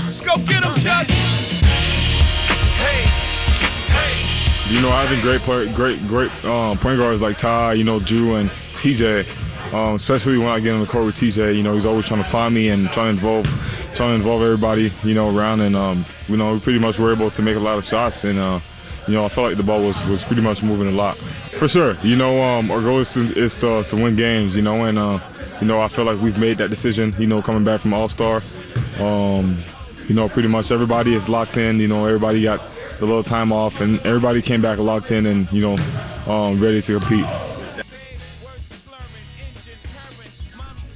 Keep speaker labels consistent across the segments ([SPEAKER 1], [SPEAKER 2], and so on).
[SPEAKER 1] Let's go get him, Chuck. Hey.
[SPEAKER 2] I think great point guards like Ty, Drew and TJ. Especially when I get on the court with TJ, he's always trying to find me and trying to involve everybody, around. And we pretty much were able to make a lot of shots. And I felt like the ball was pretty much moving a lot. For sure, our goal is to win games, and I feel like we've made that decision, coming back from All-Star. Pretty much everybody is locked in. Everybody got a little time off, and everybody came back locked in and ready to compete.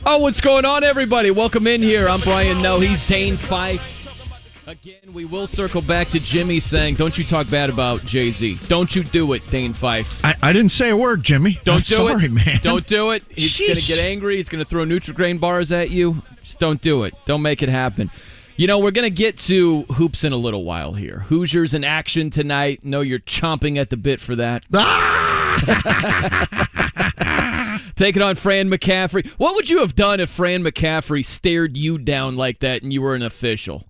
[SPEAKER 3] Oh, what's going on, everybody? Welcome in here. I'm Brian No. He's Dane Fife. Again, we will circle back to Jimmy saying, don't you talk bad about Jay-Z. Don't you do it, Dane Fife.
[SPEAKER 4] I didn't say a word, Jimmy.
[SPEAKER 3] Sorry,
[SPEAKER 4] man.
[SPEAKER 3] Don't do it. He's going to get angry. He's going to throw Nutri-Grain bars at you. Just don't do it. Don't make it happen. We're going to get to hoops in a little while here. Hoosiers in action tonight. No, you're chomping at the bit for that. Taking on Fran McCaffrey. What would you have done if Fran McCaffrey stared you down like that and you were an official?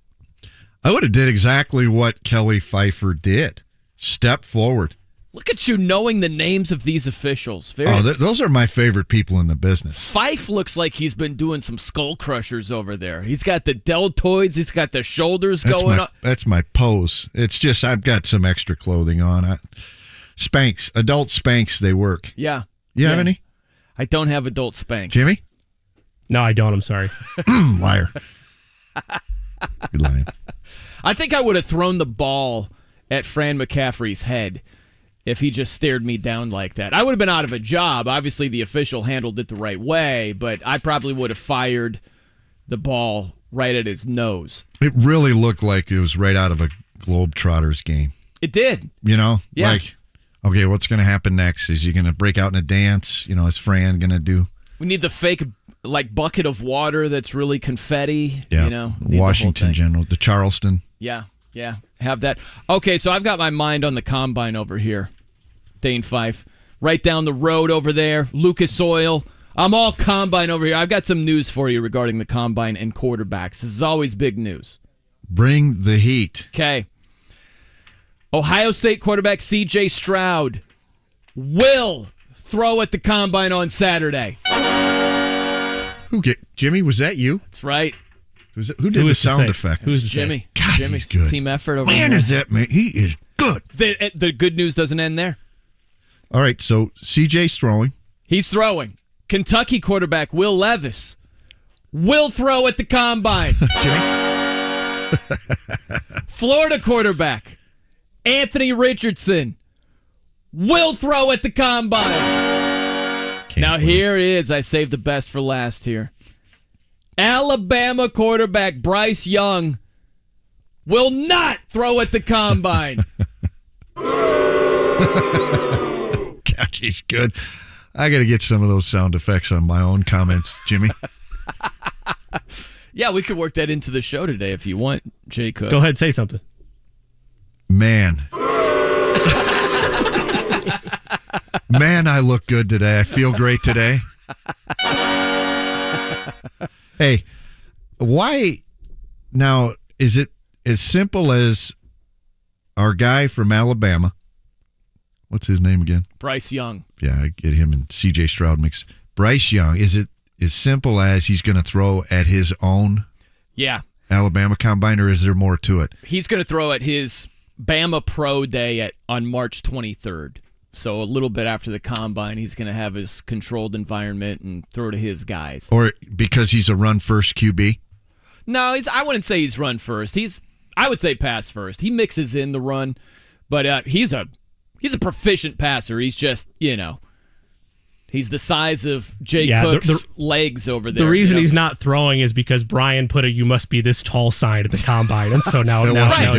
[SPEAKER 4] I would have did exactly what Kelly Pfeiffer did. Step forward.
[SPEAKER 3] Look at you knowing the names of these officials.
[SPEAKER 4] Those are my favorite people in the business.
[SPEAKER 3] Fife looks like he's been doing some skull crushers over there. He's got the deltoids. He's got the shoulders going up.
[SPEAKER 4] That's my pose. It's just I've got some extra clothing on. Spanx, adult Spanx, they work.
[SPEAKER 3] Yeah.
[SPEAKER 4] You have any?
[SPEAKER 3] I don't have adult Spanx.
[SPEAKER 4] Jimmy?
[SPEAKER 5] No, I don't. I'm sorry.
[SPEAKER 4] Liar. You're lying.
[SPEAKER 3] I think I would have thrown the ball at Fran McCaffrey's head if he just stared me down like that. I would have been out of a job. Obviously, the official handled it the right way, but I probably would have fired the ball right at his nose.
[SPEAKER 4] It really looked like it was right out of a Globetrotters game.
[SPEAKER 3] It did.
[SPEAKER 4] Yeah.
[SPEAKER 3] Like,
[SPEAKER 4] okay, what's going to happen next? Is he going to break out in a dance? Is Fran going to do?
[SPEAKER 3] We need the fake, bucket of water that's really confetti.
[SPEAKER 4] Yeah. Washington General, the Charleston.
[SPEAKER 3] Yeah. Have that. Okay, so I've got my mind on the combine over here, Dane Fife. Right down the road over there, Lucas Oil. I'm all combine over here. I've got some news for you regarding the combine and quarterbacks. This is always big news.
[SPEAKER 4] Bring the heat.
[SPEAKER 3] Okay. Ohio State quarterback C.J. Stroud will throw at the combine on Saturday.
[SPEAKER 4] Okay, Jimmy, was that you?
[SPEAKER 3] That's right.
[SPEAKER 4] Who did the sound effect?
[SPEAKER 3] Who's Jimmy?
[SPEAKER 4] God,
[SPEAKER 3] Jimmy.
[SPEAKER 4] he's good.
[SPEAKER 3] Team effort over
[SPEAKER 4] Man,
[SPEAKER 3] here.
[SPEAKER 4] is that man? He is good.
[SPEAKER 3] The good news doesn't end there.
[SPEAKER 4] All right, so CJ's throwing.
[SPEAKER 3] He's throwing. Kentucky quarterback Will Levis will throw at the combine. Florida quarterback Anthony Richardson will throw at the combine. Now here is, I saved the best for last here. Alabama quarterback Bryce Young will not throw at the combine.
[SPEAKER 4] God, he's good. I got to get some of those sound effects on my own comments, Jimmy.
[SPEAKER 3] Yeah, we could work that into the show today if you want, Jay Cook.
[SPEAKER 5] Go ahead, say something.
[SPEAKER 4] Man. Man, I look good today. I feel great today. Hey, why now is it as simple as our guy from Alabama? What's his name again?
[SPEAKER 3] Bryce Young.
[SPEAKER 4] Yeah, I get him and C.J. Stroud mix. Bryce Young, is it as simple as he's going to throw at his own Alabama combine, or is there more to it?
[SPEAKER 3] He's going to throw at his Bama Pro Day on March 23rd. So a little bit after the combine, he's going to have his controlled environment and throw to his guys.
[SPEAKER 4] Or because he's a run-first QB?
[SPEAKER 3] No, I wouldn't say he's run first. I would say pass first. He mixes in the run, but he's a proficient passer. He's just, he's the size of Jay Cook's legs over there.
[SPEAKER 5] The reason he's not throwing is because Brian put a "you must be this tall" sign at the combine, and so now
[SPEAKER 4] you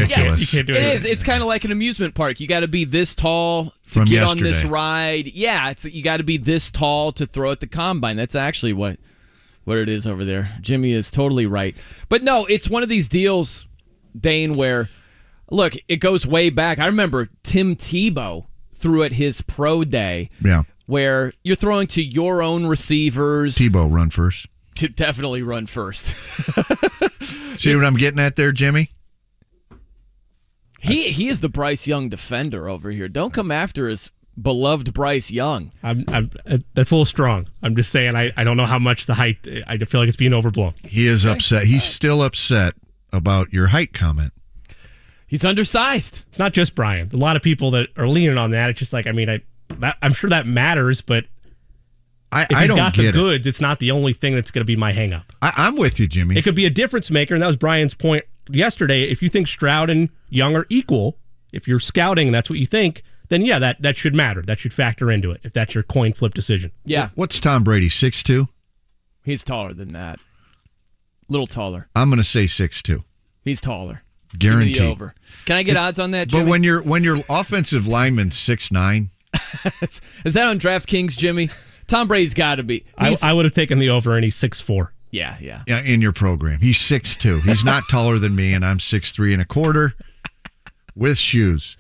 [SPEAKER 5] can't do it.
[SPEAKER 3] It is. It's kind of like an amusement park. You got to be this tall to get on this ride. Yeah, you got to be this tall to throw at the combine. That's actually what it is over there. Jimmy is totally right. But no, it's one of these deals, Dane, where, look, it goes way back. I remember Tim Tebow threw at his pro day.
[SPEAKER 4] Yeah.
[SPEAKER 3] Where you're throwing to your own receivers.
[SPEAKER 4] Tebow run first.
[SPEAKER 3] to definitely run first.
[SPEAKER 4] See what I'm getting at there, Jimmy?
[SPEAKER 3] He is the Bryce Young defender over here. Don't come after his beloved Bryce Young.
[SPEAKER 5] That's a little strong. I'm just saying I don't know how much the height. I feel like it's being overblown.
[SPEAKER 4] He is upset. He's still upset about your height comment.
[SPEAKER 3] He's undersized.
[SPEAKER 5] It's not just Brian. A lot of people that are leaning on that. It's just like, I mean, I'm sure that matters, but if
[SPEAKER 4] I
[SPEAKER 5] he's
[SPEAKER 4] don't
[SPEAKER 5] got
[SPEAKER 4] get
[SPEAKER 5] the
[SPEAKER 4] it.
[SPEAKER 5] goods, it's not the only thing that's going to be my hang-up.
[SPEAKER 4] I'm with you, Jimmy.
[SPEAKER 5] It could be a difference maker, and that was Brian's point yesterday. If you think Stroud and Young are equal, if you're scouting and that's what you think, then yeah, that should matter. That should factor into it if that's your coin flip decision.
[SPEAKER 3] Yeah.
[SPEAKER 4] What's Tom Brady, 6'2"?
[SPEAKER 3] He's taller than that. Little taller.
[SPEAKER 4] I'm going to say 6'2".
[SPEAKER 3] He's taller.
[SPEAKER 4] Guaranteed.
[SPEAKER 3] Give me the over. Can I get odds on that, Jimmy?
[SPEAKER 4] But when your offensive lineman's 6'9",
[SPEAKER 3] is that on DraftKings, Jimmy? Tom Brady's got to be.
[SPEAKER 5] I would have taken the over, and he's 6'4".
[SPEAKER 3] Yeah.
[SPEAKER 4] in your program, he's 6'2". He's not taller than me, and I'm 6'3¼ with shoes.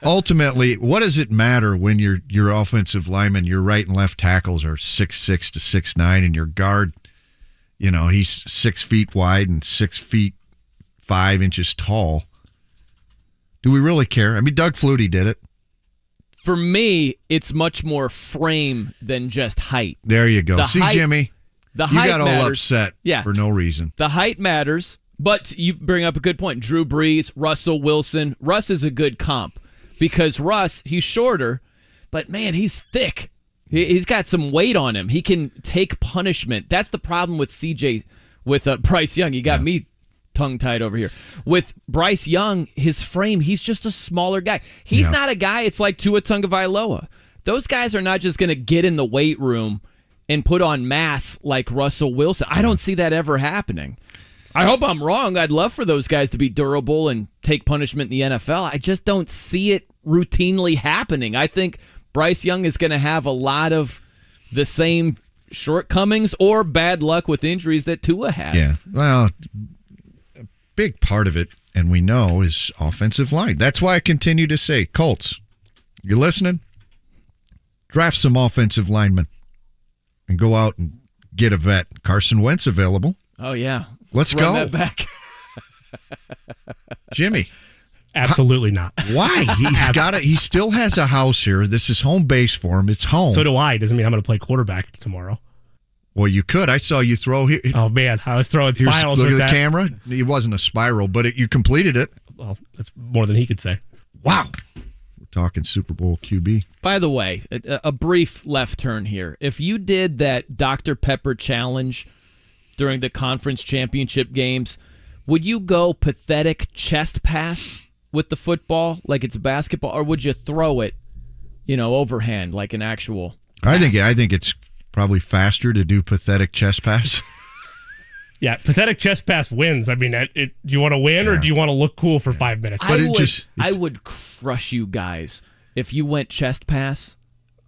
[SPEAKER 4] Ultimately, what does it matter when your offensive lineman, your right and left tackles are 6'6" to 6'9", and your guard, he's 6 feet wide and 6 feet 5 inches tall? Do we really care? I mean, Doug Flutie did it.
[SPEAKER 3] For me, it's much more frame than just height.
[SPEAKER 4] There you go. See, Jimmy,
[SPEAKER 3] you
[SPEAKER 4] got all
[SPEAKER 3] matters.
[SPEAKER 4] upset for no reason.
[SPEAKER 3] The height matters, but you bring up a good point. Drew Brees, Russell Wilson. Russ is a good comp because Russ, he's shorter, but man, he's thick. He's got some weight on him. He can take punishment. That's the problem with Bryce Young. You got me tongue-tied over here. With Bryce Young, his frame, he's just a smaller guy. He's not a guy, it's like Tua Tagovailoa. Those guys are not just going to get in the weight room and put on mass like Russell Wilson. I don't see that ever happening. I hope I'm wrong. I'd love for those guys to be durable and take punishment in the NFL. I just don't see it routinely happening. I think Bryce Young is going to have a lot of the same shortcomings or bad luck with injuries that Tua has.
[SPEAKER 4] Yeah, well, big part of it, and we know, is offensive line. That's why I continue to say, Colts, you listening? Draft some offensive linemen and go out and get a vet. Carson Wentz available.
[SPEAKER 3] Oh, yeah.
[SPEAKER 4] Let's
[SPEAKER 3] Run
[SPEAKER 4] go.
[SPEAKER 3] that back.
[SPEAKER 4] Jimmy.
[SPEAKER 5] Absolutely not.
[SPEAKER 4] Why? He's got it. He still has a house here. This is home base for him. It's home.
[SPEAKER 5] So do I. Doesn't mean I'm going to play quarterback tomorrow.
[SPEAKER 4] Well, you could. I saw you throw here.
[SPEAKER 5] Oh, man. I was throwing spirals.
[SPEAKER 4] Look
[SPEAKER 5] with
[SPEAKER 4] at the
[SPEAKER 5] that.
[SPEAKER 4] camera. It wasn't a spiral, but you completed it.
[SPEAKER 5] Well, that's more than he could say.
[SPEAKER 4] Wow. We're talking Super Bowl QB.
[SPEAKER 3] By the way, a brief left turn here. If you did that Dr. Pepper challenge during the conference championship games, would you go pathetic chest pass with the football like it's basketball, or would you throw it, overhand like an actual pass?
[SPEAKER 4] I think it's probably faster to do pathetic chest pass.
[SPEAKER 5] Yeah, pathetic chest pass wins. I mean, do you want to win or do you want to look cool for 5 minutes?
[SPEAKER 3] I would crush you guys if you went chest pass.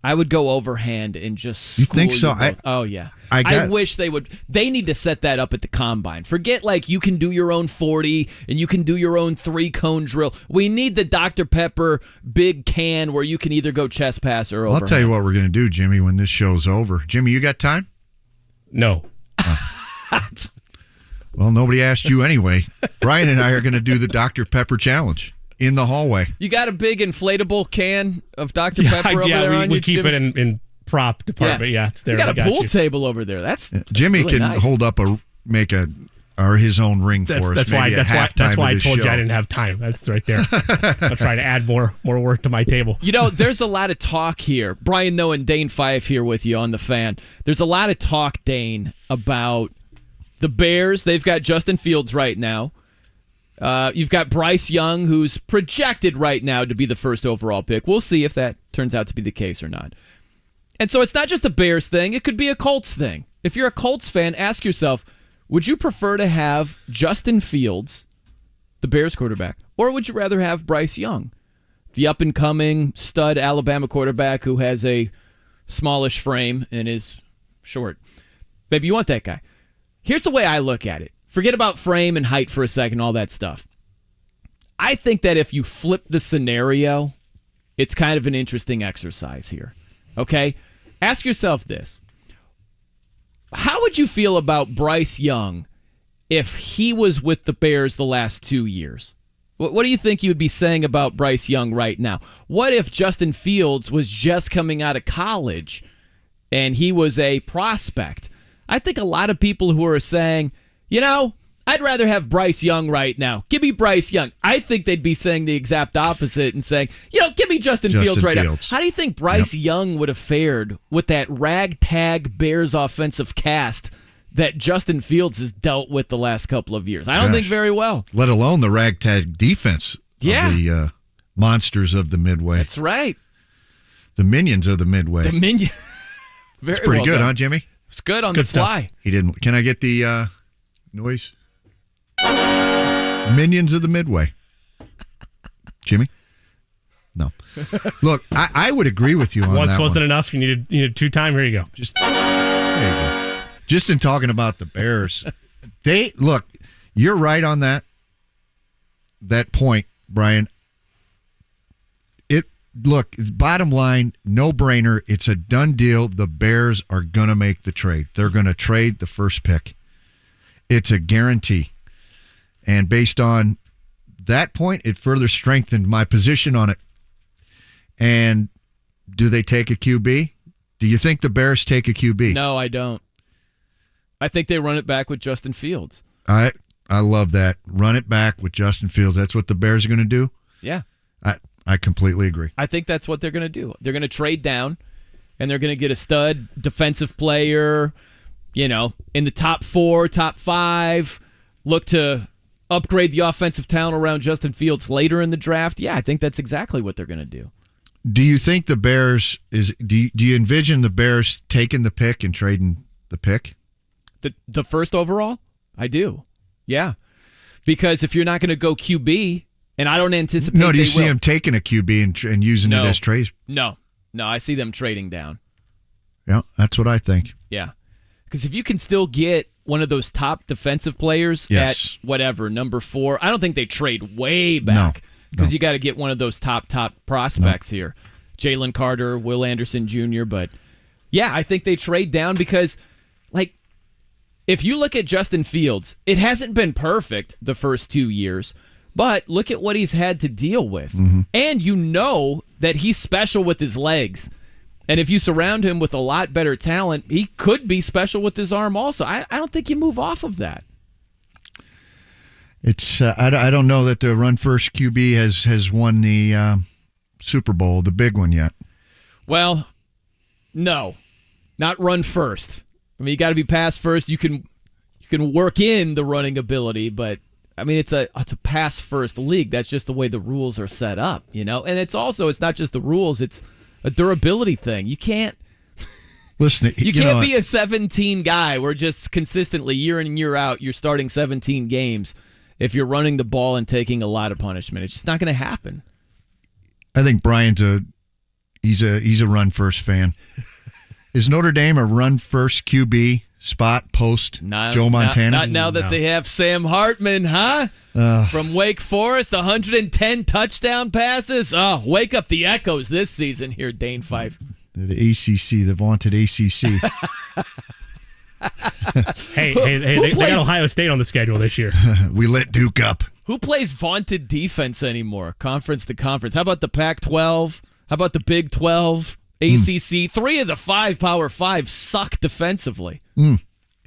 [SPEAKER 3] I would go overhand and just
[SPEAKER 4] You think so?
[SPEAKER 3] Oh, yeah.
[SPEAKER 4] I
[SPEAKER 3] wish they would. They need to set that up at the combine. Forget you can do your own 40 and you can do your own 3-cone drill. We need the Dr. Pepper big can where you can either go chest pass or overhand.
[SPEAKER 4] I'll tell you what we're going to do, Jimmy, when this show's over. Jimmy, you got time?
[SPEAKER 5] No.
[SPEAKER 4] Well, nobody asked you anyway. Brian and I are going to do the Dr. Pepper challenge in the hallway.
[SPEAKER 3] You got a big inflatable can of Dr. Pepper over there on you,
[SPEAKER 5] we keep
[SPEAKER 3] Jimmy?
[SPEAKER 5] it in prop department. Yeah, it's there.
[SPEAKER 3] You got a pool table over there. That's
[SPEAKER 4] Jimmy
[SPEAKER 3] really
[SPEAKER 4] can
[SPEAKER 3] nice.
[SPEAKER 4] hold up his own ring for us.
[SPEAKER 5] That's why I told you I didn't have time. That's right there. I'll try to add more work to my table.
[SPEAKER 3] There's a lot of talk here. Brian Noe and Dane Fife here with you on the Fan. There's a lot of talk, Dane, about the Bears. They've got Justin Fields right now. You've got Bryce Young, who's projected right now to be the first overall pick. We'll see if that turns out to be the case or not. And so it's not just a Bears thing. It could be a Colts thing. If you're a Colts fan, ask yourself, would you prefer to have Justin Fields, the Bears quarterback, or would you rather have Bryce Young, the up-and-coming stud Alabama quarterback who has a smallish frame and is short? Maybe you want that guy. Here's the way I look at it. Forget about frame and height for a second, all that stuff. I think that if you flip the scenario, it's kind of an interesting exercise here. Okay? Ask yourself this. How would you feel about Bryce Young if he was with the Bears the last 2 years? What do you think you would be saying about Bryce Young right now? What if Justin Fields was just coming out of college and he was a prospect? I think a lot of people who are saying, I'd rather have Bryce Young right now. Give me Bryce Young. I think they'd be saying the exact opposite and saying, give me Justin Fields right now. How do you think Bryce Young would have fared with that ragtag Bears offensive cast that Justin Fields has dealt with the last couple of years? I don't think very well.
[SPEAKER 4] Let alone the ragtag defense of the monsters of the Midway.
[SPEAKER 3] That's right.
[SPEAKER 4] The minions of the Midway.
[SPEAKER 3] The minion. Very
[SPEAKER 4] It's pretty
[SPEAKER 3] well
[SPEAKER 4] good,
[SPEAKER 3] done.
[SPEAKER 4] huh, Jimmy?
[SPEAKER 3] It's good on the fly.
[SPEAKER 5] Stuff.
[SPEAKER 4] He didn't. Can I get the noise? Minions of the Midway. Jimmy? No. Look, I would agree with you on
[SPEAKER 5] Once
[SPEAKER 4] that
[SPEAKER 5] wasn't
[SPEAKER 4] one.
[SPEAKER 5] enough. You needed 2 time. Here you go.
[SPEAKER 4] There you go. Just in talking about the Bears, you're right on that point, Brian. Bottom line, no brainer. It's a done deal. The Bears are gonna make the trade. They're gonna trade the first pick. It's a guarantee. And based on that point, it further strengthened my position on it. And do they take a QB? Do you think the Bears take a QB?
[SPEAKER 3] No, I don't. I think they run it back with Justin Fields.
[SPEAKER 4] I love that. Run it back with Justin Fields. That's what the Bears are going to do?
[SPEAKER 3] Yeah.
[SPEAKER 4] I completely agree.
[SPEAKER 3] I think that's what they're going to do. They're going to trade down, and they're going to get a stud defensive player, in the top 4, top 5, look to upgrade the offensive talent around Justin Fields later in the draft. Yeah, I think that's exactly what they're going to do.
[SPEAKER 4] Do you think the Bears do you envision the Bears taking the pick and trading the pick?
[SPEAKER 3] The first overall? I do. Yeah. Because if you're not going to go QB, and I don't anticipate
[SPEAKER 4] No, do you
[SPEAKER 3] they
[SPEAKER 4] see
[SPEAKER 3] will.
[SPEAKER 4] them taking a QB and using it as trades?
[SPEAKER 3] No, I see them trading down.
[SPEAKER 4] Yeah, that's what I think.
[SPEAKER 3] Yeah. Because if you can still get one of those top defensive players
[SPEAKER 4] Yes.
[SPEAKER 3] at whatever, number 4, I don't think they trade way back. Because you got to get one of those top prospects here. Jalen Carter, Will Anderson Jr. But, yeah, I think they trade down because, if you look at Justin Fields, it hasn't been perfect the first 2 years, but look at what he's had to deal with.
[SPEAKER 4] Mm-hmm.
[SPEAKER 3] And you know that he's special with his legs. And if you surround him with a lot better talent, he could be special with his arm also. I don't think you move off of that.
[SPEAKER 4] It's I don't know that the run first QB has won the Super Bowl, the big one yet.
[SPEAKER 3] Well, no, not run first. I mean, you got to be pass first. You can work in the running ability, but I mean, it's a pass first league. That's just the way the rules are set up, And it's not just the rules; it's a durability thing. You can't.
[SPEAKER 4] Listen,
[SPEAKER 3] you can't be a 17 guy where just consistently year in and year out you're starting 17 games if you're running the ball and taking a lot of punishment. It's just not going to happen.
[SPEAKER 4] I think Brian's he's a run first fan. Is Notre Dame a run first QB spot post Joe Montana?
[SPEAKER 3] Not now that they have Sam Hartman, huh? From Wake Forest, 110 touchdown passes. Oh, wake up the echoes this season here, Dane Fife.
[SPEAKER 4] The ACC, the vaunted ACC.
[SPEAKER 5] Hey, they got Ohio State on the schedule this year.
[SPEAKER 4] We lit Duke up.
[SPEAKER 3] Who plays vaunted defense anymore, conference to conference? How about the Pac-12? How about the Big 12? ACC? 3 of the 5 Power 5 suck defensively.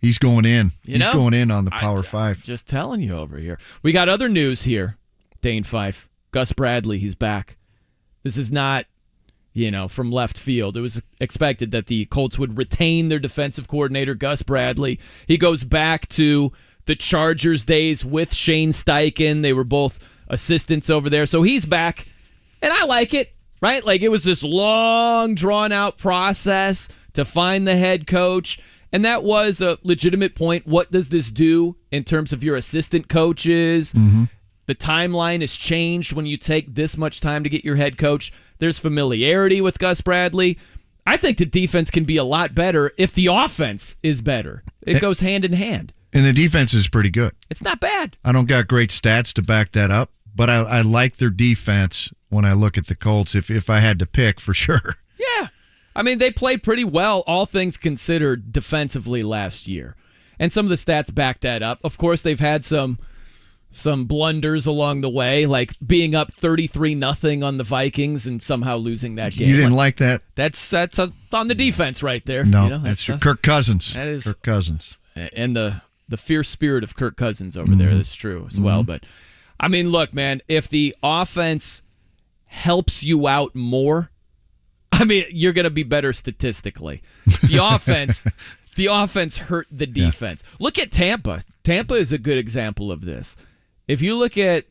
[SPEAKER 4] He's going in. He's going in on the Power 5.
[SPEAKER 3] Just telling you over here. We got other news here, Dane Fife. Gus Bradley, he's back. This is not, from left field. It was expected that the Colts would retain their defensive coordinator, Gus Bradley. He goes back to the Chargers days with Shane Steichen. They were both assistants over there. So he's back, and I like it, right? It was this long, drawn-out process to find the head coach, and that was a legitimate point. What does this do in terms of your assistant coaches? Mm-hmm. The timeline has changed when you take this much time to get your head coach. There's familiarity with Gus Bradley. I think the defense can be a lot better if the offense is better. It goes hand in hand.
[SPEAKER 4] And the defense is pretty good.
[SPEAKER 3] It's not bad.
[SPEAKER 4] I don't got great stats to back that up, but I like their defense when I look at the Colts, if I had to pick, for sure.
[SPEAKER 3] Yeah. I mean, they played pretty well, all things considered, defensively last year. And some of the stats back that up. Of course, they've had some blunders along the way, like being up 33-0 on the Vikings and somehow losing that game.
[SPEAKER 4] You didn't like that?
[SPEAKER 3] That's on the defense right there.
[SPEAKER 4] No, that's Kirk Cousins.
[SPEAKER 3] That is
[SPEAKER 4] Kirk Cousins.
[SPEAKER 3] And the fierce spirit of Kirk Cousins over there. That's true as well. But, I mean, look, man, if the offense helps you out more, I mean, you're going to be better statistically. The offense hurt the defense. Yeah. Look at Tampa. Tampa is a good example of this. If you look at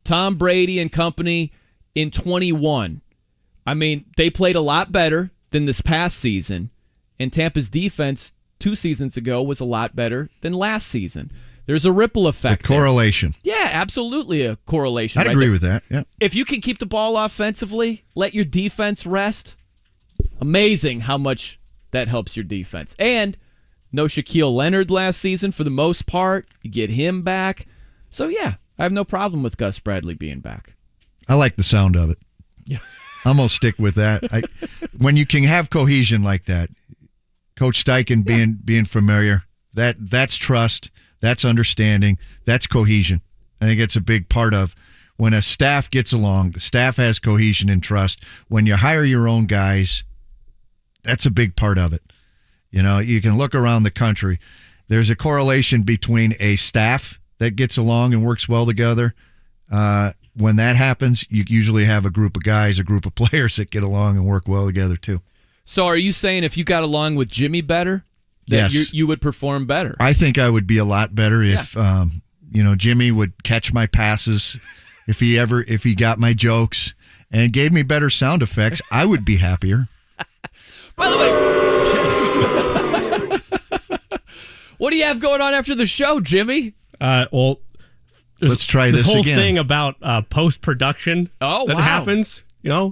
[SPEAKER 3] Tom Brady and company in 21, I mean, they played a lot better than this past season, and Tampa's defense 2 seasons ago was a lot better than last season. There's a ripple effect.
[SPEAKER 4] A correlation.
[SPEAKER 3] There. Yeah, absolutely a correlation.
[SPEAKER 4] I'd agree with that. Yeah.
[SPEAKER 3] If you can keep the ball offensively, let your defense rest, amazing how much that helps your defense. And no Shaquille Leonard last season for the most part. You get him back. So, yeah, I have no problem with Gus Bradley being back.
[SPEAKER 4] I like the sound of it.
[SPEAKER 3] Yeah.
[SPEAKER 4] I'm going to stick with that. When you can have cohesion like that, Coach Steichen being familiar, that's trust, that's understanding, that's cohesion. I think it's a big part of when a staff gets along, the staff has cohesion and trust. When you hire your own guys, that's a big part of it. You know, you can look around the country. There's a correlation between a staff that gets along and works well together. When that happens, you usually have a group of guys, a group of players that get along and work well together too.
[SPEAKER 3] So are you saying if you got along with Jimmy better, that
[SPEAKER 4] yes,
[SPEAKER 3] you would perform better?
[SPEAKER 4] I think I would be a lot better if Jimmy would catch my passes, if he got my jokes and gave me better sound effects, I would be happier.
[SPEAKER 3] By the way, what do you have going on after the show, Jimmy?
[SPEAKER 5] Well,
[SPEAKER 4] let's try this
[SPEAKER 5] whole
[SPEAKER 4] again.
[SPEAKER 5] Thing about post-production that happens,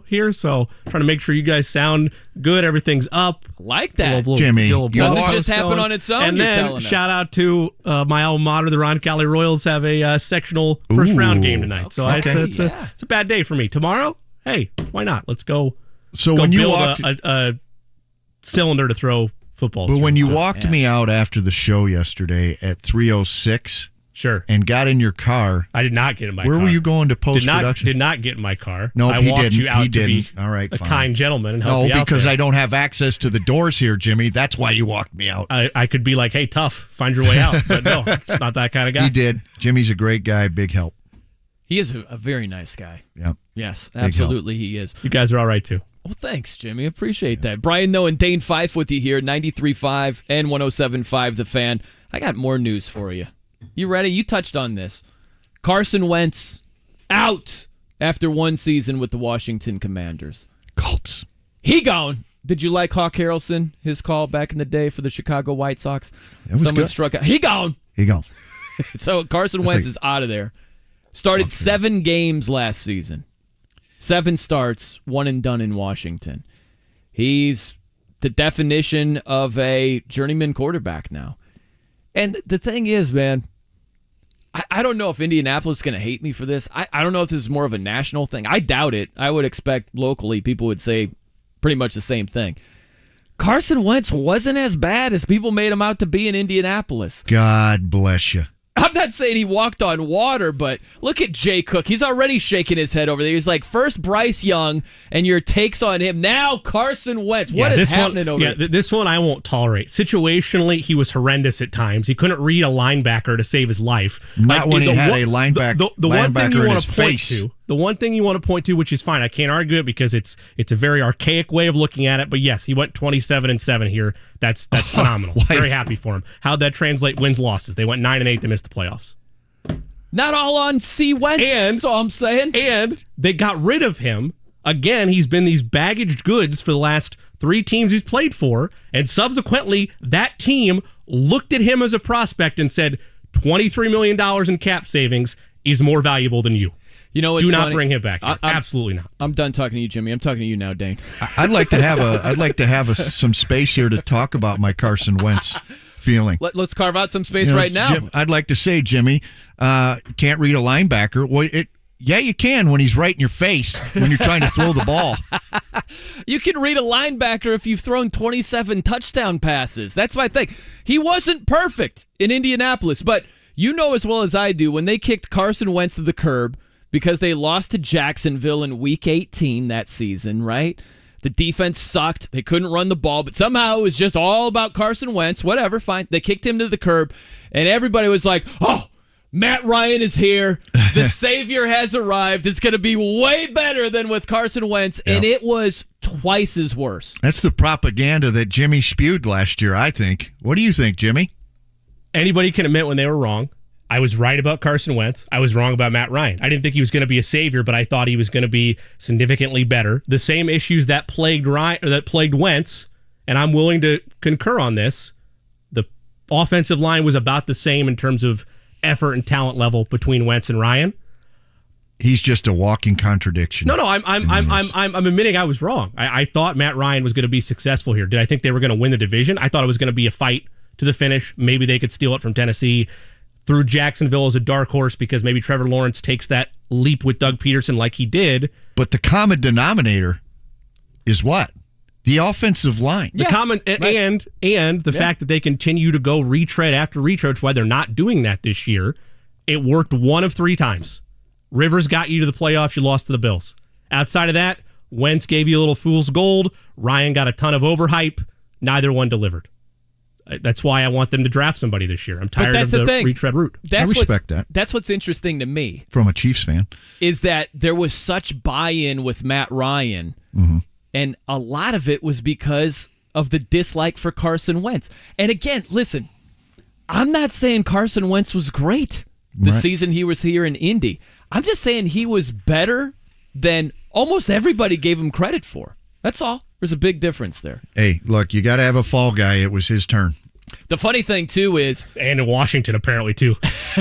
[SPEAKER 5] here. So trying to make sure you guys sound good, everything's up.
[SPEAKER 3] Like that.
[SPEAKER 4] Jimmy.
[SPEAKER 3] Doesn't just happen on its own.
[SPEAKER 5] And then shout out to my alma mater, the Ron Cali Royals have a sectional first-round game tonight. So it's a bad day for me. Tomorrow, hey, why not? Let's go.
[SPEAKER 4] So when you
[SPEAKER 5] build
[SPEAKER 4] walked
[SPEAKER 5] a cylinder to throw footballs.
[SPEAKER 4] But when you walked me out after the show yesterday at 3:06,
[SPEAKER 5] sure,
[SPEAKER 4] and got in your car,
[SPEAKER 5] I did not get in my car.
[SPEAKER 4] Where were you going to post-production?
[SPEAKER 5] Did not get in my car.
[SPEAKER 4] No,
[SPEAKER 5] I
[SPEAKER 4] he
[SPEAKER 5] walked
[SPEAKER 4] didn't.
[SPEAKER 5] You out
[SPEAKER 4] he
[SPEAKER 5] to
[SPEAKER 4] didn't.
[SPEAKER 5] Be
[SPEAKER 4] all right, fine.
[SPEAKER 5] kind gentleman and help
[SPEAKER 4] No,
[SPEAKER 5] you out
[SPEAKER 4] because
[SPEAKER 5] there.
[SPEAKER 4] I don't have access to the doors here, Jimmy. That's why you walked me out.
[SPEAKER 5] I could be like, hey, tough, find your way out. But no, not that kind of guy.
[SPEAKER 4] He did. Jimmy's a great guy. Big help.
[SPEAKER 3] He is a very nice guy.
[SPEAKER 4] Yeah.
[SPEAKER 3] Yes, absolutely he is.
[SPEAKER 5] You guys are all right, too.
[SPEAKER 3] Well, thanks, Jimmy. Appreciate that. Brian Noe and Dane Fife with you here, 93.5 and 107.5 The Fan. I got more news for you. You ready? You touched on this. Carson Wentz out after one season with the Washington Commanders.
[SPEAKER 4] Colts.
[SPEAKER 3] He gone. Did you like Hawk Harrelson, his call back in the day for the Chicago White Sox?
[SPEAKER 4] It was
[SPEAKER 3] Someone
[SPEAKER 4] good.
[SPEAKER 3] struck out. He gone.
[SPEAKER 4] He gone.
[SPEAKER 3] So Carson Wentz is out of there. Started 7 games last season. 7 starts, 1 and done in Washington. He's the definition of a journeyman quarterback now. And the thing is, man, I don't know if Indianapolis is going to hate me for this. I don't know if this is more of a national thing. I doubt it. I would expect locally people would say pretty much the same thing. Carson Wentz wasn't as bad as people made him out to be in Indianapolis.
[SPEAKER 4] God bless you.
[SPEAKER 3] I'm not saying he walked on water, but look at Jay Cook. He's already shaking his head over there. He's like, first Bryce Young, and your takes on him. Now Carson Wentz. What is happening over there?
[SPEAKER 5] This one I won't tolerate. Situationally, he was horrendous at times. He couldn't read a linebacker to save his life.
[SPEAKER 4] Not when he had a linebacker in his face.
[SPEAKER 5] The one thing you want to point to, which is fine, I can't argue it because it's a very archaic way of looking at it. But yes, he went 27-7 here. That's phenomenal. Very happy for him. How'd that translate? Wins, losses. They went 9-8. They missed the playoffs.
[SPEAKER 3] Not all on C. Wentz. That's all I'm saying.
[SPEAKER 5] And they got rid of him. Again, he's been these baggage goods for the last 3 teams he's played for. And subsequently, that team looked at him as a prospect and said, $23 million in cap savings is more valuable than you.
[SPEAKER 3] You know,
[SPEAKER 5] do not bring him back here. Absolutely not.
[SPEAKER 3] I'm done talking to you, Jimmy. I'm talking to you now, Dane.
[SPEAKER 4] I'd like to have some space here to talk about my Carson Wentz feeling.
[SPEAKER 3] Let's carve out some space right now.
[SPEAKER 4] I'd like to say, Jimmy, can't read a linebacker. Well, Yeah, you can when he's right in your face when you're trying to throw the ball.
[SPEAKER 3] You can read a linebacker if you've thrown 27 touchdown passes. That's my thing. He wasn't perfect in Indianapolis, but you know as well as I do, when they kicked Carson Wentz to the curb because they lost to Jacksonville in Week 18 that season, right? The defense sucked. They couldn't run the ball, but somehow it was just all about Carson Wentz. Whatever, fine. They kicked him to the curb, and everybody was like, oh, Matt Ryan is here. The Savior has arrived. It's going to be way better than with Carson Wentz, and it was twice as worse.
[SPEAKER 4] That's the propaganda that Jimmy spewed last year, I think. What do you think, Jimmy?
[SPEAKER 5] Anybody can admit when they were wrong. I was right about Carson Wentz. I was wrong about Matt Ryan. I didn't think he was going to be a savior, but I thought he was going to be significantly better. The same issues that plagued Wentz, and I'm willing to concur on this. The offensive line was about the same in terms of effort and talent level between Wentz and Ryan.
[SPEAKER 4] He's just a walking contradiction.
[SPEAKER 5] No, I'm admitting I was wrong. I thought Matt Ryan was going to be successful here. Did I think they were going to win the division? I thought it was going to be a fight to the finish. Maybe they could steal it from Tennessee. Through Jacksonville as a dark horse because maybe Trevor Lawrence takes that leap with Doug Peterson like he did.
[SPEAKER 4] But the common denominator is what? The offensive line.
[SPEAKER 5] The and the fact that they continue to go retread after retread, why they're not doing that this year. It worked one of 3 times. Rivers got you to the playoffs, you lost to the Bills. Outside of that, Wentz gave you a little fool's gold. Ryan got a ton of overhype. Neither one delivered. That's why I want them to draft somebody this year. I'm tired of the retread route.
[SPEAKER 4] I respect that.
[SPEAKER 3] That's what's interesting to me.
[SPEAKER 4] From a Chiefs fan.
[SPEAKER 3] Is that there was such buy-in with Matt Ryan, and a lot of it was because of the dislike for Carson Wentz. And again, listen, I'm not saying Carson Wentz was great the season he was here in Indy. I'm just saying he was better than almost everybody gave him credit for. That's all. There's a big difference there.
[SPEAKER 4] Hey, look, you got to have a fall guy. It was his turn.
[SPEAKER 3] The funny thing, too, is...
[SPEAKER 5] And in Washington, apparently, too.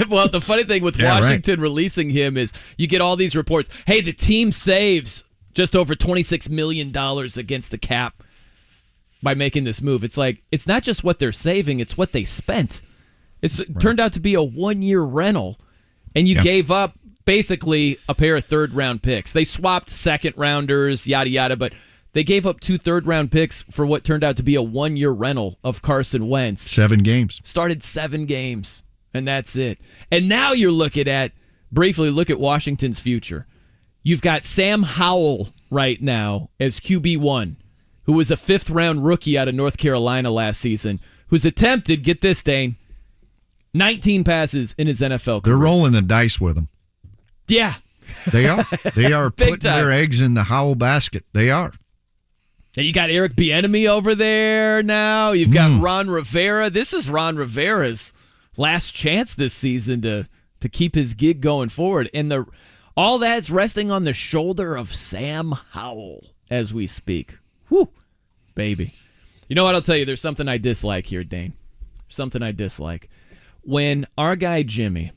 [SPEAKER 3] Well, the funny thing with Washington releasing him is you get all these reports. Hey, the team saves just over $26 million against the cap by making this move. It's like, it's not just what they're saving, it's what they spent. It turned out to be a one-year rental, and you gave up basically a pair of third-round picks. They swapped second-rounders, yada, yada, but they gave up 2 third-round picks for what turned out to be a one-year rental of Carson Wentz.
[SPEAKER 4] 7 games.
[SPEAKER 3] Started 7 games, and that's it. And now you're looking at, briefly look at Washington's future. You've got Sam Howell right now as QB1, who was a 5th-round rookie out of North Carolina last season, who's attempted, get this, Dane, 19 passes in his NFL career.
[SPEAKER 4] They're rolling the dice with him.
[SPEAKER 3] Yeah.
[SPEAKER 4] They are. They are putting their eggs in the Howell basket. They are.
[SPEAKER 3] And you got Eric Bieniemy over there now. You've got Ron Rivera. This is Ron Rivera's last chance this season to keep his gig going forward. And all that's resting on the shoulder of Sam Howell as we speak. Whew, baby. You know what? I'll tell you, there's something I dislike here, Dane. Something I dislike. When our guy Jimmy,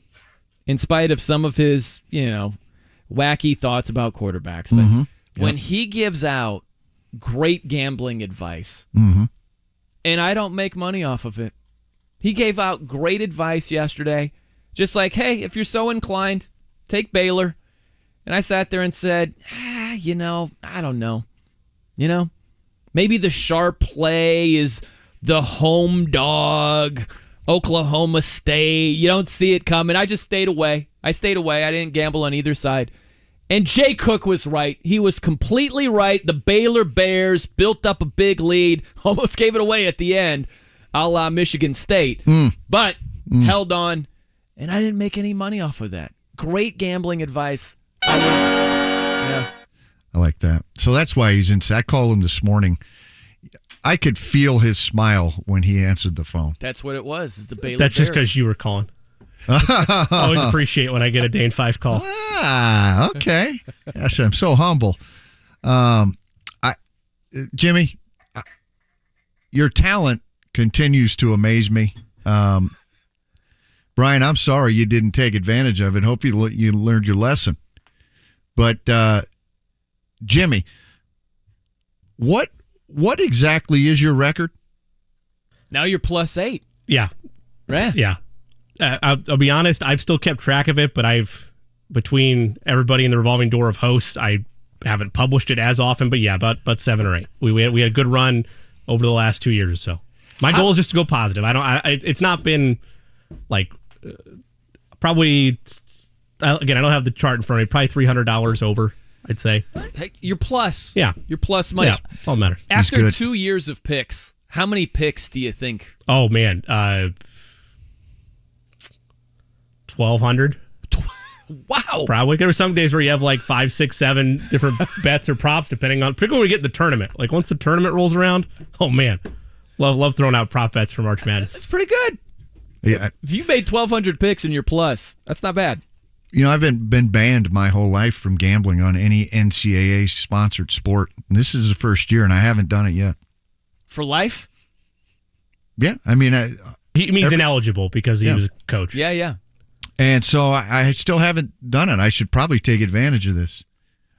[SPEAKER 3] in spite of some of his, wacky thoughts about quarterbacks, but when he gives out great gambling advice, and I don't make money off of it. He gave out great advice yesterday, just like, hey, if you're so inclined, take Baylor. And I sat there and said, I don't know. Maybe the sharp play is the home dog, Oklahoma State. You don't see it coming. I just stayed away. I didn't gamble on either side. And Jay Cook was right. He was completely right. The Baylor Bears built up a big lead, almost gave it away at the end, a la Michigan State, but held on, and I didn't make any money off of that. Great gambling advice.
[SPEAKER 4] I like that. So that's why he's inside. I called him this morning. I could feel his smile when he answered the phone.
[SPEAKER 3] That's what it was. It's the Baylor
[SPEAKER 5] That's
[SPEAKER 3] Bears.
[SPEAKER 5] just because you were calling. I always appreciate when I get a Dane Fife call.
[SPEAKER 4] Okay. Yes, I'm so humble. Jimmy, your talent continues to amaze me. Brian, I'm sorry you didn't take advantage of it. Hope you learned your lesson. But Jimmy, what exactly is your record?
[SPEAKER 3] Now you're +8.
[SPEAKER 5] Yeah.
[SPEAKER 3] Right?
[SPEAKER 5] Yeah. I'll be honest, I've still kept track of it, but I've between everybody in the revolving door of hosts, I haven't published it as often, but yeah, about 7 or 8. We had a good run over the last 2 years or so. My goal is just to go positive. It's not been like probably. Again, I don't have the chart in front of me. Probably $300 over, I'd say.
[SPEAKER 3] Hey, you're plus.
[SPEAKER 5] Yeah.
[SPEAKER 3] You're plus money.
[SPEAKER 5] Yeah, all that matters.
[SPEAKER 3] After 2 years of picks, how many picks do you think?
[SPEAKER 5] Oh, man. 1,200.
[SPEAKER 3] Wow.
[SPEAKER 5] Probably. There were some days where you have like 5, 6, 7 different bets or props, particularly when we get in the tournament. Like once the tournament rolls around, oh, man. Love throwing out prop bets for March Madness.
[SPEAKER 3] That's pretty good.
[SPEAKER 4] Yeah.
[SPEAKER 3] If you made 1,200 picks and you're plus, that's not bad.
[SPEAKER 4] I've been banned my whole life from gambling on any NCAA-sponsored sport. And this is the first year, and I haven't done it yet.
[SPEAKER 3] For life?
[SPEAKER 4] Yeah. I mean,
[SPEAKER 5] he means ineligible because he was a coach.
[SPEAKER 3] Yeah.
[SPEAKER 4] And so I still haven't done it. I should probably take advantage of this.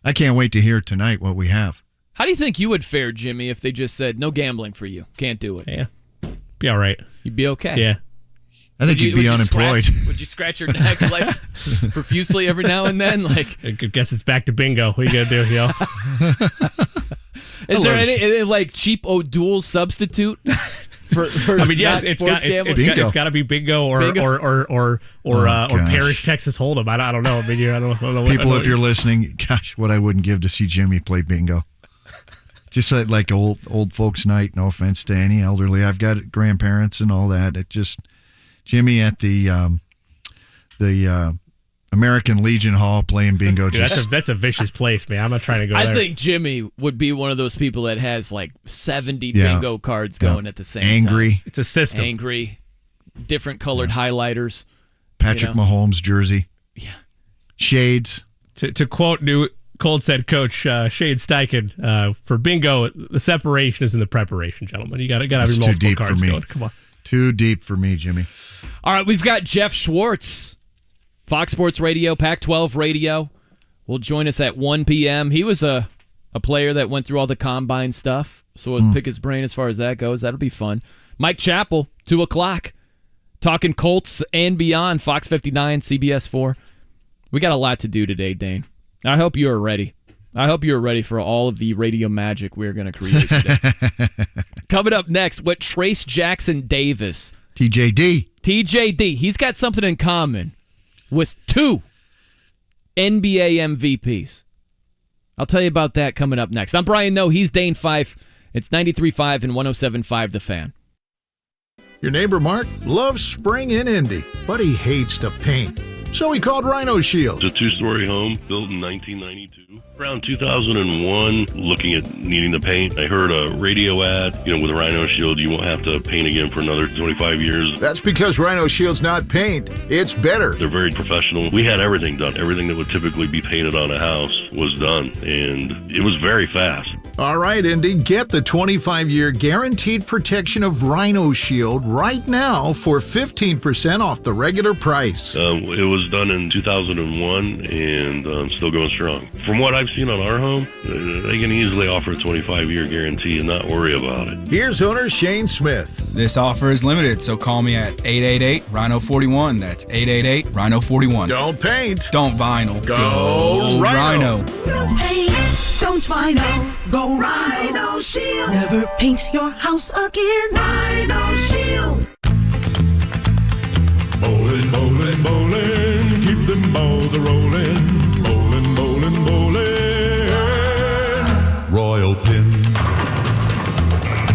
[SPEAKER 4] I can't wait to hear tonight what we have.
[SPEAKER 3] How do you think you would fare, Jimmy, if they just said, no gambling for you? Can't do it.
[SPEAKER 5] Yeah. Be all right.
[SPEAKER 3] You'd be okay.
[SPEAKER 5] Yeah.
[SPEAKER 4] I think you'd be unemployed.
[SPEAKER 3] Would you scratch your neck like profusely every now and then? Like,
[SPEAKER 5] I guess it's back to bingo. What are you going to do, yo?
[SPEAKER 3] Is there any like cheap O'Doul substitute for it's
[SPEAKER 5] got to be bingo or Parish Texas Hold'em. I don't know. I mean, I don't know.
[SPEAKER 4] People, if you're listening, gosh, what I wouldn't give to see Jimmy play bingo. Just like old folks' night. No offense to any elderly. I've got grandparents and all that. It just. Jimmy at the American Legion Hall playing bingo.
[SPEAKER 5] Dude, that's a vicious place, man. I'm not trying to go there.
[SPEAKER 3] I think Jimmy would be one of those people that has like 70 bingo cards going at the same time.
[SPEAKER 5] It's a system.
[SPEAKER 3] Angry. Different colored highlighters.
[SPEAKER 4] Patrick Mahomes jersey.
[SPEAKER 3] Yeah.
[SPEAKER 4] Shades.
[SPEAKER 5] To quote new Colts head coach Shade Steichen, for bingo, the separation is in the preparation, gentlemen. You got to have your multiple cards going. Come on.
[SPEAKER 4] Too deep for me, Jimmy.
[SPEAKER 3] All right, we've got Geoff Schwartz, Fox Sports Radio, Pac-12 Radio. Will join us at 1 p.m. He was a player that went through all the combine stuff, so we'll pick his brain as far as that goes. That'll be fun. Mike Chappell, 2 o'clock, talking Colts and beyond, Fox 59, CBS 4. We got a lot to do today, Dane. I hope you are ready. I hope you're ready for all of the radio magic we're going to create today. Coming up next, what Trace Jackson Davis. TJD. He's got something in common with 2 NBA MVPs. I'll tell you about that coming up next. I'm Brian Noe. He's Dane Fife. It's 93.5 and 107.5 The Fan.
[SPEAKER 6] Your neighbor Mark loves spring in Indy, but he hates to paint. So he called Rhino Shield.
[SPEAKER 7] It's a 2-story home built in 1992. Around 2001, looking at needing to paint, I heard a radio ad, with Rhino Shield, you won't have to paint again for another 25 years.
[SPEAKER 6] That's because Rhino Shield's not paint, it's better.
[SPEAKER 7] They're very professional. We had everything done. Everything that would typically be painted on a house was done, and it was very fast.
[SPEAKER 6] All right, Indy, get the 25-year guaranteed protection of Rhino Shield right now for 15% off the regular price.
[SPEAKER 7] It was done in 2001 and still going strong. From what I've seen on our home, they can easily offer a 25-year guarantee and not worry about it.
[SPEAKER 6] Here's owner Shane Smith.
[SPEAKER 8] This offer is limited, so call me at 888-RHINO-41. That's 888-RHINO-41.
[SPEAKER 6] Don't paint.
[SPEAKER 8] Don't vinyl.
[SPEAKER 6] Go Rhino.
[SPEAKER 9] No paint. Don't vinyl. Go Rhino Shield. Never paint your house again. Rhino Shield.
[SPEAKER 1] Bowling, bowling, bowling, keep them balls a-rolling. Bowling, bowling, bowling. Royal Pin.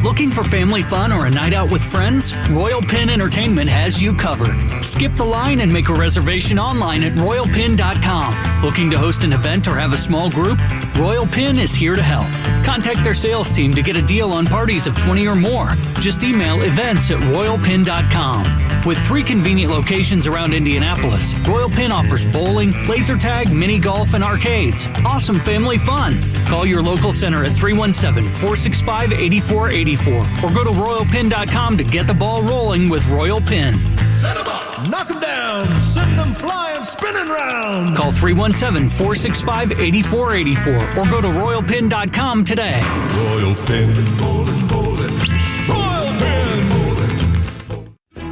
[SPEAKER 10] Looking for family fun or a night out with friends? Royal Pin Entertainment has you covered. Skip the line and make a reservation online at royalpin.com. Looking to host an event or have a small group? Royal Pin is here to help. Contact their sales team to get a deal on parties of 20 or more. Just email events@royalpin.com. With 3 convenient locations around Indianapolis, Royal Pin offers bowling, laser tag, mini golf, and arcades. Awesome family fun. Call your local center at 317-465-8484 or go to royalpin.com to get the ball rolling with Royal Pin.
[SPEAKER 1] Set 'em up, knock 'em down, send them flying, spinning round.
[SPEAKER 10] Call 317-465-8484 or go to royalpin.com today.
[SPEAKER 1] Royal Pin, bowling, bowling. Royal Pin.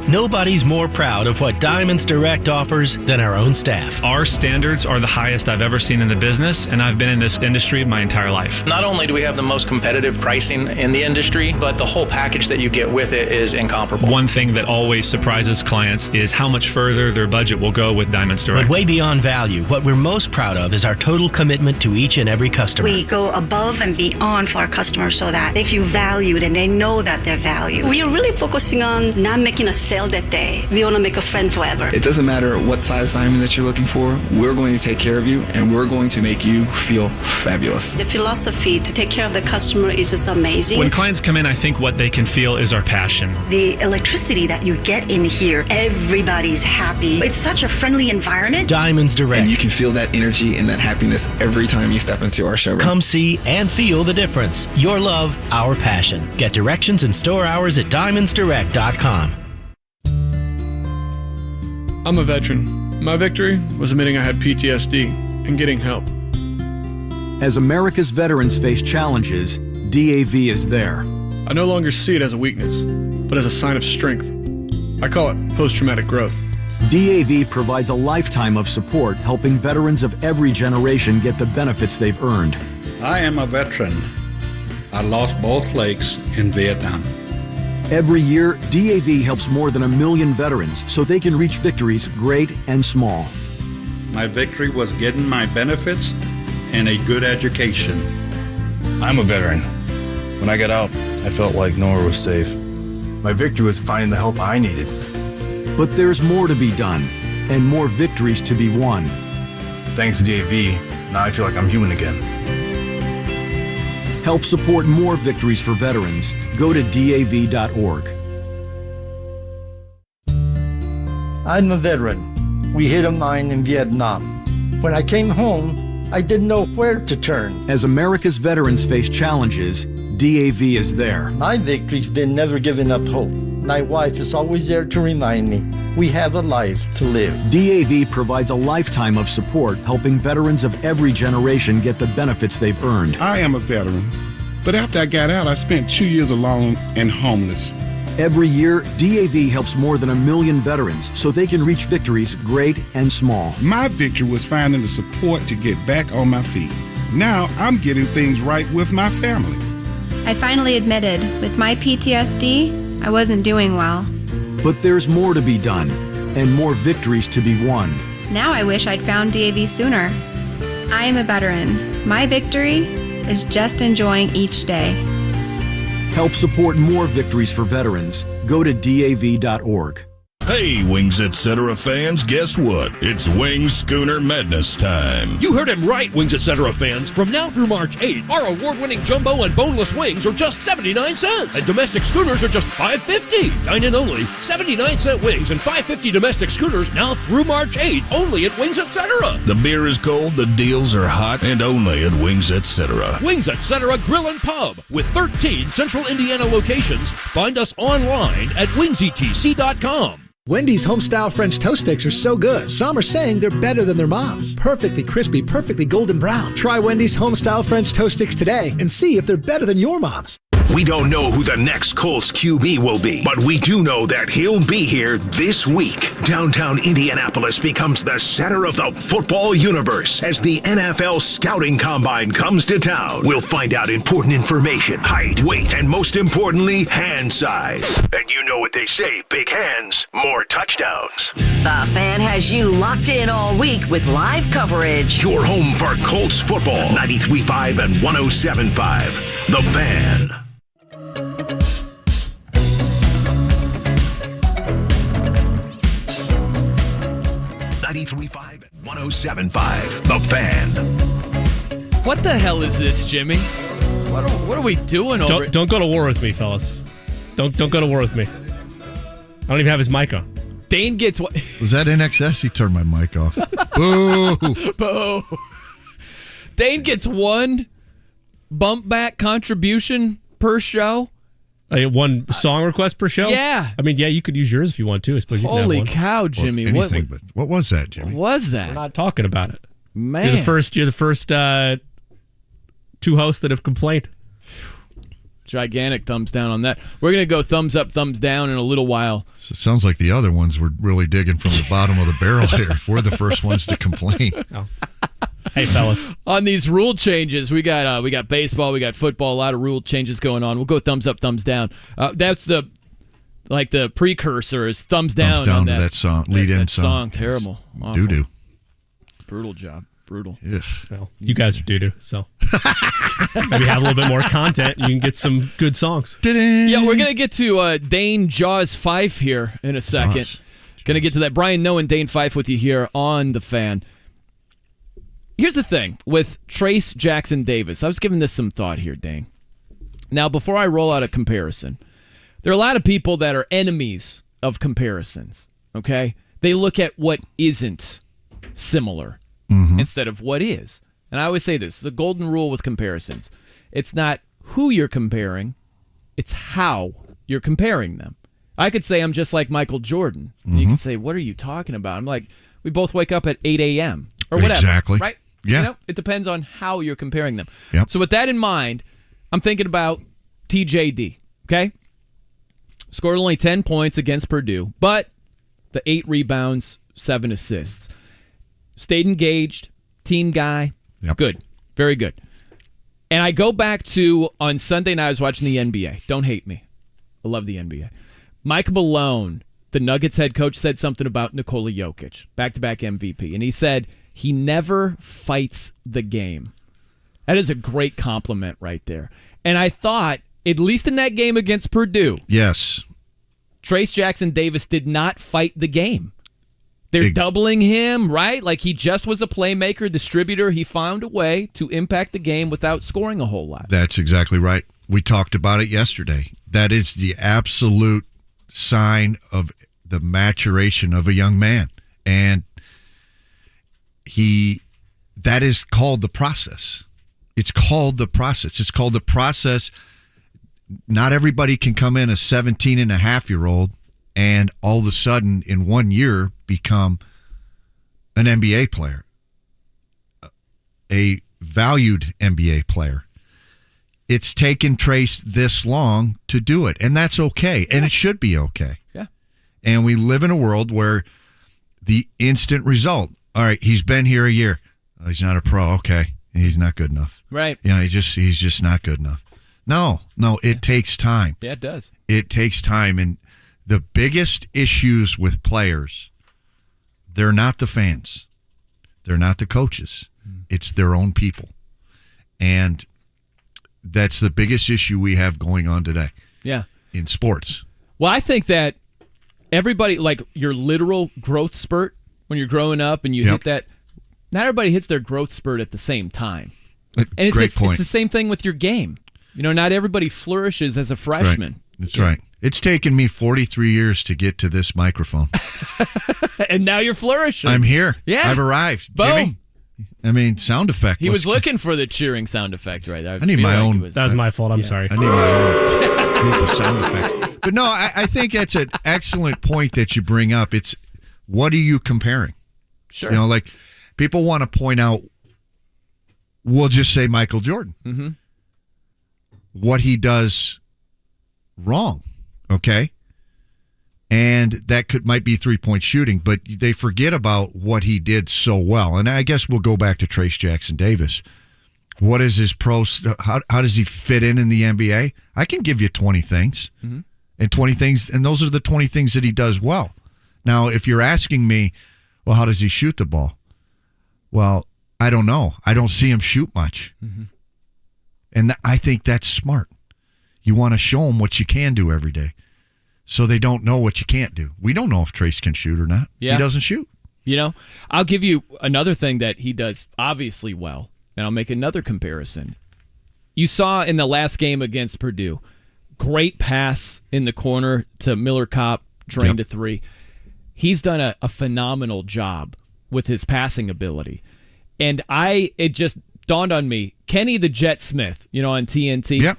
[SPEAKER 11] Nobody's more proud of what Diamonds Direct offers than our own staff.
[SPEAKER 12] Our standards are the highest I've ever seen in the business, and I've been in this industry my entire life.
[SPEAKER 13] Not only do we have the most competitive pricing in the industry, but the whole package that you get with it is incomparable.
[SPEAKER 12] One thing that always surprises clients is how much further their budget will go with Diamonds Direct.
[SPEAKER 11] But way beyond value, what we're most proud of is our total commitment to each and every customer.
[SPEAKER 14] We go above and beyond for our customers so that they feel valued and they know that they're valued. We are really focusing on not making a sale that day. We want to make a friend forever.
[SPEAKER 15] It doesn't matter what size diamond that you're looking for. We're going to take care of you, and we're going to make you feel fabulous.
[SPEAKER 14] The philosophy to take care of the customer is just amazing.
[SPEAKER 12] When clients come in, I think what they can feel is our passion.
[SPEAKER 14] The electricity that you get in here, everybody's happy. It's such a friendly environment.
[SPEAKER 11] Diamonds Direct.
[SPEAKER 15] And you can feel that energy and that happiness every time you step into our showroom.
[SPEAKER 11] Come see and feel the difference. Your love, our passion. Get directions and store hours at diamondsdirect.com.
[SPEAKER 16] I'm a veteran. My victory was admitting I had PTSD and getting help.
[SPEAKER 17] As America's veterans face challenges, DAV is there.
[SPEAKER 16] I no longer see it as a weakness, but as a sign of strength. I call it post-traumatic growth.
[SPEAKER 17] DAV provides a lifetime of support, helping veterans of every generation get the benefits they've earned.
[SPEAKER 18] I am a veteran. I lost both legs in Vietnam.
[SPEAKER 17] Every year, DAV helps more than 1 million veterans so they can reach victories great and small.
[SPEAKER 18] My victory was getting my benefits and a good education.
[SPEAKER 19] I'm a veteran. When I got out, I felt like nowhere was safe. My victory was finding the help I needed.
[SPEAKER 17] But there's more to be done and more victories to be won.
[SPEAKER 19] Thanks to DAV, now I feel like I'm human again.
[SPEAKER 17] Help support more victories for veterans. Go to DAV.org.
[SPEAKER 20] I'm a veteran. We hit a mine in Vietnam. When I came home, I didn't know where to turn.
[SPEAKER 17] As America's veterans face challenges, DAV is there.
[SPEAKER 20] My victory's been never giving up hope. My wife is always there to remind me we have a life to live.
[SPEAKER 17] DAV provides a lifetime of support, helping veterans of every generation get the benefits they've earned.
[SPEAKER 21] I am a veteran, but after I got out, I spent 2 years alone and homeless.
[SPEAKER 17] Every year, DAV helps more than 1 million veterans so they can reach victories great and small.
[SPEAKER 21] My victory was finding the support to get back on my feet. Now I'm getting things right with my family.
[SPEAKER 22] I finally admitted, with my PTSD, I wasn't doing well.
[SPEAKER 17] But there's more to be done and more victories to be won.
[SPEAKER 22] Now I wish I'd found DAV sooner. I am a veteran. My victory is just enjoying each day.
[SPEAKER 17] Help support more victories for veterans. Go to DAV.org.
[SPEAKER 1] Hey, Wings Etc. fans, guess what? It's Wings Schooner Madness time.
[SPEAKER 23] You heard him right, Wings Etc. fans. From now through March 8th, our award-winning jumbo and boneless wings are just 79 cents. And domestic schooners are just $5.50. Dine-in only. 79-cent wings and $5.50 domestic schooners now through March 8th, only at Wings Etc.
[SPEAKER 1] The beer is cold, the deals are hot, and only at Wings Etc.
[SPEAKER 23] Wings Etc. Grill and Pub. With 13 Central Indiana locations, find us online at wingsetc.com.
[SPEAKER 24] Wendy's homestyle French toast sticks are so good. Some are saying they're better than their moms. Perfectly crispy, perfectly golden brown. Try Wendy's homestyle French toast sticks today and see if they're better than your mom's.
[SPEAKER 25] We don't know who the next Colts QB will be, but we do know that he'll be here this week. Downtown Indianapolis becomes the center of the football universe as the NFL Scouting Combine comes to town. We'll find out important information, height, weight, and most importantly, hand size. And you know what they say, big hands, more touchdowns.
[SPEAKER 26] The Fan has you locked in all week with live coverage.
[SPEAKER 25] Your home for Colts football, 93.5 and 107.5. The Fan. 93.5 and 107.5. The Fan.
[SPEAKER 3] What the hell is this, Jimmy? What are we doing over it?
[SPEAKER 5] Don't go to war with me, fellas. Don't go to war with me. I don't even have his mic on.
[SPEAKER 3] Dane gets what?
[SPEAKER 4] Was that NXS? He turned my mic off. Boo!
[SPEAKER 3] Boo! Dane gets one bump back contribution per show.
[SPEAKER 5] One song request per show?
[SPEAKER 3] Yeah.
[SPEAKER 5] I mean, yeah, you could use yours if you want to. I suppose you
[SPEAKER 3] Holy
[SPEAKER 5] can have one.
[SPEAKER 3] cow, Jimmy.
[SPEAKER 4] Well, what was that, Jimmy?
[SPEAKER 3] What was that?
[SPEAKER 5] We're not talking about it.
[SPEAKER 3] Man.
[SPEAKER 5] You're the first two hosts that have complained.
[SPEAKER 3] Gigantic thumbs down on that. We're going to go thumbs up, thumbs down in a little while.
[SPEAKER 4] So it sounds like the other ones were really digging from the bottom of the barrel here. If we're the first ones to complain.
[SPEAKER 5] Oh. Hey, fellas.
[SPEAKER 3] On these rule changes, we got baseball, we got football, a lot of rule changes going on. We'll go thumbs up, thumbs down. That's the precursor is thumbs down.
[SPEAKER 4] Thumbs down
[SPEAKER 3] on
[SPEAKER 4] to that song, lead-in song.
[SPEAKER 3] Terrible.
[SPEAKER 4] Doo-doo.
[SPEAKER 3] Brutal job. Brutal.
[SPEAKER 4] Yes.
[SPEAKER 5] Well, you guys are doo-doo, so maybe have a little bit more content. You can get some good songs.
[SPEAKER 3] Yeah, we're going to get to Dane Jaws Fife here in a second. Going to get to that. Brian Noe and Dane Fife with you here on The Fan. Here's the thing with Trace Jackson Davis. I was giving this some thought here, Dane. Now, before I roll out a comparison, there are a lot of people that are enemies of comparisons, okay? They look at what isn't similar instead of what is. And I always say this, the golden rule with comparisons. It's not who you're comparing, it's how you're comparing them. I could say I'm just like Michael Jordan. And you could say, what are you talking about? I'm like, we both wake up at 8 a.m. or whatever.
[SPEAKER 4] Exactly.
[SPEAKER 3] Right?
[SPEAKER 4] Yeah.
[SPEAKER 3] It depends on how you're comparing them.
[SPEAKER 4] Yep.
[SPEAKER 3] So with that in mind, I'm thinking about TJD, okay? Scored only 10 points against Purdue, but the 8 rebounds, 7 assists. Stayed engaged, team guy.
[SPEAKER 4] Yep.
[SPEAKER 3] Good. Very good. And I go back to, on Sunday night, I was watching the NBA. Don't hate me. I love the NBA. Mike Malone, the Nuggets head coach, said something about Nikola Jokic, back-to-back MVP. And he said, he never fights the game. That is a great compliment right there. And I thought, at least in that game against Purdue,
[SPEAKER 4] yes,
[SPEAKER 3] Trace Jackson Davis did not fight the game. They're doubling him, right? Like he just was a playmaker, distributor. He found a way to impact the game without scoring a whole lot.
[SPEAKER 4] That's exactly right. We talked about it yesterday. That is the absolute sign of the maturation of a young man. And that is called the process. It's called the process. It's called the process. Not everybody can come in a 17-and-a-half-year-old and all of a sudden in 1 year become an NBA player, a valued NBA player. It's taken Trace this long to do it, and that's okay, and it should be okay.
[SPEAKER 3] Yeah.
[SPEAKER 4] And we live in a world where the instant result, all right, he's been here a year. Oh, he's not a pro, okay. He's not good enough.
[SPEAKER 3] Right.
[SPEAKER 4] You know, he's just not good enough. No, it takes time.
[SPEAKER 3] Yeah, it does.
[SPEAKER 4] It takes time, and the biggest issues with players, they're not the fans. They're not the coaches. It's their own people. And that's the biggest issue we have going on today.
[SPEAKER 3] Yeah.
[SPEAKER 4] In sports.
[SPEAKER 3] Well, I think that everybody, like your literal growth spurt when you're growing up and you hit that, not everybody hits their growth spurt at the same time. And it's
[SPEAKER 4] Great point.
[SPEAKER 3] It's the same thing with your game. You know, not everybody flourishes as a freshman.
[SPEAKER 4] That's right. It's taken me 43 years to get to this microphone.
[SPEAKER 3] And now you're flourishing.
[SPEAKER 4] I'm here.
[SPEAKER 3] Yeah.
[SPEAKER 4] I've arrived.
[SPEAKER 3] Boom.
[SPEAKER 4] Jimmy? I mean, sound effect.
[SPEAKER 3] He was looking for the cheering sound effect right there.
[SPEAKER 4] I need my own.
[SPEAKER 5] That was my fault. I'm sorry.
[SPEAKER 4] I need my own group of sound effect. But no, I think that's an excellent point that you bring up. It's what are you comparing?
[SPEAKER 3] Sure.
[SPEAKER 4] You know, like people want to point out, we'll just say Michael Jordan.
[SPEAKER 3] Mm-hmm.
[SPEAKER 4] What he does wrong, okay? And that might be 3-point shooting, but they forget about what he did so well. And I guess we'll go back to Trace Jackson Davis. What is his how does he fit in the NBA? I can give you 20 things.
[SPEAKER 3] Mm-hmm.
[SPEAKER 4] And 20 things, and those are the 20 things that he does well. Now, if you're asking me, well, how does he shoot the ball? Well, I don't know. I don't see him shoot much.
[SPEAKER 3] Mm-hmm.
[SPEAKER 4] And I think that's smart. You want to show them what you can do every day so they don't know what you can't do. We don't know if Trace can shoot or not.
[SPEAKER 3] Yeah.
[SPEAKER 4] He doesn't shoot.
[SPEAKER 3] You know, I'll give you another thing that he does obviously well, and I'll make another comparison. You saw in the last game against Purdue, great pass in the corner to Miller Kopp, drained a three. He's done a phenomenal job with his passing ability. And it just dawned on me, Kenny the Jet Smith, you know, on TNT,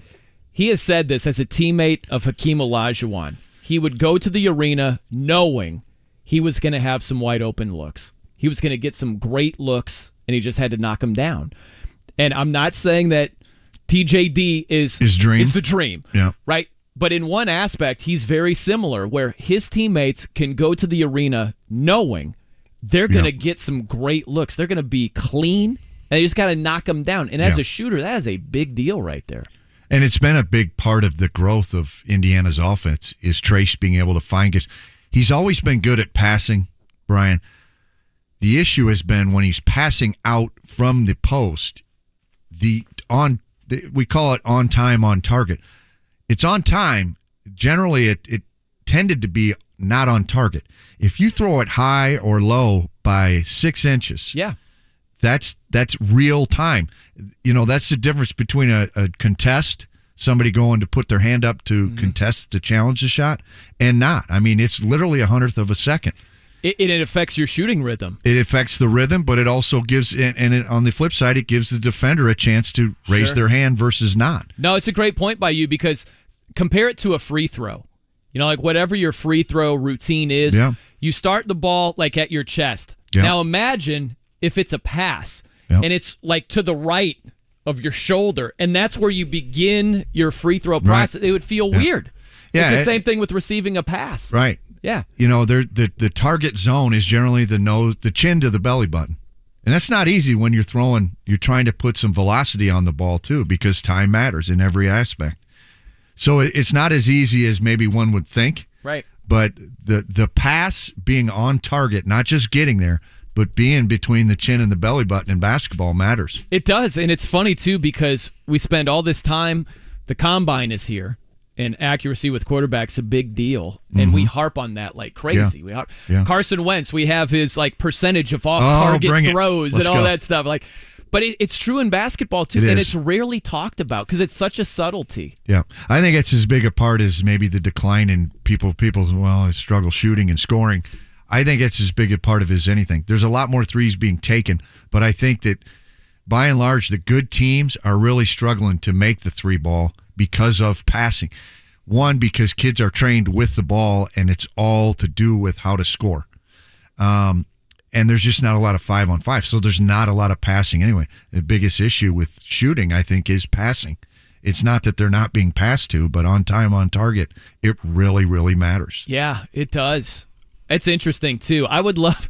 [SPEAKER 3] he has said this as a teammate of Hakeem Olajuwon. He would go to the arena knowing he was going to have some wide open looks. He was going to get some great looks, and he just had to knock them down. And I'm not saying that TJD is the dream.
[SPEAKER 4] Yeah.
[SPEAKER 3] Right? But in one aspect, he's very similar, where his teammates can go to the arena knowing they're going to get some great looks. They're going to be clean, and you just got to knock them down. And as a shooter, that is a big deal right there.
[SPEAKER 4] And it's been a big part of the growth of Indiana's offense is Trace being able to find guys. He's always been good at passing, Brian. The issue has been when he's passing out from the post, we call it on time, on target. It's on time. Generally, it tended to be not on target. If you throw it high or low by 6 inches, that's real time. That's the difference between a contest, somebody going to put their hand up to contest to challenge the shot, and not. I mean, it's literally 100th of a second.
[SPEAKER 3] It affects your shooting rhythm.
[SPEAKER 4] It affects the rhythm, but it also gives, on the flip side, it gives the defender a chance to raise their hand versus not.
[SPEAKER 3] No, it's a great point by you, because compare it to a free throw. Like whatever your free throw routine is, you start the ball like at your chest.
[SPEAKER 4] Yeah.
[SPEAKER 3] Now imagine if it's a pass and it's like to the right of your shoulder, and that's where you begin your free throw process. Right. It would feel weird.
[SPEAKER 4] Yeah,
[SPEAKER 3] it's the same thing with receiving a pass.
[SPEAKER 4] Right.
[SPEAKER 3] Yeah.
[SPEAKER 4] The target zone is generally the chin to the belly button. And that's not easy when you're trying to put some velocity on the ball too, because time matters in every aspect. So it's not as easy as maybe one would think.
[SPEAKER 3] Right.
[SPEAKER 4] But the pass being on target, not just getting there, but being between the chin and the belly button in basketball matters.
[SPEAKER 3] It does. And it's funny too, because we spend all this time, the combine is here. And accuracy with quarterbacks a big deal, and we harp on that like crazy. Carson Wentz, we have his percentage of off-target throws and all that stuff. But it's true in basketball too, and it's rarely talked about because it's such a subtlety.
[SPEAKER 4] Yeah, I think it's as big a part as maybe the decline in people's struggle shooting and scoring. I think it's as big a part of it as anything. There's a lot more threes being taken, but I think that by and large, the good teams are really struggling to make the three ball because of passing. One, because kids are trained with the ball, and it's all to do with how to score. And there's just not a lot of 5-on-5, so there's not a lot of passing anyway. The biggest issue with shooting, I think, is passing. It's not that they're not being passed to, but on time, on target, it really, really matters.
[SPEAKER 3] Yeah, it does. It's interesting, too. I would love,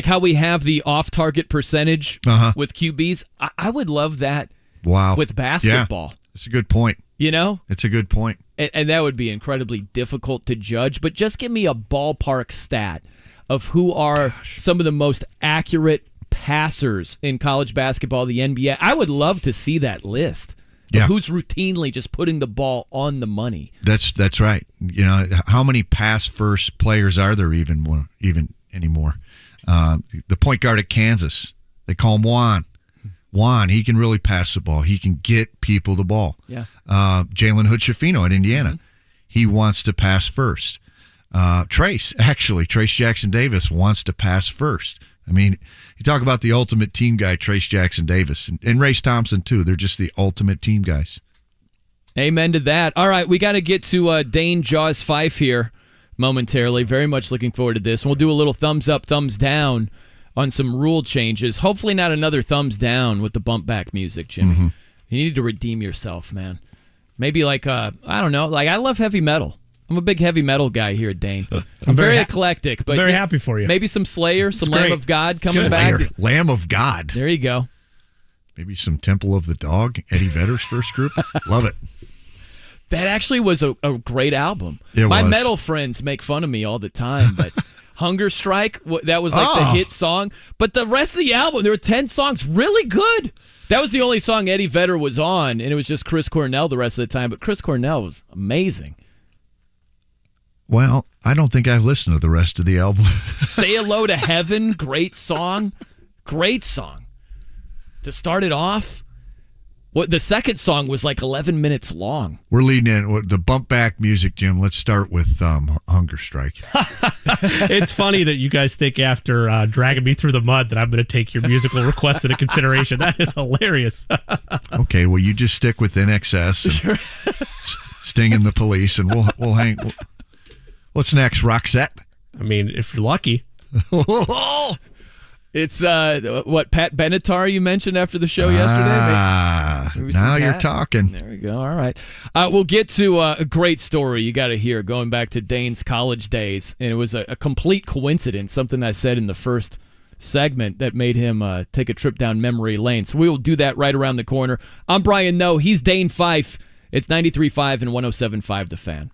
[SPEAKER 3] how we have the off-target percentage with QBs. I would love that with basketball.
[SPEAKER 4] Yeah, that's a good point.
[SPEAKER 3] It's
[SPEAKER 4] a good point.
[SPEAKER 3] And that would be incredibly difficult to judge. But just give me a ballpark stat of who are some of the most accurate passers in college basketball, the NBA. I would love to see that list of who's routinely just putting the ball on the money.
[SPEAKER 4] That's right. How many pass-first players are there even anymore? The point guard at Kansas, they call him Juan, he can really pass the ball. He can get people the ball.
[SPEAKER 3] Yeah.
[SPEAKER 4] Jalen Hood-Schifino at Indiana, he wants to pass first. Trace Jackson Davis wants to pass first. I mean, you talk about the ultimate team guy, Trace Jackson Davis, and Race Thompson too. They're just the ultimate team guys.
[SPEAKER 3] Amen to that. All right, we got to get to Dane Jaws Fife here momentarily. Very much looking forward to this. We'll do a little thumbs up, thumbs down on some rule changes. Hopefully not another thumbs down with the bump back music, Jimmy. You need to redeem yourself, man. Maybe I don't know, I love heavy metal. I'm a big heavy metal guy here at Dane. I'm very eclectic. But
[SPEAKER 5] I'm very happy for you.
[SPEAKER 3] Maybe some Slayer, some Lamb of God coming back.
[SPEAKER 4] Lamb of God.
[SPEAKER 3] There you go.
[SPEAKER 4] Maybe some Temple of the Dog, Eddie Vedder's first group. Love it.
[SPEAKER 3] That actually was a great album.
[SPEAKER 4] My
[SPEAKER 3] metal friends make fun of me all the time, but Hunger Strike, that was the hit song. But the rest of the album, there were 10 songs, really good. That was the only song Eddie Vedder was on, and it was just Chris Cornell the rest of the time. But Chris Cornell was amazing.
[SPEAKER 4] Well, I don't think I've listened to the rest of the album.
[SPEAKER 3] Say Hello to Heaven, great song. Great song. To start it off, the second song was 11 minutes long.
[SPEAKER 4] We're leading in the bump back music, Jim. Let's start with Hunger Strike.
[SPEAKER 5] It's funny that you guys think after dragging me through the mud that I'm going to take your musical request into consideration. That is hilarious.
[SPEAKER 4] Okay, well, you just stick with NXS and Sting and the Police, and we'll hang. What's next, Roxette?
[SPEAKER 5] I mean, if you're lucky.
[SPEAKER 3] It's Pat Benatar you mentioned after the show yesterday?
[SPEAKER 4] Now you're talking.
[SPEAKER 3] There we go. All right. We'll get to a great story you got to hear going back to Dane's college days. And it was a complete coincidence, something I said in the first segment that made him take a trip down memory lane. So we will do that right around the corner. I'm Brian Noe. He's Dane Fife. It's 93.5 and 107.5 The Fan.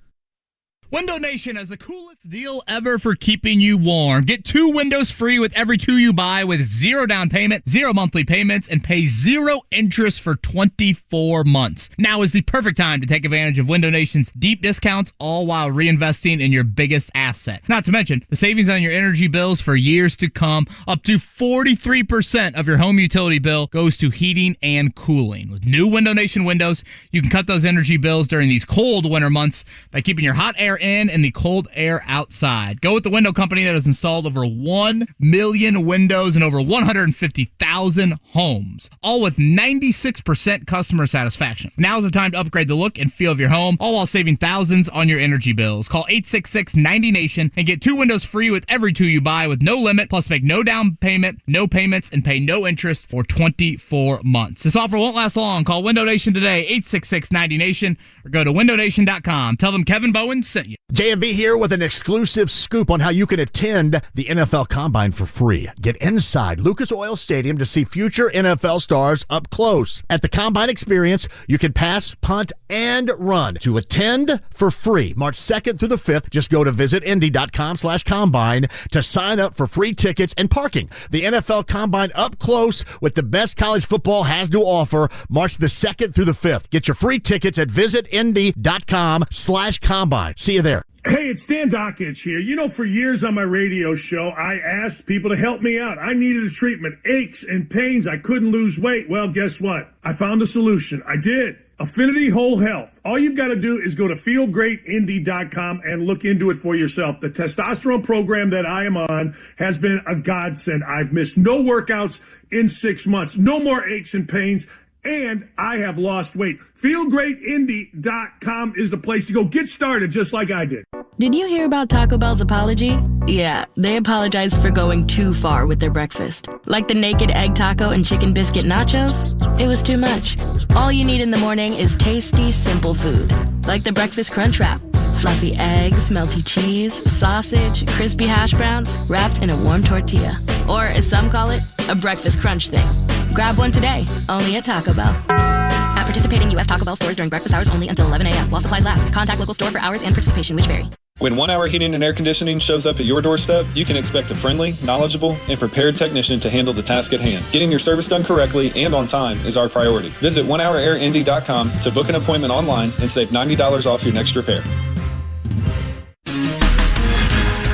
[SPEAKER 2] Window Nation has the coolest deal ever for keeping you warm. Get 2 windows free with every 2 you buy with 0 down payment, 0 monthly payments, and pay 0 interest for 24 months. Now is the perfect time to take advantage of Window Nation's deep discounts, all while reinvesting in your biggest asset. Not to mention the savings on your energy bills for years to come. Up to 43% of your home utility bill goes to heating and cooling. With new Window Nation windows, you can cut those energy bills during these cold winter months by keeping your hot air in and the cold air outside. Go with the window company that has installed over 1 million windows in over 150,000 homes, all with 96% customer satisfaction. Now is the time to upgrade the look and feel of your home, all while saving thousands on your energy bills. Call 866-90NATION and get 2 windows free with every 2 you buy with no limit, plus make no down payment, no payments, and pay no interest for 24 months. This offer won't last long. Call Window Nation today, 866-90NATION, or go to windownation.com. Tell them Kevin Bowen sent you.
[SPEAKER 6] JMV here with an exclusive scoop on how you can attend the NFL Combine for free. Get inside Lucas Oil Stadium to see future NFL stars up close. At the Combine Experience, you can pass, punt, and run. To attend for free, March 2nd through the 5th, just go to visitindy.com/combine to sign up for free tickets and parking. The NFL Combine up close with the best college football has to offer, March the 2nd through the 5th. Get your free tickets at visitindy.com/combine. See you there.
[SPEAKER 7] Hey, it's Dan Dockich here. You know, for years on my radio show, I asked people to help me out. I needed a treatment, aches and pains. I couldn't lose weight. Well, guess what? I found a solution. I did. Affinity Whole Health. All you've got to do is go to feelgreatindy.com and look into it for yourself. The testosterone program that I am on has been a godsend. I've missed no workouts in 6 months. No more aches and pains. And I have lost weight. FeelGreatIndy.com is the place to go. Get started just like I did.
[SPEAKER 8] Did you hear about Taco Bell's apology? Yeah, they apologized for going too far with their breakfast. Like the naked egg taco and chicken biscuit nachos? It was too much. All you need in the morning is tasty, simple food. Like the breakfast crunch wrap. Fluffy eggs, melty cheese, sausage, crispy hash browns, wrapped in a warm tortilla. Or, as some call it, a breakfast crunch thing. Grab one today, only at Taco Bell. At participating U.S. Taco Bell stores during breakfast hours only until 11 a.m. while supplies last. Contact local store for hours and participation, which vary.
[SPEAKER 9] When 1 Hour Heating and Air Conditioning shows up at your doorstep, you can expect a friendly, knowledgeable, and prepared technician to handle the task at hand. Getting your service done correctly and on time is our priority. Visit 1HourAirIndy.com to book an appointment online and save $90 off your next repair.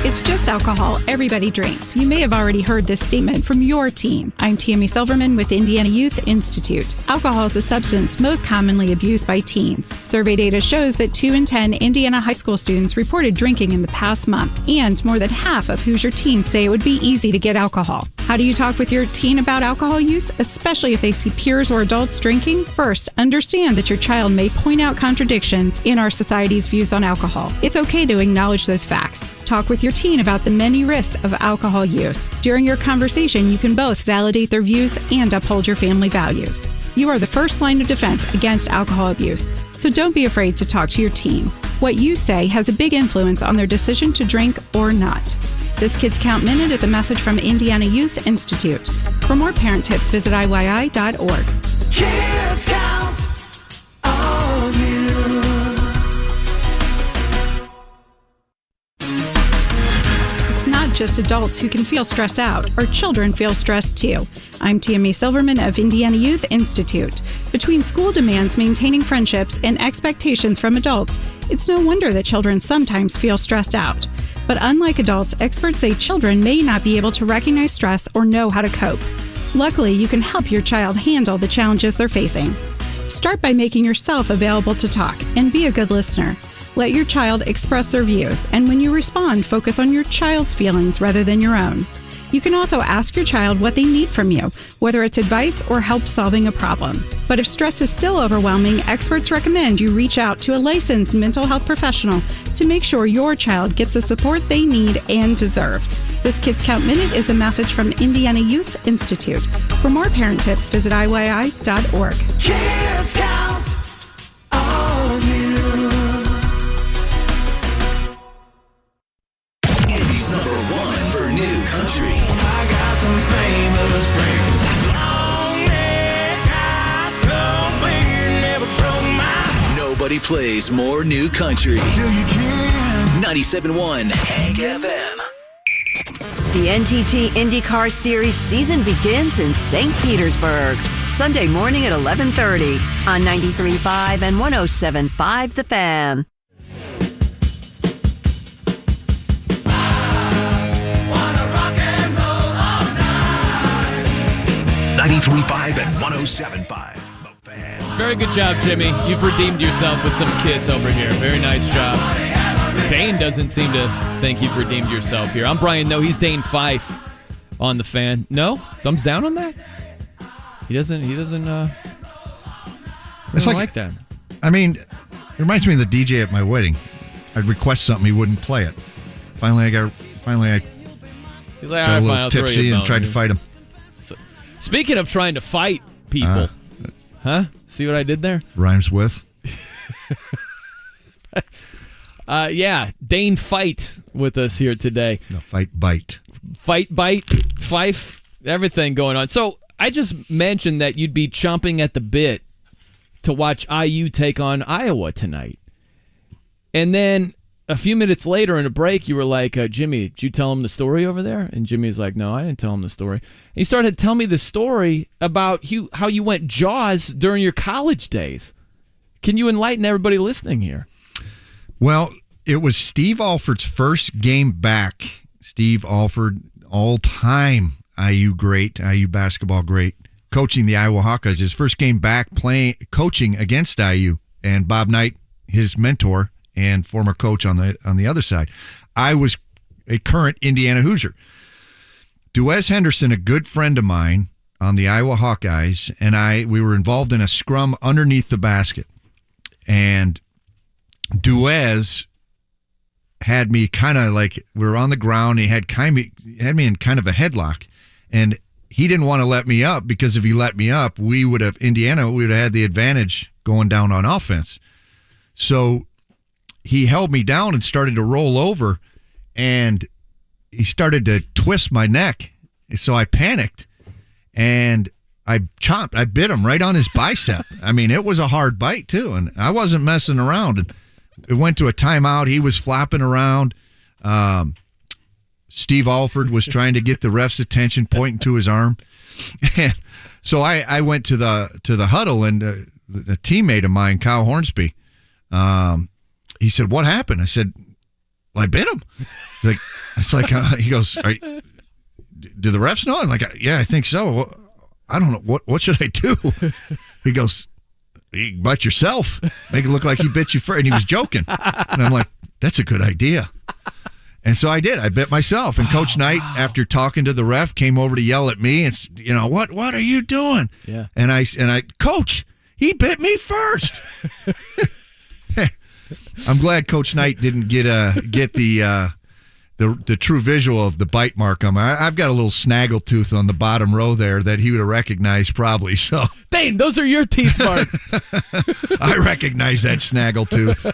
[SPEAKER 10] It's just alcohol. Everybody drinks. You may have already heard this statement from your team. I'm Tammy Silverman with Indiana Youth Institute. Alcohol is a substance most commonly abused by teens. Survey data shows that 2 in 10 Indiana high school students reported drinking in the past month, and more than half of Hoosier teens say it would be easy to get alcohol. How do you talk with your teen about alcohol use, especially if they see peers or adults drinking? First, understand that your child may point out contradictions in our society's views on alcohol. It's okay to acknowledge those facts. Talk with your teen about the many risks of alcohol use. During your conversation, you can both validate their views and uphold your family values. You are the first line of defense against alcohol abuse, so don't be afraid to talk to your teen. What you say has a big influence on their decision to drink or not. This Kids Count Minute is a message from Indiana Youth Institute. For more parent tips, visit IYI.org.
[SPEAKER 27] Kids count on you.
[SPEAKER 10] It's not just adults who can feel stressed out. Our children feel stressed too. I'm Tammy Silverman of Indiana Youth Institute. Between school demands, maintaining friendships, and expectations from adults, it's no wonder that children sometimes feel stressed out. But unlike adults, experts say children may not be able to recognize stress or know how to cope. Luckily, you can help your child handle the challenges they're facing. Start by making yourself available to talk and be a good listener. Let your child express their views, and when you respond, focus on your child's feelings rather than your own. You can also ask your child what they need from you, whether it's advice or help solving a problem. But if stress is still overwhelming, experts recommend you reach out to a licensed mental health professional to make sure your child gets the support they need and deserve. This Kids Count Minute is a message from Indiana Youth Institute. For more parent tips, visit IYI.org.
[SPEAKER 27] Kids Count on you.
[SPEAKER 11] Indy's #1 for new country.
[SPEAKER 27] I got some famous friends. Long neck, high strong, never broke my.
[SPEAKER 11] Nobody plays more new country.
[SPEAKER 27] Till you can.
[SPEAKER 11] 97.1 Hank FM.
[SPEAKER 26] The NTT IndyCar Series season begins in St. Petersburg. Sunday morning at 11:30 on 93.5 and 107.5 The Fan.
[SPEAKER 11] 93.5 and 107.5 The Fan.
[SPEAKER 3] Very good job, Jimmy. You've redeemed yourself with some kiss over here. Very nice job. Dane doesn't seem to think you've redeemed yourself here. I'm Brian. No, he's Dane Fife on The Fan. No? Thumbs down on that? He doesn't
[SPEAKER 4] It's
[SPEAKER 3] like that.
[SPEAKER 4] I mean, it reminds me of the DJ at my wedding. I'd request something, he wouldn't play it. Finally I got
[SPEAKER 3] He's like,
[SPEAKER 4] a
[SPEAKER 3] all right,
[SPEAKER 4] little
[SPEAKER 3] fine, I'll throw you
[SPEAKER 4] tipsy
[SPEAKER 3] a
[SPEAKER 4] and
[SPEAKER 3] bone.
[SPEAKER 4] tried to fight him.
[SPEAKER 3] So, speaking of trying to fight people, huh? See what I did there?
[SPEAKER 4] Rhymes with.
[SPEAKER 3] Yeah, Dane Fight with us here today.
[SPEAKER 4] No, fight, bite.
[SPEAKER 3] Fight, bite, Fife, everything going on. So I just mentioned that you'd be chomping at the bit to watch IU take on Iowa tonight. And then a few minutes later in a break, you were like, Jimmy, did you tell him the story over there? And Jimmy's like, no, I didn't tell him the story. And you started to tell me the story about how you went Jaws during your college days. Can you enlighten everybody listening here?
[SPEAKER 4] Well, it was Steve Alford's first game back. Steve Alford, all-time IU great, IU basketball great, coaching the Iowa Hawkeyes. His first game back coaching against IU. And Bob Knight, his mentor and former coach on the other side. I was a current Indiana Hoosier. Duez Henderson, a good friend of mine on the Iowa Hawkeyes, and we were involved in a scrum underneath the basket. And Duez had me kind of like, we were on the ground. He had me in kind of a headlock, and he didn't want to let me up, because if he let me up, Indiana would have had the advantage going down on offense. So he held me down and started to roll over, and he started to twist my neck. So I panicked, and I bit him right on his bicep. I mean, it was a hard bite too, and I wasn't messing around. And it went to a timeout. He was flopping around. Steve Alford was trying to get the ref's attention, pointing to his arm. And so I went to the huddle, and a teammate of mine, Kyle Hornsby, he said, "What happened?" I said, "Well, I bit him." He goes, "Do the refs know?" I'm like, "Yeah, I think so." Well, I don't know. What should I do? He goes, "You bite yourself. Make it look like he bit you first." And he was joking. And I'm like, "That's a good idea." And so I did. I bit myself. And Coach Knight, after talking to the ref, came over to yell at me and, what are you doing?
[SPEAKER 3] Yeah.
[SPEAKER 4] And I, Coach, he bit me first. I'm glad Coach Knight didn't get the true visual of the bite mark on my. I've got a little snaggle tooth on the bottom row there that he would have recognized probably. So,
[SPEAKER 3] Dane, those are your teeth marks.
[SPEAKER 4] I recognize that snaggle tooth.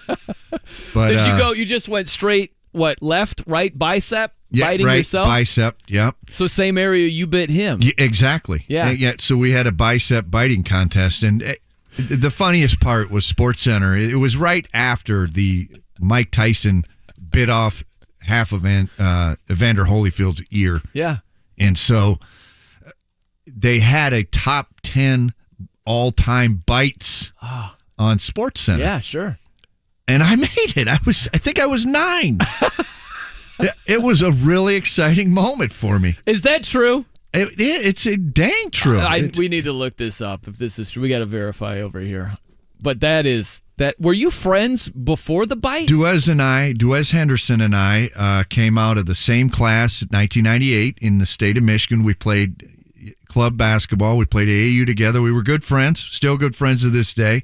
[SPEAKER 4] But
[SPEAKER 3] did you go? You just went straight. What, left, right, bicep, biting
[SPEAKER 4] right,
[SPEAKER 3] yourself?
[SPEAKER 4] Bicep, yep.
[SPEAKER 3] So same area you bit him.
[SPEAKER 4] Yeah, exactly.
[SPEAKER 3] Yeah.
[SPEAKER 4] So we had a bicep biting contest, and the funniest part was SportsCenter. It was right after the Mike Tyson bit off half of Evander Holyfield's ear.
[SPEAKER 3] Yeah.
[SPEAKER 4] And so they had a top 10 all-time bites on SportsCenter.
[SPEAKER 3] Yeah, sure.
[SPEAKER 4] And I made it. I think I was 9. It was a really exciting moment for me.
[SPEAKER 3] Is that true?
[SPEAKER 4] It's a dang true.
[SPEAKER 3] We need to look this up. If this is true, we got to verify over here. But that. Were you friends before the bite?
[SPEAKER 4] Duez Henderson and I came out of the same class in 1998 in the state of Michigan. We played club basketball. We played AAU together. We were good friends, still good friends to this day.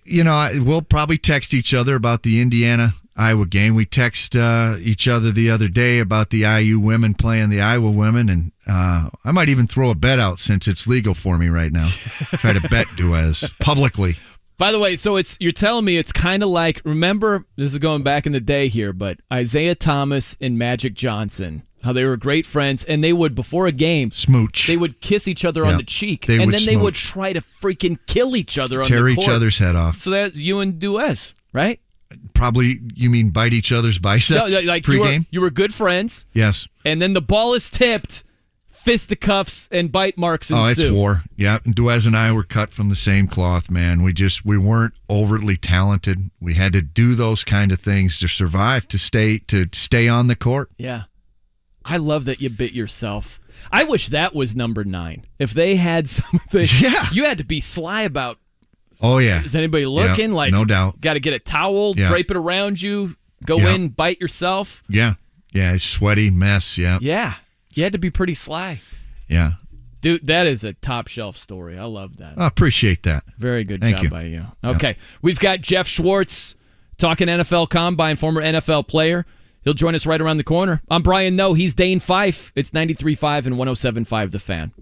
[SPEAKER 4] We'll probably text each other about the Indiana Iowa game. We text each other the other day about the IU women playing the Iowa women, and I might even throw a bet out since it's legal for me right now. Try to bet Duez publicly.
[SPEAKER 3] By the way, so you're telling me it's kind of like, remember, this is going back in the day here, but Isaiah Thomas and Magic Johnson, how they were great friends, and they would, before a game,
[SPEAKER 4] smooch.
[SPEAKER 3] They would kiss each other on the cheek, and then they would try to freaking kill each other on the court.
[SPEAKER 4] Tear each other's head off.
[SPEAKER 3] So that's you and Duez, right?
[SPEAKER 4] Probably, you mean bite each other's bicep
[SPEAKER 3] like
[SPEAKER 4] pregame?
[SPEAKER 3] You were good friends.
[SPEAKER 4] Yes.
[SPEAKER 3] And then the ball is tipped, fisticuffs and bite marks ensue.
[SPEAKER 4] Oh, it's war. Yeah, and Duez and I were cut from the same cloth, man. We weren't overtly talented. We had to do those kind of things to survive, to stay on the court.
[SPEAKER 3] Yeah. I love that you bit yourself. I wish that was number 9. If they had something, you had to be sly about.
[SPEAKER 4] Oh, yeah.
[SPEAKER 3] Is anybody looking?
[SPEAKER 4] Yeah, no doubt.
[SPEAKER 3] Got to get a towel, drape it around you, go in, bite yourself.
[SPEAKER 4] Yeah. Yeah, it's sweaty mess, yeah.
[SPEAKER 3] Yeah. You had to be pretty sly.
[SPEAKER 4] Yeah.
[SPEAKER 3] Dude, that is a top shelf story. I love that.
[SPEAKER 4] I appreciate that.
[SPEAKER 3] Very good
[SPEAKER 4] Thank
[SPEAKER 3] job
[SPEAKER 4] you.
[SPEAKER 3] by you. Okay. We've got Geoff Schwartz talking NFL Combine, former NFL player. He'll join us right around the corner. I'm Brian Noe. He's Dane Fife. It's 93.5 and 107.5 The Fan.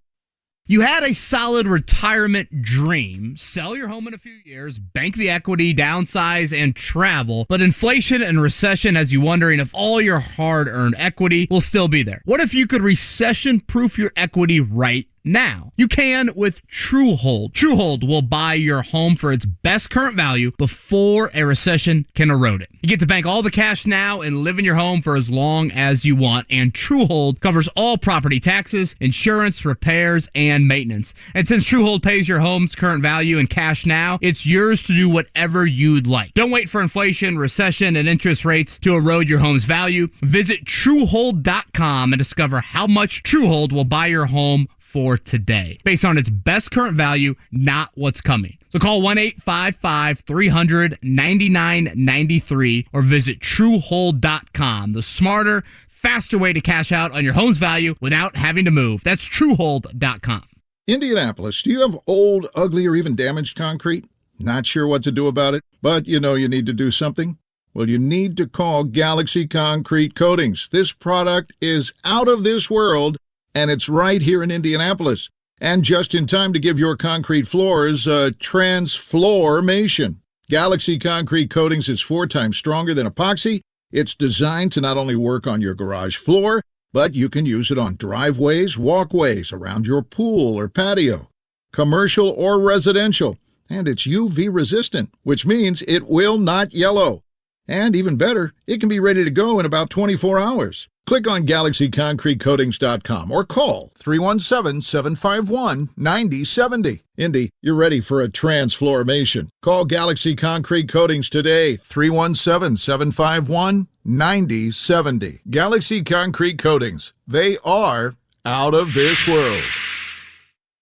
[SPEAKER 2] You had a solid retirement dream. Sell your home in a few years, bank the equity, downsize, and travel. But inflation and recession has you wondering if all your hard-earned equity will still be there. What if you could recession-proof your equity right now? You can with TrueHold. TrueHold will buy your home for its best current value before a recession can erode it. You get to bank all the cash now and live in your home for as long as you want. And TrueHold covers all property taxes, insurance, repairs, and maintenance. And since TrueHold pays your home's current value in cash now, it's yours to do whatever you'd like. Don't wait for inflation, recession, and interest rates to erode your home's value. Visit TrueHold.com and discover how much TrueHold will buy your home for today, based on its best current value, not what's coming. So call 1-855-300-9993 or visit TrueHold.com. The smarter, faster way to cash out on your home's value without having to move. That's TrueHold.com.
[SPEAKER 12] Indianapolis, do you have old, ugly, or even damaged concrete? Not sure what to do about it, but you know you need to do something? Well, you need to call Galaxy Concrete Coatings. This product is out of this world, and it's right here in Indianapolis. And just in time to give your concrete floors a transformation. Galaxy Concrete Coatings is 4 times stronger than epoxy. It's designed to not only work on your garage floor, but you can use it on driveways, walkways, around your pool or patio, commercial or residential. And it's UV resistant, which means it will not yellow. And even better, it can be ready to go in about 24 hours. Click on GalaxyConcreteCoatings.com or call 317-751-9070. Indy, you're ready for a transformation. Call Galaxy Concrete Coatings today, 317-751-9070. Galaxy Concrete Coatings. They are out of this world.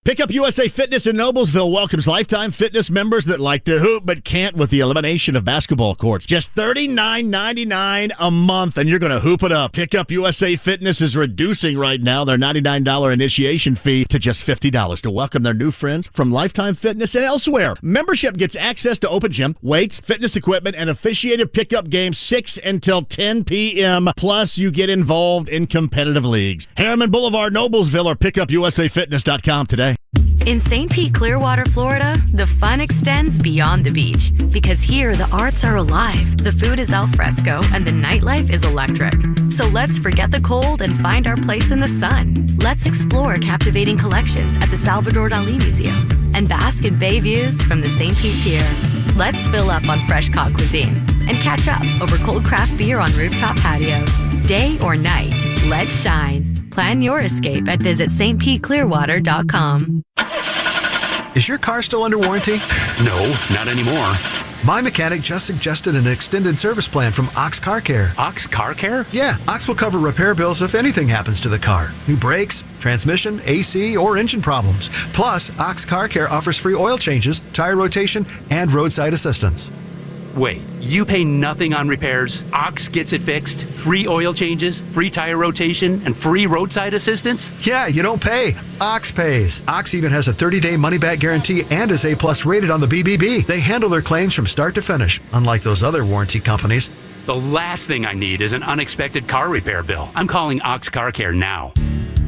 [SPEAKER 6] Pickup USA Fitness in Noblesville welcomes lifetime fitness members that like to hoop but can't with the elimination of basketball courts. Just $39.99 a month, and you're going to hoop it up. Pickup USA Fitness is reducing right now their $99 initiation fee to just $50 to welcome their new friends from Lifetime Fitness and elsewhere. Membership gets access to open gym, weights, fitness equipment, and officiated pickup games 6 until 10 p.m. Plus, you get involved in competitive leagues. Harriman Boulevard, Noblesville, or pickupusafitness.com today.
[SPEAKER 13] In St. Pete, Clearwater, Florida, the fun extends beyond the beach. Because here, the arts are alive, the food is al fresco, and the nightlife is electric. So let's forget the cold and find our place in the sun. Let's explore captivating collections at the Salvador Dali Museum and bask in bay views from the St. Pete Pier. Let's fill up on fresh cod cuisine and catch up over cold craft beer on rooftop patios. Day or night, let's shine. Plan your escape at visitstpeteclearwater.com.
[SPEAKER 14] Is your car still under warranty?
[SPEAKER 15] No, not anymore.
[SPEAKER 14] My mechanic just suggested an extended service plan from Ox Car Care.
[SPEAKER 15] Ox Car Care?
[SPEAKER 14] Yeah, Ox will cover repair bills if anything happens to the car. New brakes, transmission, AC, or engine problems. Plus, Ox Car Care offers free oil changes, tire rotation, and roadside assistance.
[SPEAKER 15] Wait, you pay nothing on repairs? Ox gets it fixed? Free oil changes, free tire rotation, and free roadside assistance?
[SPEAKER 14] Yeah, you don't pay. Ox pays. Ox even has a 30-day money-back guarantee and is A+ rated on the BBB. They handle their claims from start to finish, unlike those other warranty companies.
[SPEAKER 15] The last thing I need is an unexpected car repair bill. I'm calling Ox Car Care now.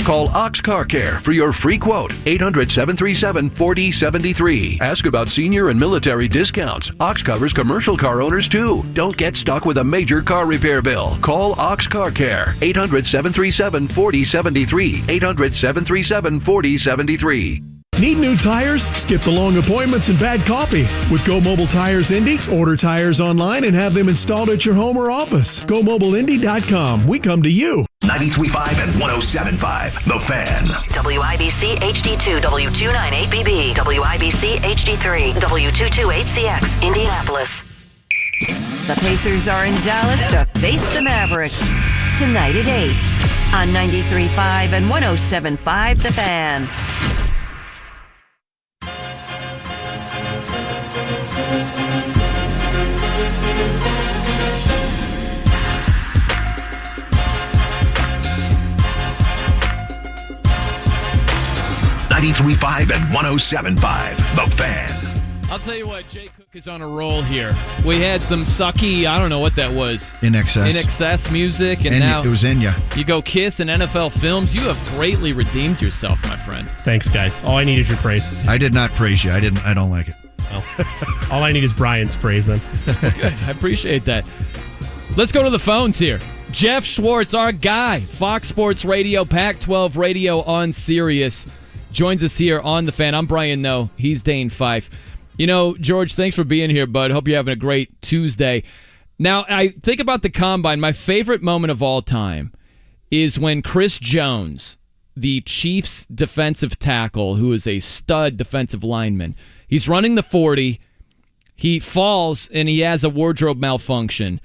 [SPEAKER 16] Call Ox Car Care for your free quote. 800-737-4073. Ask about senior and military discounts. Ox covers commercial car owners too. Don't get stuck with a major car repair bill. Call Ox Car Care. 800-737-4073. 800-737-4073.
[SPEAKER 1] Need new tires? Skip the long appointments and bad coffee. With Go Mobile Tires Indy, order tires online and have them installed at your home or office. GoMobileIndy.com. We come to you.
[SPEAKER 11] 93.5 and 107.5. The Fan.
[SPEAKER 26] WIBC HD2 W298BB. WIBC HD3 W228CX. Indianapolis. The Pacers are in Dallas to face the Mavericks. Tonight at 8 on 93.5 and 107.5 The Fan.
[SPEAKER 11] .5 and 107.5. The Fan.
[SPEAKER 3] I'll tell you what, Jay Cook is on a roll here. We had some sucky, I don't know what that was.
[SPEAKER 4] In
[SPEAKER 3] excess music, and now
[SPEAKER 4] it was Enya.
[SPEAKER 3] You go Kiss and NFL Films. You have greatly redeemed yourself, my friend.
[SPEAKER 5] Thanks, guys. All I need is your praise.
[SPEAKER 4] I did not praise you. I don't like it.
[SPEAKER 5] Oh. All I need is Brian's praise then.
[SPEAKER 3] Good. I appreciate that. Let's go to the phones here. Geoff Schwartz, our guy, Fox Sports Radio, Pac-12 Radio on Sirius, joins us here on The Fan. I'm Brian Noe. He's Dane Fife. You know, George, thanks for being here, bud. Hope you're having a great Tuesday. Now, I think about the Combine. My favorite moment of all time is when Chris Jones, the Chiefs defensive tackle, who is a stud defensive lineman, he's running the 40. He falls, and he has a wardrobe malfunction.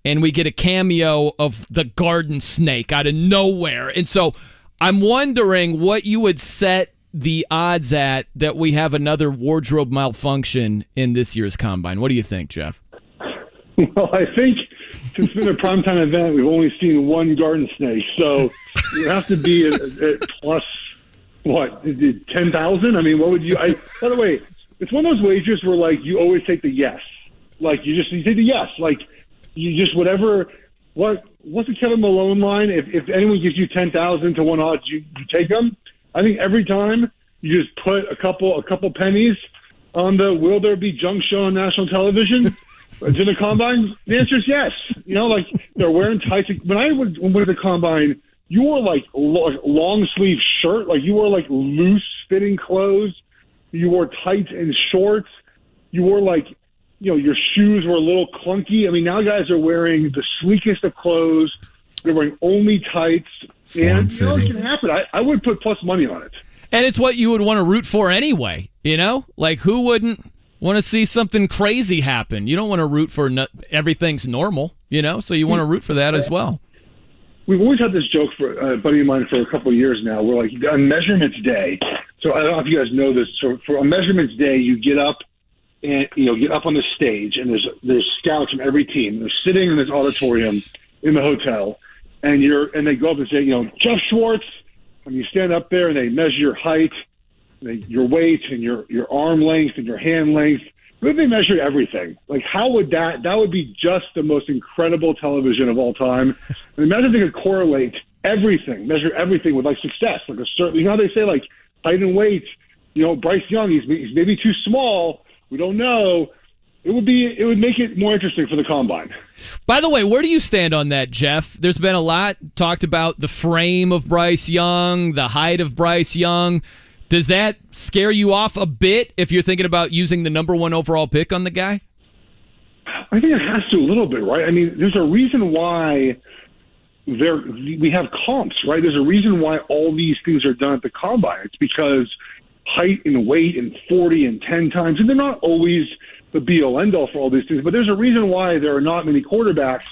[SPEAKER 3] And we get a cameo of the garden snake out of nowhere. And so I'm wondering what you would set the odds at that we have another wardrobe malfunction in this year's Combine. What do you think, Geoff?
[SPEAKER 17] Well, I think since it's been a primetime event, we've only seen one garden snake. So you have to be at plus, what, 10,000? I mean, what would you... by the way, it's one of those wagers where, like, you always take the yes. Like, you take the yes. Like, you just whatever... What's the Kevin Malone line? If anyone gives you 10,000 to 1 odds, you take them. I think every time you just put a couple pennies on the will there be junk show on national television to the Combine. The answer is yes. You know, like they're wearing tights. When I went to the Combine, you wore like long sleeve shirt, like you wore like loose fitting clothes. You wore tights and shorts. You wore like, you know, your shoes were a little clunky. I mean, now guys are wearing the sleekest of clothes. They're wearing only tights. And, you know, it can happen. I would put plus money on it.
[SPEAKER 3] And it's what you would want to root for anyway, you know? Like, who wouldn't want to see something crazy happen? You don't want to root for everything's normal, you know? So you want to root for that as well.
[SPEAKER 17] We've always had this joke for a buddy of mine for a couple of years now. We're like, on Measurements Day, so I don't know if you guys know this, so for on Measurements Day, you get up and, you know, get up on the stage, and there's scouts from every team. They're sitting in this auditorium in the hotel. And they go up and say, you know, Geoff Schwartz, and you stand up there and they measure your height, your weight, and your arm length and your hand length. Would they measure everything? Like, how would that would be just the most incredible television of all time. And imagine if they could correlate everything, measure everything with like success. Like a certain, you know how they say like height and weight, you know, Bryce Young, he's maybe too small. We don't know. It would make it more interesting for the Combine.
[SPEAKER 3] By the way, where do you stand on that, Geoff? There's been a lot talked about the frame of Bryce Young, the height of Bryce Young. Does that scare you off a bit if you're thinking about using the number 1 overall pick on the guy?
[SPEAKER 17] I think it has to a little bit, right? I mean, there's a reason why we have comps, right? There's a reason why all these things are done at the Combine. It's because height and weight and 40 and 10 times, and they're not always the be-all, end-all for all these things. But there's a reason why there are not many quarterbacks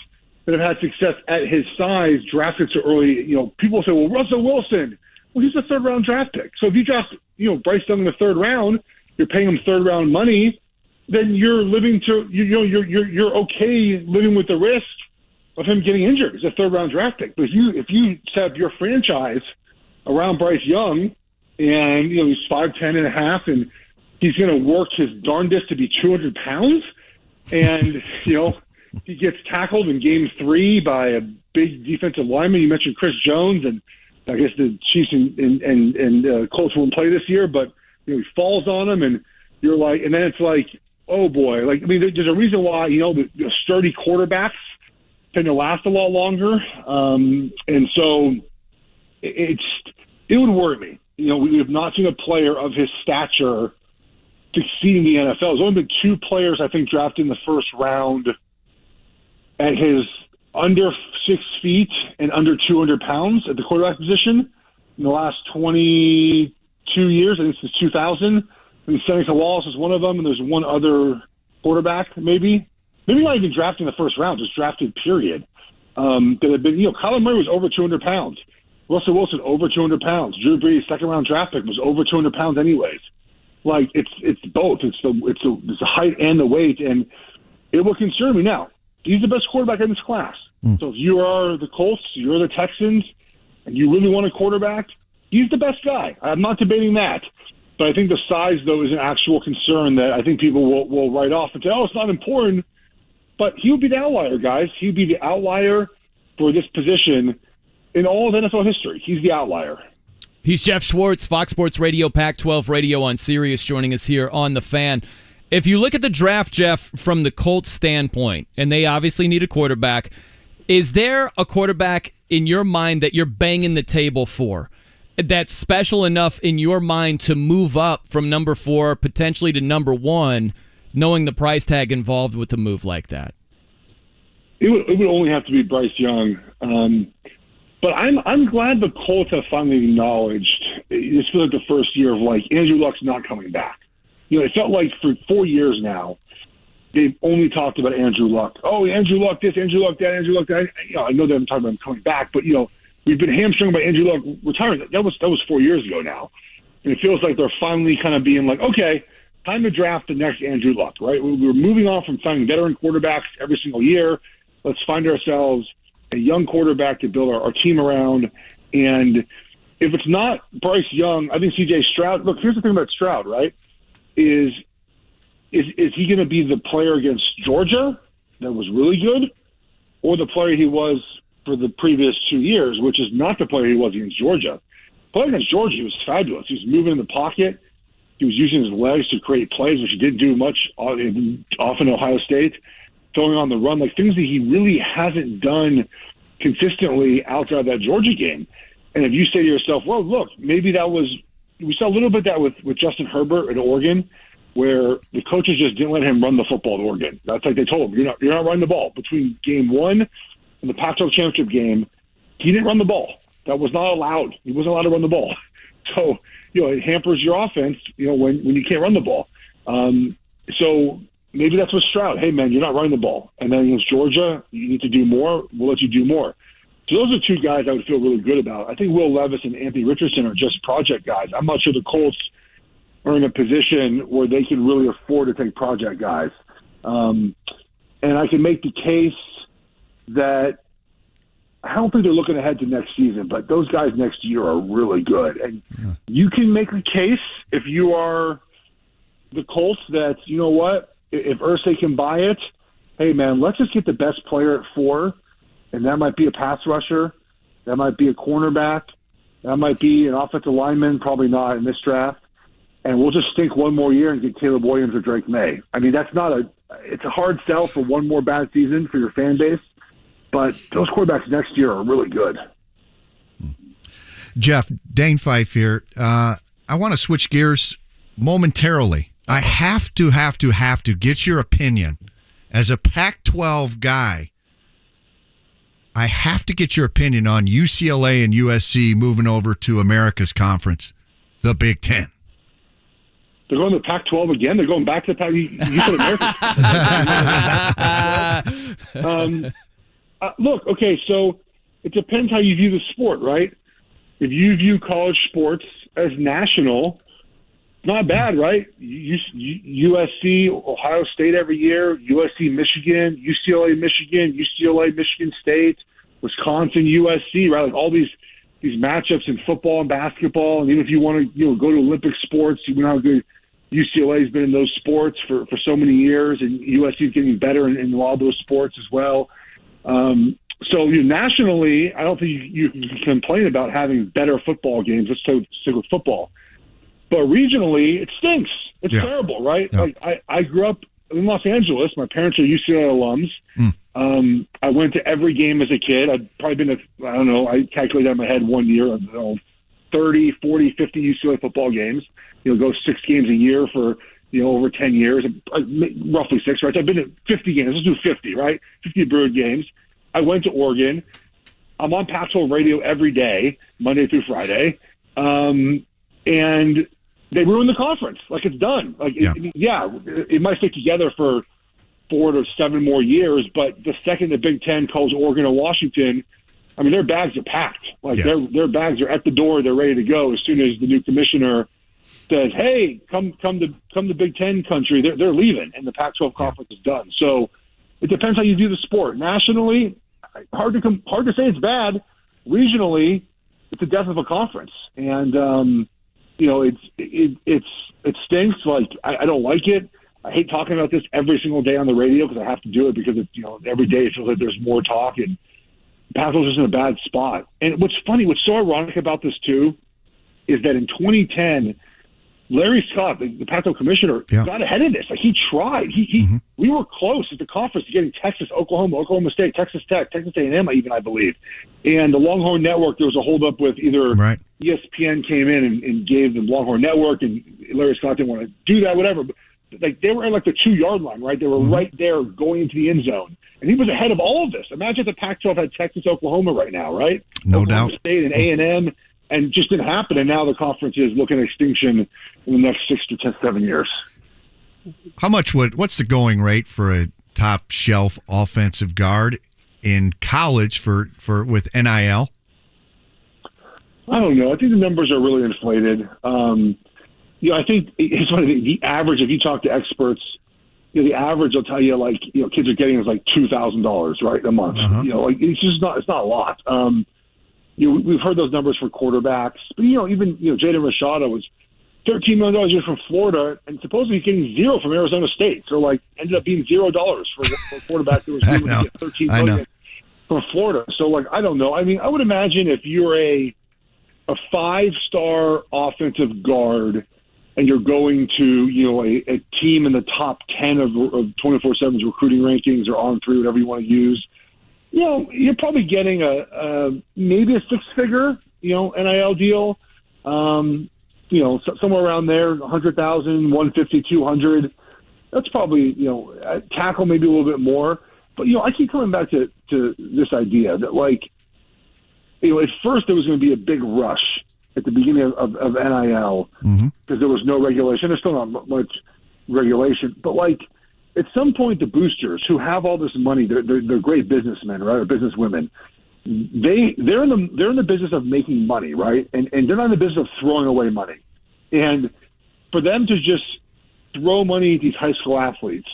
[SPEAKER 17] that have had success at his size drafted so early. You know, people say, well, Russell Wilson, well, he's a third-round draft pick. So if you draft, you know, Bryce Young in the third round, you're paying him third-round money, then you're living to, you're okay living with the risk of him getting injured. He's a third-round draft pick. But if you set up your franchise around Bryce Young, and, you know, he's 5'10" and a half, and he's going to work his darndest to be 200 pounds. And, you know, he gets tackled in Game 3 by a big defensive lineman. You mentioned Chris Jones, and I guess the Chiefs and Colts won't play this year, but he falls on him, and you're like, and then it's like, oh boy, like, I mean, there's a reason why, the sturdy quarterbacks tend to last a lot longer. And so it would worry me. We have not seen a player of his stature succeed in the NFL. There's only been 2 players, I think, drafted in the first round at his under 6 feet and under 200 pounds at the quarterback position in the last 22 years. I think since 2000. I think Seneca Wallace is one of them, and there's one other quarterback, maybe not even drafted in the first round, just drafted, period. That have been, Kyler Murray was over 200 pounds. Russell Wilson, over 200 pounds. Drew Brees, second-round draft pick, was over 200 pounds anyways. Like, it's both. It's the height and the weight, and it will concern me now. He's the best quarterback in this class. So if you are the Colts, you're the Texans, and you really want a quarterback, he's the best guy. I'm not debating that. But I think the size, though, is an actual concern that I think people will write off and say, oh, it's not important. But he would be the outlier, guys. He would be the outlier for this position in all of NFL history. He's the outlier.
[SPEAKER 3] He's Geoff Schwartz, Fox Sports Radio, Pac-12 Radio on Sirius, joining us here on The Fan. If you look at the draft, Geoff, from the Colts standpoint, and they obviously need a quarterback, is there a quarterback in your mind that you're banging the table for that's special enough in your mind to move up from number 4 potentially to number 1, knowing the price tag involved with a move like that?
[SPEAKER 17] It would only have to be Bryce Young. But I'm glad the Colts have finally acknowledged, this feels like the first year of, like, Andrew Luck's not coming back. It felt like for 4 years now, they've only talked about Andrew Luck. Oh, Andrew Luck this, Andrew Luck that, Andrew Luck that. I know they're talking about him coming back, but, we've been hamstrung by Andrew Luck retiring. That was 4 years ago now. And it feels like they're finally kind of being like, okay, time to draft the next Andrew Luck, right? We're moving on from finding veteran quarterbacks every single year. Let's find ourselves a young quarterback to build our team around. And if it's not Bryce Young, I think C.J. Stroud. Look, here's the thing about Stroud, right? Is he going to be the player against Georgia that was really good, or the player he was for the previous 2 years, which is not the player he was against Georgia? Playing against Georgia, he was fabulous. He was moving in the pocket. He was using his legs to create plays, which he didn't do much often in Ohio State. Throwing on the run, like things that he really hasn't done consistently outside that Georgia game. And if you say to yourself, well, look, maybe we saw a little bit that with Justin Herbert at Oregon, where the coaches just didn't let him run the football at Oregon. That's like they told him, you're not running the ball. Between game 1 and the Pac-12 championship game, he didn't run the ball. That was not allowed. He wasn't allowed to run the ball. So, it hampers your offense, when you can't run the ball. So maybe that's with Stroud. Hey, man, you're not running the ball. And then against Georgia, you need to do more. We'll let you do more. So those are 2 guys I would feel really good about. I think Will Levis and Anthony Richardson are just project guys. I'm not sure the Colts are in a position where they can really afford to take project guys. And I can make the case that I don't think they're looking ahead to next season, but those guys next year are really good. And you can make the case if you are the Colts that, you know what, if Irsay can buy it, hey, man, let's just get the best player at 4, and that might be a pass rusher, that might be a cornerback, that might be an offensive lineman, probably not in this draft, and we'll just stink one more year and get Caleb Williams or Drake May. I mean, it's a hard sell for one more bad season for your fan base, but those quarterbacks next year are really good.
[SPEAKER 4] Geoff, Dane Fife here. I want to switch gears momentarily. I have to get your opinion. As a Pac-12 guy, I have to get your opinion on UCLA and USC moving over to America's conference, the Big Ten.
[SPEAKER 17] They're going to the Pac-12 again? They're going back to the Pac-12? You said America. Look, okay, so it depends how you view the sport, right? If you view college sports as national, not bad, right? USC, Ohio State every year, USC, Michigan, UCLA, Michigan, UCLA, Michigan State, Wisconsin, USC, right? Like all these matchups in football and basketball, and even if you want to go to Olympic sports, you know how good UCLA's been in those sports for so many years, and USC's getting better in a lot of those sports as well. So nationally, I don't think you can complain about having better football games. Let's stick with football. But regionally, it stinks. It's terrible, right?
[SPEAKER 4] Yeah.
[SPEAKER 17] Like I grew up in Los Angeles. My parents are UCLA alums. I went to every game as a kid. I'd probably been I calculated in my head 1 year, 30, 40, 50 UCLA football games. Go 6 games a year for, over 10 years, roughly 6, right? So I've been at 50 games. Let's do 50, right? 50 Bird games. I went to Oregon. I'm on Pac-12 radio every day, Monday through Friday. And they ruined the conference. Like, it's done. Like, it might stick together for 4 to 7 more years, but the second the Big Ten calls Oregon or Washington, I mean, their bags are packed. Like, their bags are at the door. They're ready to go as soon as the new commissioner says, "Hey, come to Big Ten country." They're leaving, and the Pac-12 conference is done. So it depends how you do the sport. Nationally, hard to say it's bad. Regionally, it's the death of a conference, and it stinks. Like, I don't like it. I hate talking about this every single day on the radio because I have to do it because every day it feels like there's more talk, and Pac-12 is in a bad spot. And what's so ironic about this too is that in 2010. Larry Scott, the Pac-12 commissioner, got ahead of this. Like, he tried. We were close at the conference to getting Texas, Oklahoma State, Texas Tech, Texas A&M, even, I believe. And the Longhorn Network, there was a holdup with either ESPN came in and gave the Longhorn Network, and Larry Scott didn't want to do that, whatever. But they were at the 2-yard line, right? They were right there going into the end zone. And he was ahead of all of this. Imagine if the Pac-12 had Texas, Oklahoma right now, right?
[SPEAKER 4] No
[SPEAKER 17] Oklahoma
[SPEAKER 4] doubt.
[SPEAKER 17] State and A&M. And just didn't happen, and now the conference is looking at extinction in the next 6 to 7 years.
[SPEAKER 4] How much what's the going rate for a top shelf offensive guard in college for with NIL?
[SPEAKER 17] I don't know. I think the numbers are really inflated. I think it's funny. The average, if you talk to experts, the average will tell you kids are getting is like $2,000 right a month. It's just not a lot. We've heard those numbers for quarterbacks, but even Jaden Rashada was $13 million a year from Florida, and supposedly he's getting zero from Arizona State. So ended up being $0 for a quarterback that was going to get $13 million from Florida. So I don't know. I mean, I would imagine if you're a 5-star offensive guard and you're going to a team in the top 10 of 24/7's recruiting rankings or on 3, whatever you want to use. You're probably getting maybe a 6-figure, NIL deal. Somewhere around there, 100,000, 150, 200. That's probably, tackle maybe a little bit more. But, I keep coming back to this idea that, at first there was going to be a big rush at the beginning of NIL because there was no regulation. There's still not much regulation. But, at some point, the boosters who have all this money, they're great businessmen, right, or businesswomen. They're in the business of making money, right, and they're not in the business of throwing away money. And for them to just throw money at these high school athletes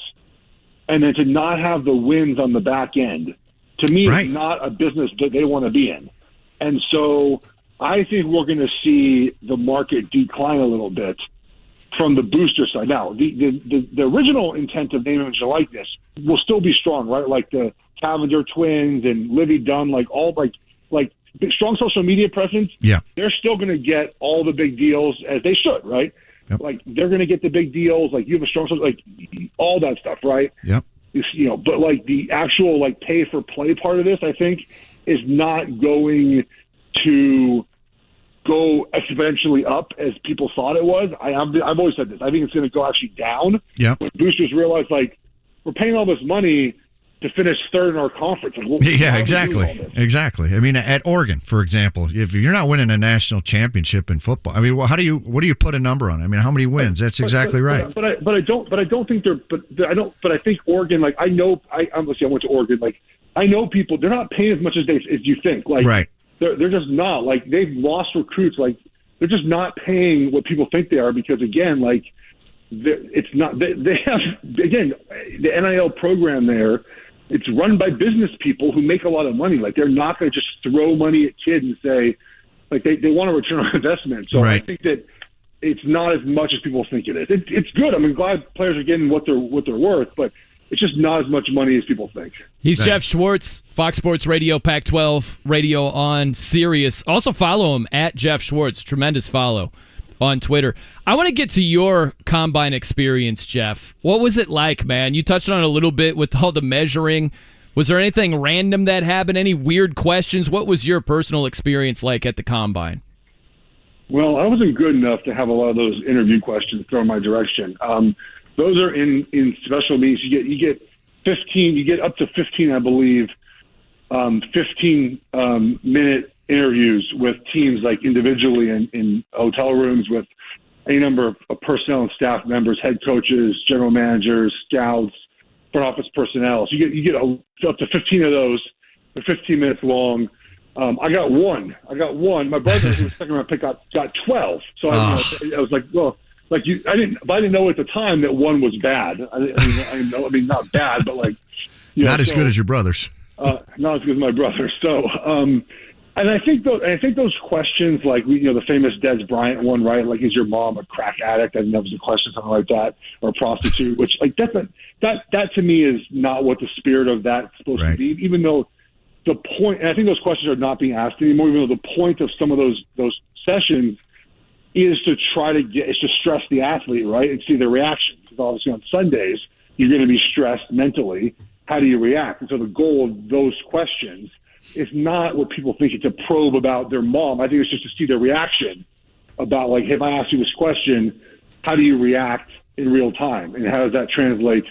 [SPEAKER 17] and then to not have the wins on the back end, to me, is not a business that they want to be in. And so I think we're going to see the market decline a little bit from the booster side. Now, the original intent of name, image, and likeness will still be strong, right? Like the Cavender twins and Livy Dunn, all strong social media presence. Yeah, they're still going to get all the big deals as they should, right? Yep. They're going to get the big deals. You have a strong social, all that stuff, right? Yep. But the actual pay for play part of this, I think, is not going to go exponentially up as people thought it was. I've always said this. I think it's going to go actually down. Yeah. When boosters realize we're paying all this money to finish third in our conference.
[SPEAKER 4] Exactly. I mean, at Oregon, for example, if you're not winning a national championship in football, I mean, what do you put a number on? I mean, how many wins? That's exactly right.
[SPEAKER 17] But I don't think but I think Oregon, I went to Oregon, I know people, they're not paying as much as you think. Right. They're just not. They've lost recruits. They're just not paying what people think they are because, again, it's not. They have, again, the NIL program there, it's run by business people who make a lot of money. They're not going to just throw money at kids and say, they want a return on investment. So I think that it's not as much as people think it is. It's good. I'm glad players are getting what they're worth, but it's just not as much money as people think.
[SPEAKER 3] He's Geoff Schwartz, Fox Sports Radio, Pac-12 Radio on Sirius. Also follow him at Geoff Schwartz. Tremendous follow on Twitter. I want to get to your combine experience, Geoff. What was it like, man? You touched on it a little bit with all the measuring. Was there anything random that happened? Any weird questions? What was your personal experience like at the combine?
[SPEAKER 17] Well, I wasn't good enough to have a lot of those interview questions thrown my direction. Those are in special meetings. You get 15. You get up to 15, I believe. 15-minute interviews with teams, like individually in hotel rooms with any number of personnel and staff members, head coaches, general managers, scouts, front office personnel. So you get up to 15 of those. They're 15 minutes long. I got one. My brother, who was second round pick, got 12. So I was like, well. Like I didn't know at the time that one was bad. I mean, not bad, but like,
[SPEAKER 4] not as good as your brothers.
[SPEAKER 17] Not as good as my brother. So, and I think those questions, like the famous Des Bryant one, right? Like, is your mom a crack addict? I think that was a question, something like that, or a prostitute. Which, like, that to me is not what the spirit of that's supposed to be. Even though the point, and I think those questions are not being asked anymore. Even though the point of some of those sessions is to stress the athlete, right, and see their reaction. Because obviously on Sundays, you're going to be stressed mentally. How do you react? And so the goal of those questions is not what people think it's a probe about their mom. I think it's just to see their reaction about, like, hey, if I ask you this question, how do you react in real time? And how does that translate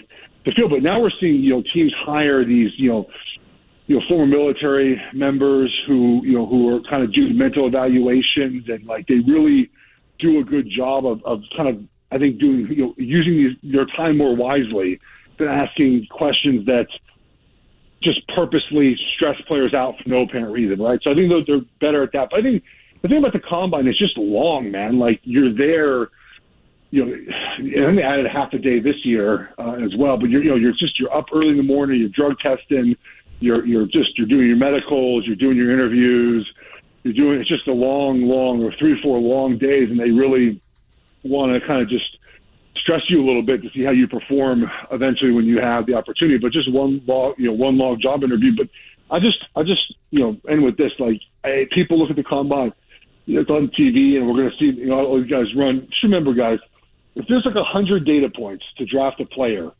[SPEAKER 17] to field? But now we're seeing, teams hire these, former military members who are kind of doing mental evaluations, and like they really do a good job of kind of, I think, doing, using their time more wisely than asking questions that just purposely stress players out for no apparent reason, right? So I think they're better at that. But I think the thing about the combine is just long, man. Like, you're there, and they added half a day this year as well. But you're up early in the morning, you're drug testing, you're doing your medicals, you're doing your interviews. It's just a long, or 3 or 4 long days, and they really want to kind of just stress you a little bit to see how you perform eventually when you have the opportunity. But just one long job interview. But I just end with this: like, people look at the combine, it's on TV, and we're going to see all these guys run. Just remember, guys, if there's like 100 data points to draft a player,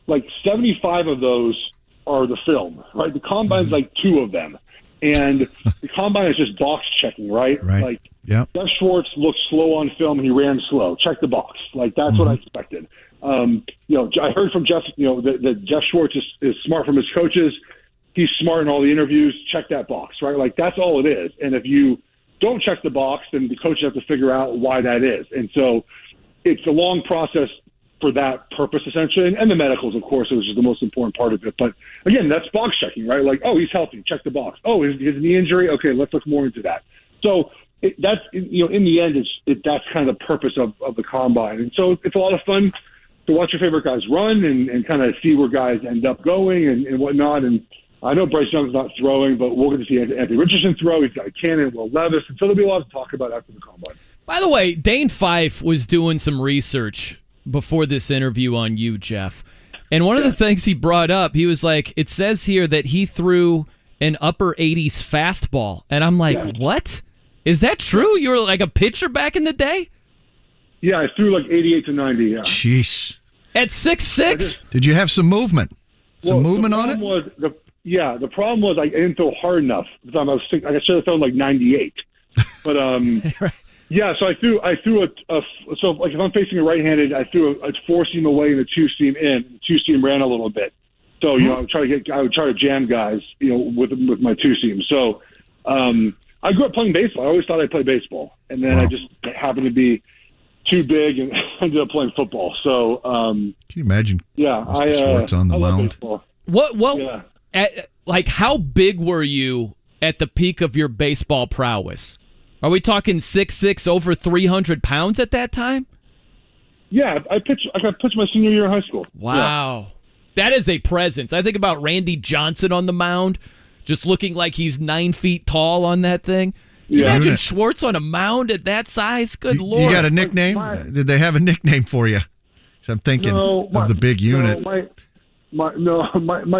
[SPEAKER 17] like 75 of those are the film, right? The combine's like 2 of them. And the combine is just box checking, right? Like, Geoff Schwartz looked slow on film and he ran slow. Check the box. Like, that's what I expected. I heard from Geoff, that Geoff Schwartz is smart from his coaches. He's smart in all the interviews. Check that box, right? Like, that's all it is. And if you don't check the box, then the coaches have to figure out why that is. And so it's a long process for that purpose, essentially, and the medicals, of course, which is the most important part of it. But again, that's box checking, right? Like, oh, he's healthy, check the box. Oh, his knee injury, okay, let's look more into that. So that's in the end, that's kind of the purpose of the combine, and so it's a lot of fun to watch your favorite guys run and kind of see where guys end up going and whatnot. And I know Bryce Young's not throwing, but we're going to see Anthony Richardson throw. He's got Cannon, Will Levis, and so there'll be a lot to talk about after the combine.
[SPEAKER 3] By the way, Dane Fife was doing some research before this interview on you, Geoff. And one of the things he brought up, he was like, it says here that he threw an upper 80s fastball. And I'm like, what? Is that true? You were like a pitcher back in the day?
[SPEAKER 17] Yeah, I threw like 88 to 90, yeah.
[SPEAKER 4] Jeez.
[SPEAKER 3] At 6'6"?
[SPEAKER 4] Did you have some movement? Movement on it?
[SPEAKER 17] The problem was I didn't throw hard enough. I was sick. I should have thrown like 98. But right. Yeah, so I threw so like if I'm facing a right-handed, I threw a 4-seam away and a 2-seam in. The 2-seam ran a little bit, so I would try to jam guys, with my 2-seam. So I grew up playing baseball. I always thought I'd play baseball, and then I just happened to be too big and ended up playing football. So can
[SPEAKER 4] you imagine?
[SPEAKER 17] Yeah,
[SPEAKER 4] Schwartz on the mound.
[SPEAKER 3] What? Yeah. How big were you at the peak of your baseball prowess? Are we talking 6'6", over 300 pounds at that time?
[SPEAKER 17] Yeah, I got pitched my senior year in high school.
[SPEAKER 3] Wow. Yeah. That is a presence. I think about Randy Johnson on the mound, just looking like he's 9 feet tall on that thing. you imagine Schwartz on a mound at that size? Good Lord.
[SPEAKER 4] You got a nickname? Did they have a nickname for you? So I'm thinking of the big unit.
[SPEAKER 17] My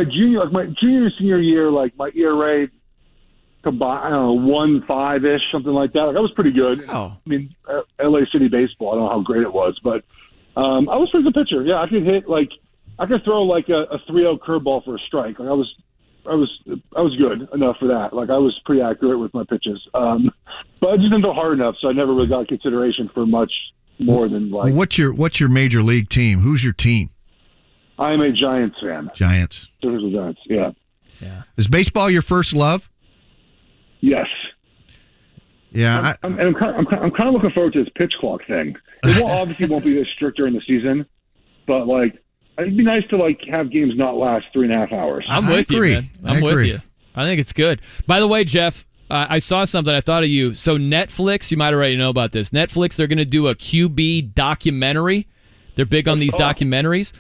[SPEAKER 17] junior and senior year, like my ERA combined, I don't know, 1.5-ish, something like that. Like, that was pretty good.
[SPEAKER 3] Oh.
[SPEAKER 17] I mean, LA City baseball, I don't know how great it was, but I was a pretty good pitcher. Yeah, I could hit I could throw like a 3-0 curveball for a strike. Like I was good enough for that. Like I was pretty accurate with my pitches. But I just didn't go hard enough, so I never really got consideration for much more than like.
[SPEAKER 4] What's your major league team? Who's your team?
[SPEAKER 17] I am a Giants fan.
[SPEAKER 4] Giants.
[SPEAKER 17] Giants. Yeah.
[SPEAKER 4] Is baseball your first love?
[SPEAKER 17] Yes.
[SPEAKER 4] Yeah.
[SPEAKER 17] I'm kind of looking forward to this pitch clock thing. It obviously won't be this strict during the season, but like it'd be nice to like have games not last 3.5 hours.
[SPEAKER 3] I'm with you, man. I'm with you. I think it's good. By the way, Geoff, I saw something. I thought of you. So Netflix, you might already know about this. Netflix, they're going to do a QB documentary. They're big on these documentaries.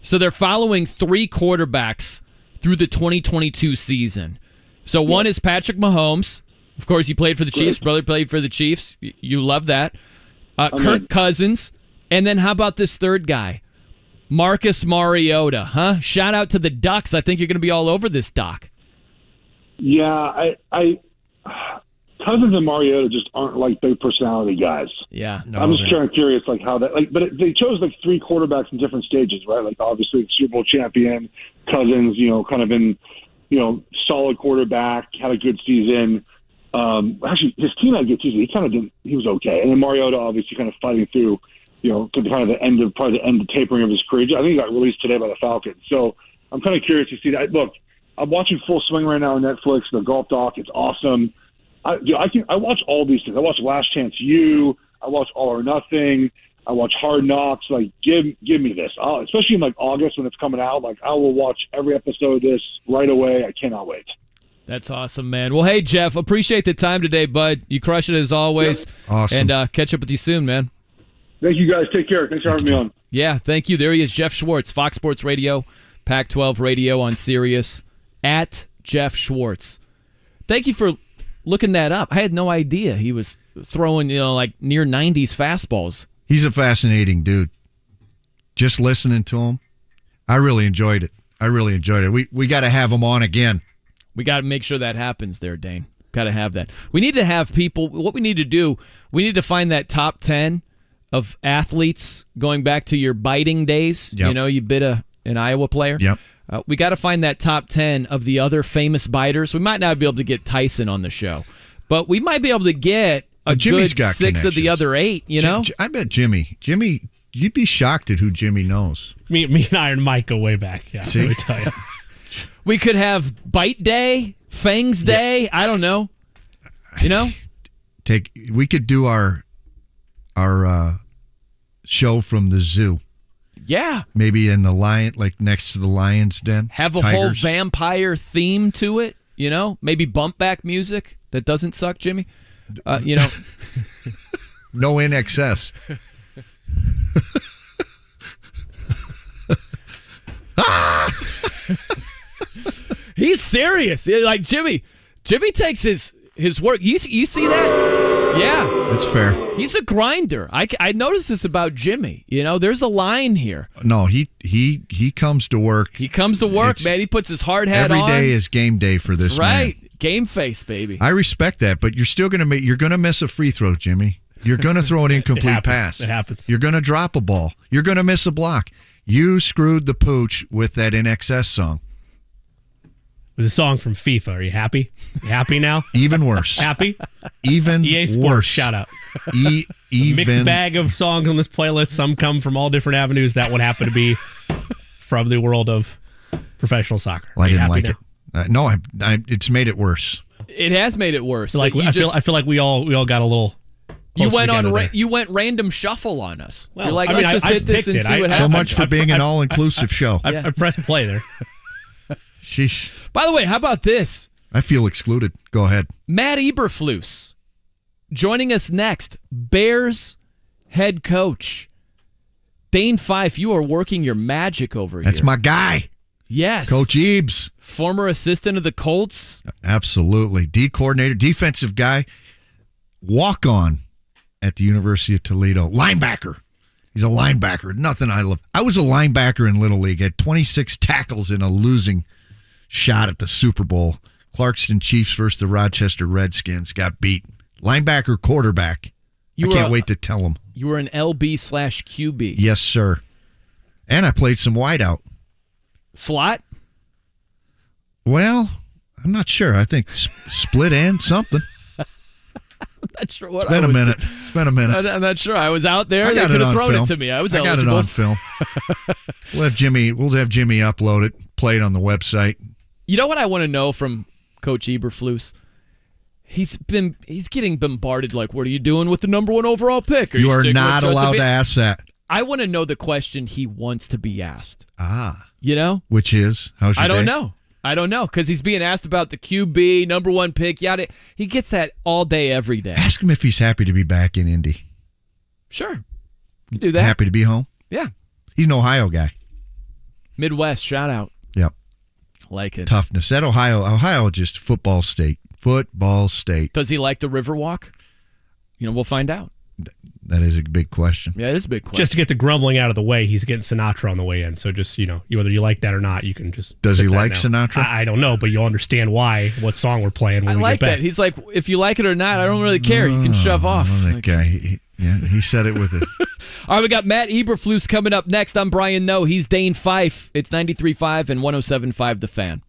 [SPEAKER 3] So they're following 3 quarterbacks through the 2022 season. So one is Patrick Mahomes. Of course, he played for the Chiefs. Brother played for the Chiefs. You love that. Kirk Cousins. And then how about this third guy? Marcus Mariota, huh? Shout out to the Ducks. I think you're going to be all over this doc.
[SPEAKER 17] Yeah, Cousins and Mariota just aren't like big personality guys.
[SPEAKER 3] Yeah.
[SPEAKER 17] No, I'm just kind of curious like how that like, but they chose like 3 quarterbacks in different stages, right? Like obviously Super Bowl champion, Cousins, kind of been, solid quarterback, had a good season. Actually, his team had a good season. He kind of didn't. He was okay, and then Mariota obviously kind of fighting through, to kind of the end of tapering of his career. I think he got released today by the Falcons. So I'm kind of curious to see that. Look, I'm watching Full Swing right now on Netflix. The golf doc, it's awesome. I watch all these things. I watch Last Chance U. I watch All or Nothing. I watch Hard Knocks. Like, give me this. Especially in like August when it's coming out. Like, I will watch every episode of this right away. I cannot wait.
[SPEAKER 3] That's awesome, man. Well, hey, Geoff, appreciate the time today, bud. You crush it as always.
[SPEAKER 4] Yeah. Awesome.
[SPEAKER 3] And catch up with you soon, man.
[SPEAKER 17] Thank you, guys. Take care. Thanks for having me on.
[SPEAKER 3] Yeah, thank you. There he is, Geoff Schwartz, Fox Sports Radio, Pac-12 Radio on Sirius, at Geoff Schwartz. Thank you for looking that up. I had no idea he was throwing, like near 90s fastballs.
[SPEAKER 4] He's a fascinating dude. Just listening to him, I really enjoyed it. We got to have him on again.
[SPEAKER 3] We got to make sure that happens there, Dane. Got to have that. We need to have people, what we need to do, we need to find that top 10 of athletes going back to your biting days.
[SPEAKER 4] Yep.
[SPEAKER 3] You bit an Iowa player.
[SPEAKER 4] Yep.
[SPEAKER 3] We got to find that top 10 of the other famous biters. We might not be able to get Tyson on the show, but we might be able to get a
[SPEAKER 4] Jimmy's
[SPEAKER 3] good
[SPEAKER 4] got
[SPEAKER 3] 6 of the other 8,
[SPEAKER 4] I bet Jimmy, you'd be shocked at who Jimmy knows.
[SPEAKER 5] Me and Iron Mike go way back. Yeah,
[SPEAKER 4] See?
[SPEAKER 5] let me tell you.
[SPEAKER 3] We could have Bite Day, Fangs Day. I don't know.
[SPEAKER 4] We could do our show from the zoo.
[SPEAKER 3] Yeah.
[SPEAKER 4] Maybe in the lion, like next to the lion's den.
[SPEAKER 3] Have a whole vampire theme to it, Maybe bump back music that doesn't suck, Jimmy.
[SPEAKER 4] No in excess.
[SPEAKER 3] He's serious. Like Jimmy takes his work. You see that? Yeah.
[SPEAKER 4] That's fair.
[SPEAKER 3] He's a grinder. I noticed this about Jimmy. There's a line here.
[SPEAKER 4] No, he comes to work.
[SPEAKER 3] He comes to work, man. He puts his hard hat on.
[SPEAKER 4] Every day is game day for this man.
[SPEAKER 3] Right. Game face, baby.
[SPEAKER 4] I respect that, but you're still you're gonna miss a free throw, Jimmy. You're gonna throw an incomplete pass.
[SPEAKER 5] It happens.
[SPEAKER 4] You're gonna drop a ball. You're gonna miss a block. You screwed the pooch with that In Excess song.
[SPEAKER 5] It was a song from FIFA. Are you happy? You happy now?
[SPEAKER 4] Even worse.
[SPEAKER 5] Happy?
[SPEAKER 4] Even
[SPEAKER 5] EA Sports,
[SPEAKER 4] worse.
[SPEAKER 5] shout out.
[SPEAKER 4] Even
[SPEAKER 5] Mixed bag of songs on this playlist. Some come from all different avenues. That would happen to be from the world of professional soccer.
[SPEAKER 4] Well, I didn't like it. No, it's made it worse.
[SPEAKER 3] It has made it worse.
[SPEAKER 5] I feel like we all got a little.
[SPEAKER 3] You went random shuffle on us.
[SPEAKER 5] Well,
[SPEAKER 3] you're like, let's just hit this and see what happens.
[SPEAKER 4] So much for being an all-inclusive show.
[SPEAKER 5] I pressed play there.
[SPEAKER 4] Sheesh.
[SPEAKER 3] By the way, how about this?
[SPEAKER 4] I feel excluded. Go ahead.
[SPEAKER 3] Matt Eberflus joining us next. Bears head coach. Dane Fife, you are working your magic over here.
[SPEAKER 4] That's my guy.
[SPEAKER 3] Yes.
[SPEAKER 4] Coach Ebes.
[SPEAKER 3] Former assistant of the Colts.
[SPEAKER 4] Absolutely. D coordinator, defensive guy. walk-on at the University of Toledo. Linebacker. He's a linebacker. Nothing I love. I was a linebacker in Little League. Had 26 tackles in a losing shot at the Super Bowl. Clarkston Chiefs versus the Rochester Redskins. Got beat. Linebacker, quarterback. I can't wait to tell him.
[SPEAKER 3] You were an LB/QB.
[SPEAKER 4] Yes, sir. And I played some wideout.
[SPEAKER 3] Slot?
[SPEAKER 4] Well, I'm not sure. I think split end something.
[SPEAKER 3] I'm not sure what
[SPEAKER 4] It's been a minute.
[SPEAKER 3] I'm not sure. I was out there.
[SPEAKER 4] I
[SPEAKER 3] They could have thrown it to me. I was eligible.
[SPEAKER 4] got it on film. We'll have Jimmy upload it, play it on the website.
[SPEAKER 3] You know what I want to know from Coach Eberflus? He's getting bombarded like, what are you doing with the number 1 overall pick?
[SPEAKER 4] You are not allowed to ask that.
[SPEAKER 3] I want to know the question he wants to be asked.
[SPEAKER 4] You
[SPEAKER 3] know?
[SPEAKER 4] Which is? How's your day?
[SPEAKER 3] I don't know, because he's being asked about the QB, number 1 pick, yada. He gets that all day, every day.
[SPEAKER 4] Ask him if he's happy to be back in Indy.
[SPEAKER 3] Sure. You can do that.
[SPEAKER 4] Happy to be home?
[SPEAKER 3] Yeah.
[SPEAKER 4] He's an Ohio guy.
[SPEAKER 3] Midwest, shout out.
[SPEAKER 4] Yep.
[SPEAKER 3] Like it.
[SPEAKER 4] Toughness. That Ohio just football state. Football state.
[SPEAKER 3] Does he like the Riverwalk? We'll find out.
[SPEAKER 4] That is a big question.
[SPEAKER 3] Yeah, it is a big question.
[SPEAKER 5] Just to get the grumbling out of the way, he's getting Sinatra on the way in. So just, whether you like that or not, you can just...
[SPEAKER 4] Does he like
[SPEAKER 5] now.
[SPEAKER 4] Sinatra?
[SPEAKER 5] I don't know, but you'll understand what song we're playing when we
[SPEAKER 3] like
[SPEAKER 5] get back.
[SPEAKER 3] that. He's like, if you like it or not, I don't really care. You can shove off.
[SPEAKER 4] That guy. He said it with it.
[SPEAKER 3] All right, we got Matt Eberflus coming up next. I'm Brian Noe. He's Dane Fife. It's 93.5 and 107.5 The Fan.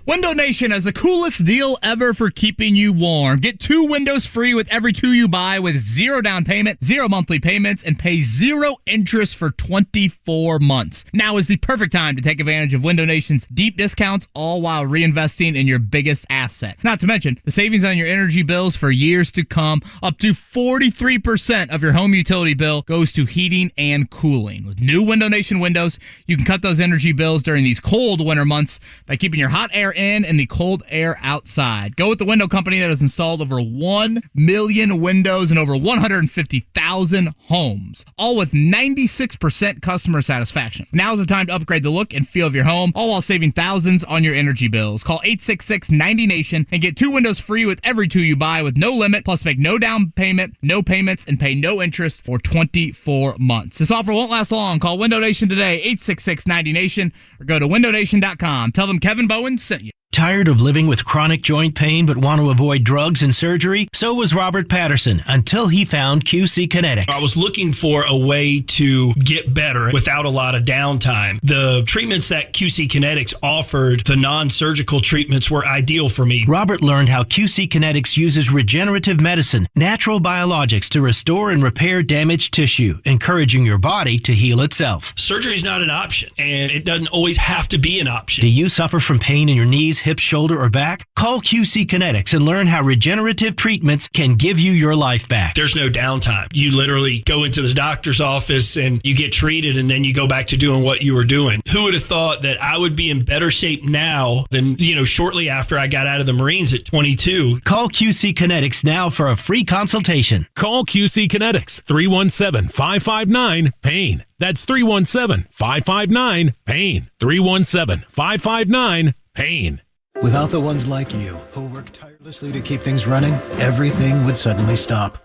[SPEAKER 2] Window Nation has the coolest deal ever for keeping you warm. Get 2 windows free with every 2 you buy with 0 down payment, 0 monthly payments, and pay 0 interest for 24 months. Now is the perfect time to take advantage of Window Nation's deep discounts, all while reinvesting in your biggest asset. Not to mention the savings on your energy bills for years to come. Up to 43% of your home utility bill goes to heating and cooling. With new Window Nation windows, you can cut those energy bills during these cold winter months by keeping your hot air in and the cold air outside. Go with the window company that has installed over 1 million windows in over 150,000 homes, all with 96% customer satisfaction. Now is the time to upgrade the look and feel of your home, all while saving thousands on your energy bills. Call 866-90NATION and get 2 windows free with every 2 you buy with no limit, plus make no down payment, no payments, and pay no interest for 24 months. This offer won't last long. Call Window Nation today, 866-90NATION, or go to windownation.com. Tell them Kevin Bowen sent you.
[SPEAKER 18] Tired of living with chronic joint pain but want to avoid drugs and surgery? So was Robert Patterson until he found QC Kinetics.
[SPEAKER 19] I was looking for a way to get better without a lot of downtime. The treatments that QC Kinetics offered, the non-surgical treatments, were ideal for me.
[SPEAKER 18] Robert learned how QC Kinetics uses regenerative medicine, natural biologics to restore and repair damaged tissue, encouraging your body to heal itself.
[SPEAKER 19] Surgery is not an option, and it doesn't always have to be an option.
[SPEAKER 18] Do you suffer from pain in your knees, hips, shoulder, or back? Call QC Kinetics and learn how regenerative treatments can give you your life back.
[SPEAKER 19] There's no downtime. You literally go into the doctor's office and you get treated, and then you go back to doing what you were doing. Who would have thought that I would be in better shape now than, shortly after I got out of the Marines at 22?
[SPEAKER 18] Call QC Kinetics now for a free consultation.
[SPEAKER 20] Call QC Kinetics, 317-559-PAIN. That's 317-559-PAIN. 317-559-PAIN.
[SPEAKER 21] Without the ones like you, who work tirelessly to keep things running, everything would suddenly stop.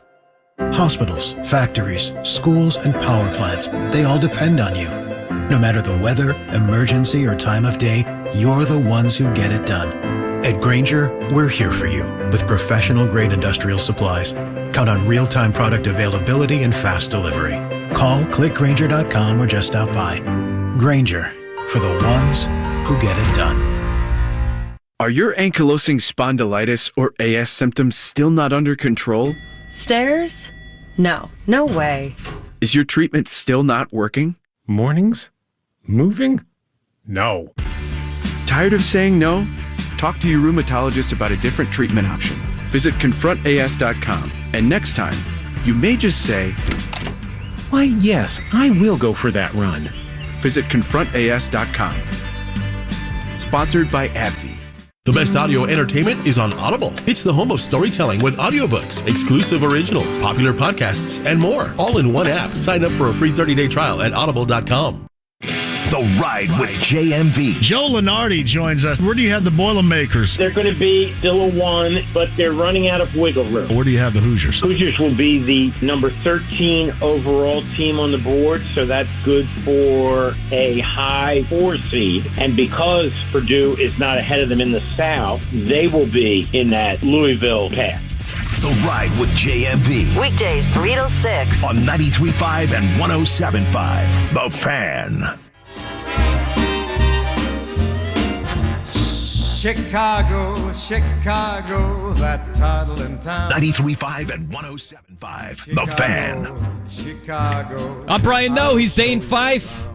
[SPEAKER 21] Hospitals, factories, schools, and power plants, they all depend on you. No matter the weather, emergency, or time of day, you're the ones who get it done. At Grainger, we're here for you with professional-grade industrial supplies. Count on real-time product availability and fast delivery. Call, clickgrainger.com, or just stop by. Grainger, for the ones who get it done.
[SPEAKER 22] Are your ankylosing spondylitis or AS symptoms still not under control?
[SPEAKER 23] Stairs? No way.
[SPEAKER 22] Is your treatment still not working?
[SPEAKER 20] Mornings? Moving? No.
[SPEAKER 22] Tired of saying no? Talk to your rheumatologist about a different treatment option. Visit confrontas.com, and next time, you may just say,
[SPEAKER 20] "Why, yes, I will go for that run."
[SPEAKER 22] Visit confrontas.com. Sponsored by AbbVie.
[SPEAKER 24] The best audio entertainment is on Audible. It's the home of storytelling with audiobooks, exclusive originals, popular podcasts, and more. All in one app. Sign up for a free 30-day trial at audible.com.
[SPEAKER 11] The Ride with JMV.
[SPEAKER 6] Joe Lenardi joins us. Where do you have the Boilermakers?
[SPEAKER 7] They're going to be still a 1, but they're running out of wiggle room.
[SPEAKER 6] Where do you have the Hoosiers?
[SPEAKER 7] Hoosiers will be the number 13 overall team on the board, so that's good for a high 4 seed. And because Purdue is not ahead of them in the South, they will be in that Louisville path.
[SPEAKER 11] The Ride with JMV.
[SPEAKER 26] Weekdays 3 to 6
[SPEAKER 11] on 93.5 and 107.5. The Fan.
[SPEAKER 8] Chicago, Chicago, that toddling town.
[SPEAKER 11] 93.5 and 107.5. The Fan.
[SPEAKER 8] Chicago.
[SPEAKER 3] I'm Brian Noe. He's Dane Fife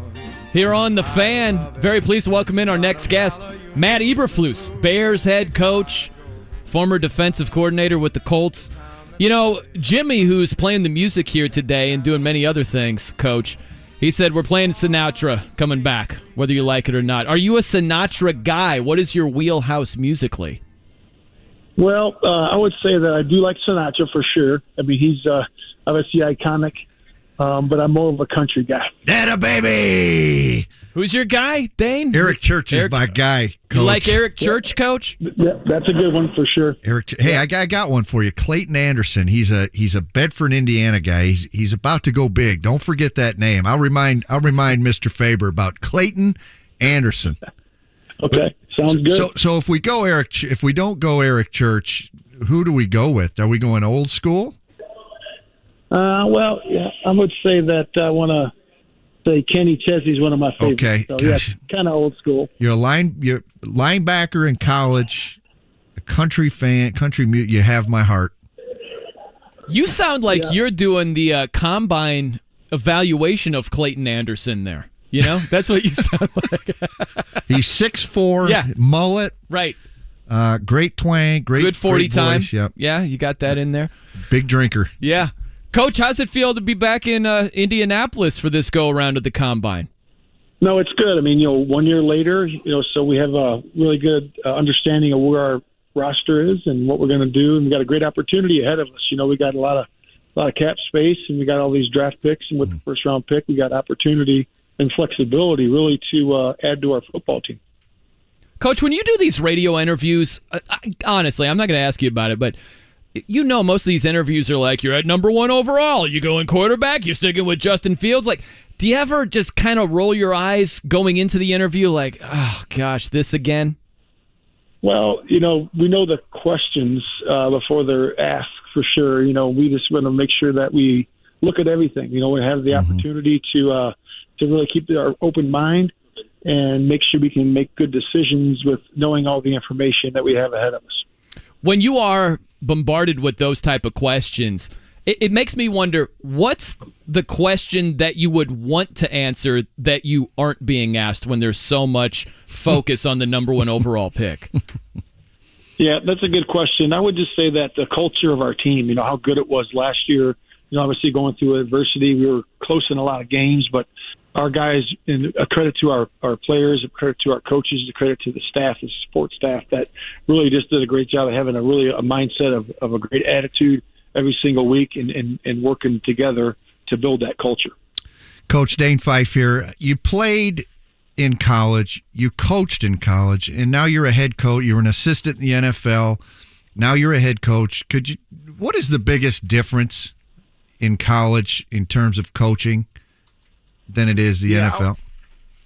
[SPEAKER 3] here on The Fan. Very pleased to welcome in our next guest, Matt Eberflus, Bears head coach, former defensive coordinator with the Colts. You know, Jimmy, who's playing the music here today and doing many other things, Coach, he said we're playing Sinatra coming back, whether you like it or not. Are you a Sinatra guy? What is your wheelhouse musically?
[SPEAKER 9] Well, I would say that I do like Sinatra for sure. I mean, he's obviously iconic, but I'm more of a country guy.
[SPEAKER 4] That baby!
[SPEAKER 3] Who's your guy, Dane?
[SPEAKER 4] Eric Church is my guy, Coach.
[SPEAKER 3] You like Eric Church, Coach?
[SPEAKER 9] Yeah, that's a good one for sure.
[SPEAKER 4] Hey, I got one for you. Clayton Anderson. He's a Bedford, Indiana guy. He's about to go big. Don't forget that name. I'll remind Mr. Faber about Clayton Anderson.
[SPEAKER 9] Okay, sounds good.
[SPEAKER 4] So if we don't go Eric Church, who do we go with? Are we going old school?
[SPEAKER 9] Well, yeah, I would say that I want to say Kenny Chesney's one of my favorites.
[SPEAKER 4] Okay,
[SPEAKER 9] so, yeah, kind of old school.
[SPEAKER 4] You're linebacker in college, a country fan, you have my heart.
[SPEAKER 3] You sound like you're doing the combine evaluation of Clayton Anderson there. You know, that's what you sound like.
[SPEAKER 4] He's 6'4", mullet,
[SPEAKER 3] right?
[SPEAKER 4] Great twang,
[SPEAKER 3] good 40 time.
[SPEAKER 4] Yep.
[SPEAKER 3] Yeah, you got that in there.
[SPEAKER 4] Big drinker.
[SPEAKER 3] Yeah. Coach, how's it feel to be back in Indianapolis for this go-around of the Combine?
[SPEAKER 9] No, it's good. I mean, 1 year later, so we have a really good understanding of where our roster is and what we're going to do, and we got a great opportunity ahead of us. We got a lot of cap space, and we got all these draft picks, and with the first-round pick, we got opportunity and flexibility really to add to our football team.
[SPEAKER 3] Coach, when you do these radio interviews, honestly, I'm not going to ask you about it, but most of these interviews are like, you're at number 1 overall. You going quarterback? You're sticking with Justin Fields? Like, do you ever just kind of roll your eyes going into the interview like, oh, gosh, this again?
[SPEAKER 9] Well, we know the questions before they're asked for sure. We just want to make sure that we look at everything. We have the opportunity to really keep our open mind and make sure we can make good decisions with knowing all the information that we have ahead of us.
[SPEAKER 3] When you are bombarded with those type of questions, it makes me wonder, what's the question that you would want to answer that you aren't being asked when there's so much focus on the number 1 overall pick?
[SPEAKER 9] Yeah, that's a good question. I would just say that the culture of our team, how good it was last year, obviously going through adversity, we were close in a lot of games, but our guys, and a credit to our players, a credit to our coaches, a credit to the staff, the support staff that really just did a great job of having a mindset of a great attitude every single week and working together to build that culture.
[SPEAKER 4] Coach Dane Fife here. You played in college, you coached in college, and now you're a head coach. You're an assistant in the NFL. Now you're a head coach. What is the biggest difference in college in terms of coaching than it is the NFL?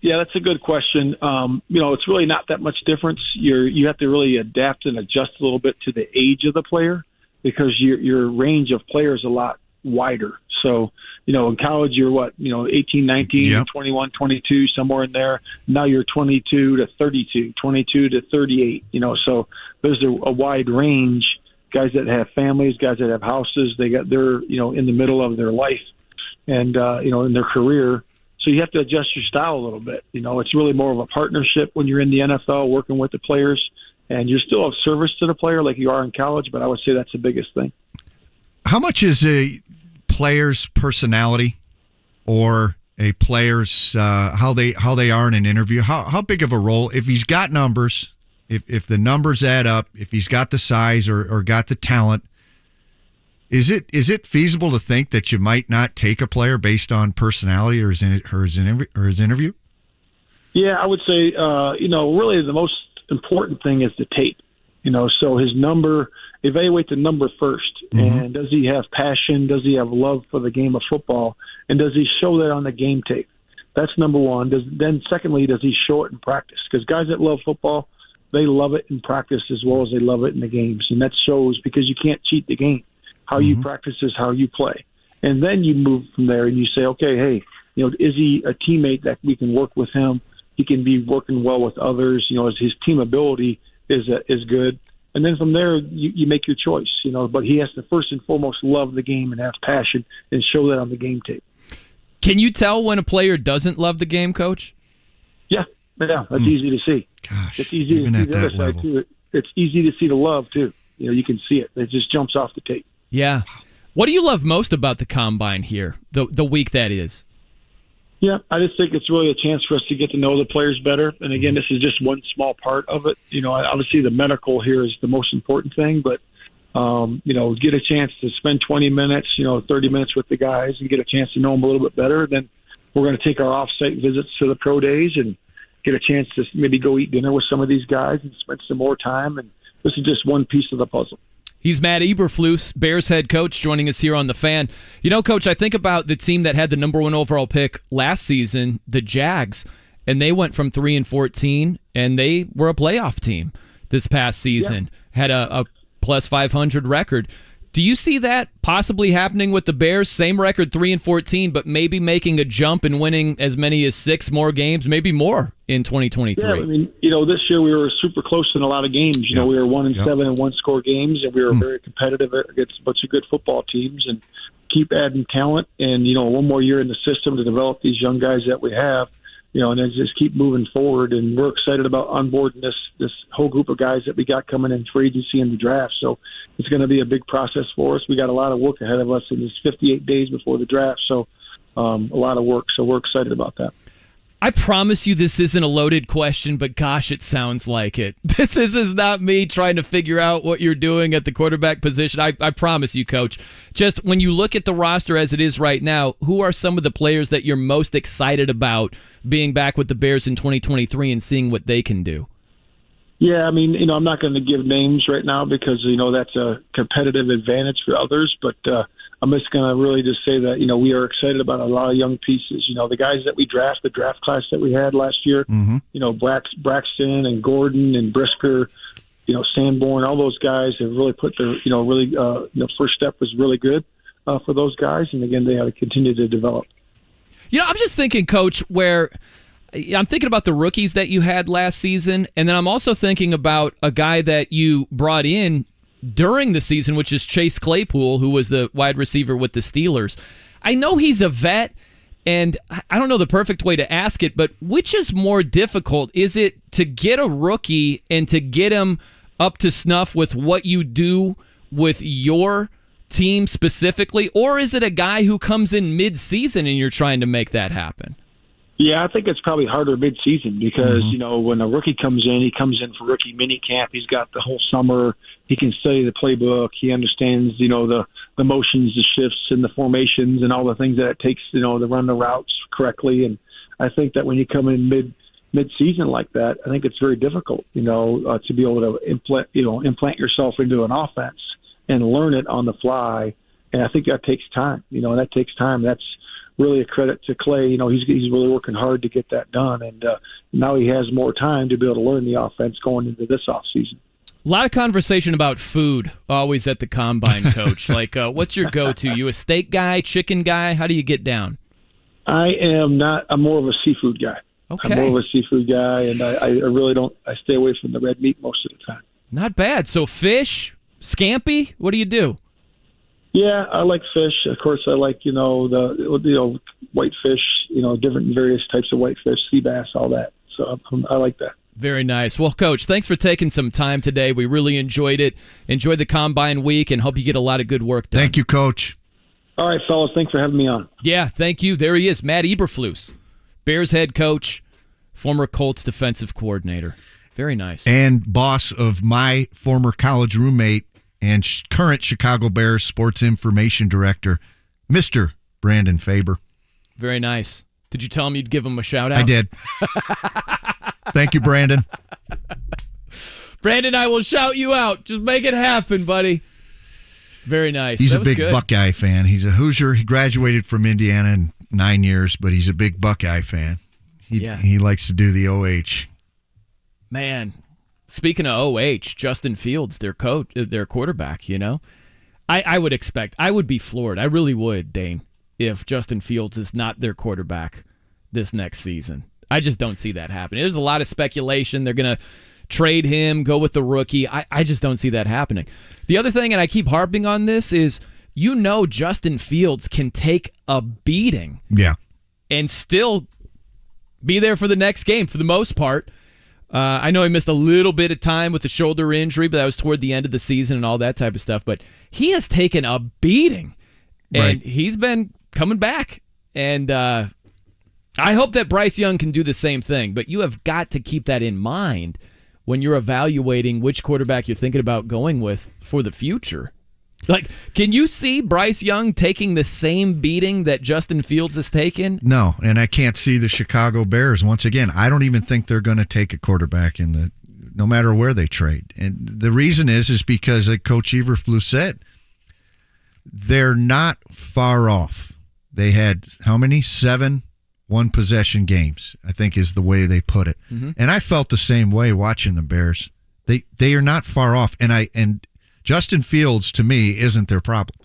[SPEAKER 9] Yeah, that's a good question. It's really not that much difference. You have to really adapt and adjust a little bit to the age of the player because your range of players is a lot wider. So, in college, you're 18, 19, 21, 22, somewhere in there. Now you're 22 to 32, 22 to 38, so there's a wide range. Guys that have families, guys that have houses, they're in the middle of their life and, in their career. So you have to adjust your style a little bit. It's really more of a partnership when you're in the NFL working with the players, and you're still of service to the player like you are in college, but I would say that's the biggest thing.
[SPEAKER 4] How much is a player's personality or a player's how they are in an interview? How big of a role, if he's got numbers, if the numbers add up, if he's got the size or got the talent, Is it feasible to think that you might not take a player based on personality or his interview?
[SPEAKER 9] Yeah, I would say, really the most important thing is the tape. So his number, evaluate the number first.
[SPEAKER 4] Mm-hmm.
[SPEAKER 9] And does he have passion? Does he have love for the game of football? And does he show that on the game tape? That's number one. Then secondly, does he show it in practice? Because guys that love football, they love it in practice as well as they love it in the games. And that shows because you can't cheat the game. How you practice is how you play. And then you move from there and you say, okay, hey, is he a teammate that we can work with him? He can be working well with others. His team ability is good. And then from there, you make your choice, but he has to first and foremost love the game and have passion and show that on the game tape.
[SPEAKER 3] Can you tell when a player doesn't love the game, Coach?
[SPEAKER 9] Yeah, that's easy to see.
[SPEAKER 4] Gosh,
[SPEAKER 9] it's easy to see the other side, too. It's easy to see the love, too. You can see it. It just jumps off the tape.
[SPEAKER 3] Yeah. What do you love most about the Combine here, the week that is?
[SPEAKER 9] Yeah, I just think it's really a chance for us to get to know the players better. And again, this is just one small part of it. Obviously the medical here is the most important thing, but, get a chance to spend 20 minutes, 30 minutes with the guys and get a chance to know them a little bit better. Then we're going to take our off-site visits to the pro days and get a chance to maybe go eat dinner with some of these guys and spend some more time. And this is just one piece of the puzzle.
[SPEAKER 3] He's Matt Eberflus, Bears head coach, joining us here on The Fan. Coach, I think about the team that had the number 1 overall pick last season, the Jags, and they went from 3-14, and they were a playoff team this past season, had a plus 500 record. Do you see that possibly happening with the Bears? Same record, 3-14, but maybe making a jump and winning as many as 6 more games, maybe more in 2023.
[SPEAKER 9] Yeah, I mean, this year we were super close in a lot of games. We were 1-7 in one-score games, and we were very competitive against a bunch of good football teams. And keep adding talent, and one more year in the system to develop these young guys that we have. And then just keep moving forward. And we're excited about onboarding this whole group of guys that we got coming in free agency in the draft. So it's going to be a big process for us. We got a lot of work ahead of us in this 58 days before the draft. So a lot of work. So we're excited about that.
[SPEAKER 3] I promise you this isn't a loaded question, but gosh, it sounds like it. This is not me trying to figure out what you're doing at the quarterback position. I promise you, Coach. Just when you look at the roster as it is right now, who are some of the players that you're most excited about being back with the Bears in 2023 and seeing what they can do?
[SPEAKER 9] Yeah, I mean, I'm not going to give names right now because, that's a competitive advantage for others, but I'm just going to really just say that, we are excited about a lot of young pieces. The guys that we draft, the draft class that we had last year, Braxton and Gordon and Brisker, Sanborn, all those guys have really put their, first step was really good for those guys. And again, they have to continue to develop.
[SPEAKER 3] I'm just thinking, Coach, where I'm thinking about the rookies that you had last season, and then I'm also thinking about a guy that you brought in during the season, which is Chase Claypool, who was the wide receiver with the Steelers. I know he's a vet, and I don't know the perfect way to ask it, but which is more difficult? Is it to get a rookie and to get him up to snuff with what you do with your team specifically, or is it a guy who comes in mid-season and you're trying to make that happen?
[SPEAKER 9] Yeah, I think it's probably harder mid-season because, when a rookie comes in, he comes in for rookie mini camp. He's got the whole summer. He can study the playbook. He understands, the motions, the shifts, and the formations and all the things that it takes, to run the routes correctly. And I think that when you come in mid-season like that, I think it's very difficult, to be able to implant yourself into an offense and learn it on the fly. And I think that takes time. That takes time. That's really a credit to Clay. He's really working hard to get that done, and now he has more time to be able to learn the offense going into this offseason.
[SPEAKER 3] A lot of conversation about food always at the Combine, Coach. Like, what's your go-to? You a steak guy, chicken guy? How do you get down?
[SPEAKER 9] I am not. I'm more of a seafood guy.
[SPEAKER 3] Okay.
[SPEAKER 9] I'm more of a seafood guy, and I really don't. I stay away from the red meat most of the time.
[SPEAKER 3] Not bad. So fish, scampi. What do you do?
[SPEAKER 9] Yeah, I like fish. Of course, I like the white fish. Different various types of white fish, sea bass, all that. So I like that.
[SPEAKER 3] Very nice. Well, Coach, thanks for taking some time today. We really enjoyed it. Enjoy the Combine week, and hope you get a lot of good work done.
[SPEAKER 4] Thank you, Coach.
[SPEAKER 9] All right, fellas. Thanks for having me on.
[SPEAKER 3] Yeah, thank you. There he is, Matt Eberflus, Bears head coach, former Colts defensive coordinator. Very nice.
[SPEAKER 4] And boss of my former college roommate and current Chicago Bears sports information director, Mr. Brandon Faber.
[SPEAKER 3] Very nice. Did you tell him you'd give him a shout out?
[SPEAKER 4] I did. Thank you, Brandon.
[SPEAKER 3] Brandon, I will shout you out. Just make it happen, buddy. Very nice.
[SPEAKER 4] He's
[SPEAKER 3] That
[SPEAKER 4] a big
[SPEAKER 3] was good.
[SPEAKER 4] Buckeye fan. He's a Hoosier. He graduated from Indiana in 9 years, but he's a big Buckeye fan. He likes to do the OH.
[SPEAKER 3] Man, speaking of OH, Justin Fields, their quarterback, I would be floored. I really would, Dane, if Justin Fields is not their quarterback this next season. I just don't see that happening. There's a lot of speculation. They're going to trade him, go with the rookie. I just don't see that happening. The other thing, and I keep harping on this, is Justin Fields can take a beating and still be there for the next game for the most part. I know he missed a little bit of time with the shoulder injury, but that was toward the end of the season and all that type of stuff. But he has taken a beating, and he's been coming back. And I hope that Bryce Young can do the same thing, but you have got to keep that in mind when you're evaluating which quarterback you're thinking about going with for the future. Like, can you see Bryce Young taking the same beating that Justin Fields has taken?
[SPEAKER 4] No, and I can't see the Chicago Bears. Once again, I don't even think they're going to take a quarterback no matter where they trade. And the reason is because, like Coach Eberflus said, they're not far off. They had how many? 7 one-possession games, I think is the way they put it. Mm-hmm. And I felt the same way watching the Bears. They are not far off. And Justin Fields, to me, isn't their problem.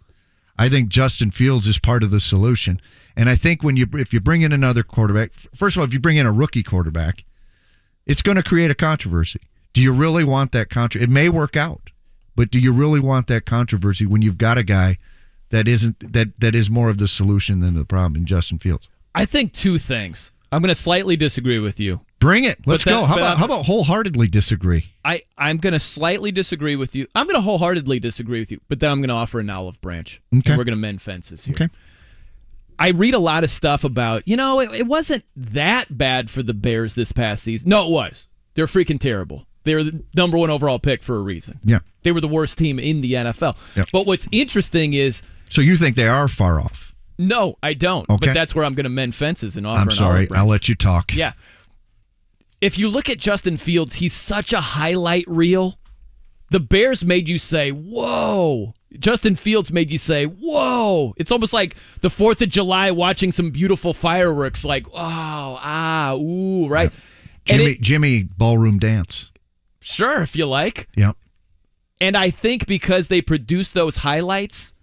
[SPEAKER 4] I think Justin Fields is part of the solution. And I think if you bring in another quarterback, first of all, if you bring in a rookie quarterback, it's going to create a controversy. Do you really want that controversy? It may work out, but do you really want that controversy when you've got a guy that is more of the solution than the problem in Justin Fields?
[SPEAKER 3] I think 2 things. I'm going to slightly disagree with you.
[SPEAKER 4] Bring it. Let's go. How about wholeheartedly disagree?
[SPEAKER 3] I'm going to slightly disagree with you. I'm going to wholeheartedly disagree with you, but then I'm going to offer an olive branch.
[SPEAKER 4] Okay.
[SPEAKER 3] And we're going to mend fences here.
[SPEAKER 4] Okay.
[SPEAKER 3] I read a lot of stuff about, it wasn't that bad for the Bears this past season. No, it was. They're freaking terrible. They're the number 1 overall pick for a reason.
[SPEAKER 4] Yeah.
[SPEAKER 3] They were the worst team in the NFL.
[SPEAKER 4] Yep.
[SPEAKER 3] But what's interesting is...
[SPEAKER 4] So you think they are far off?
[SPEAKER 3] No, I don't.
[SPEAKER 4] Okay.
[SPEAKER 3] But that's where I'm going to mend fences and offer
[SPEAKER 4] I'm
[SPEAKER 3] an
[SPEAKER 4] sorry.
[SPEAKER 3] olive branch.
[SPEAKER 4] I'll let you talk.
[SPEAKER 3] Yeah. If you look at Justin Fields, he's such a highlight reel. The Bears made you say, whoa. Justin Fields made you say, whoa. It's almost like the 4th of July watching some beautiful fireworks, like, oh, ooh, right?
[SPEAKER 4] Jimmy ballroom dance.
[SPEAKER 3] Sure, if you like.
[SPEAKER 4] Yep.
[SPEAKER 3] And I think because they produce those highlights,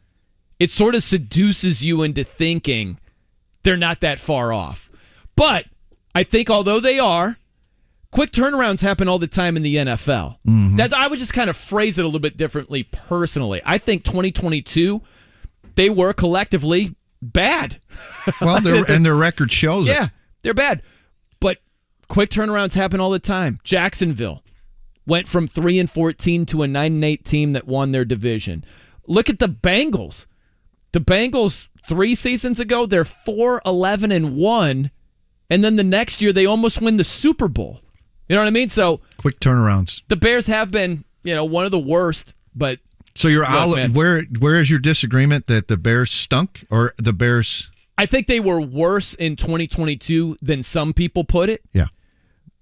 [SPEAKER 3] it sort of seduces you into thinking they're not that far off. But I think although they are, quick turnarounds happen all the time in the NFL.
[SPEAKER 4] Mm-hmm.
[SPEAKER 3] I would just kind of phrase it a little bit differently personally. I think 2022, they were collectively bad.
[SPEAKER 4] Well, their record shows it.
[SPEAKER 3] Yeah, they're bad. But quick turnarounds happen all the time. Jacksonville went from 3-14 to a 9-8 team that won their division. Look at the Bengals. The Bengals 3 seasons ago, they're 4-11-1, and then the next year they almost win the Super Bowl. You know what I mean? So
[SPEAKER 4] quick turnarounds.
[SPEAKER 3] The Bears have been, one of the worst, but
[SPEAKER 4] so where is your disagreement that the Bears stunk or the Bears?
[SPEAKER 3] I think they were worse in 2022 than some people put it.
[SPEAKER 4] Yeah.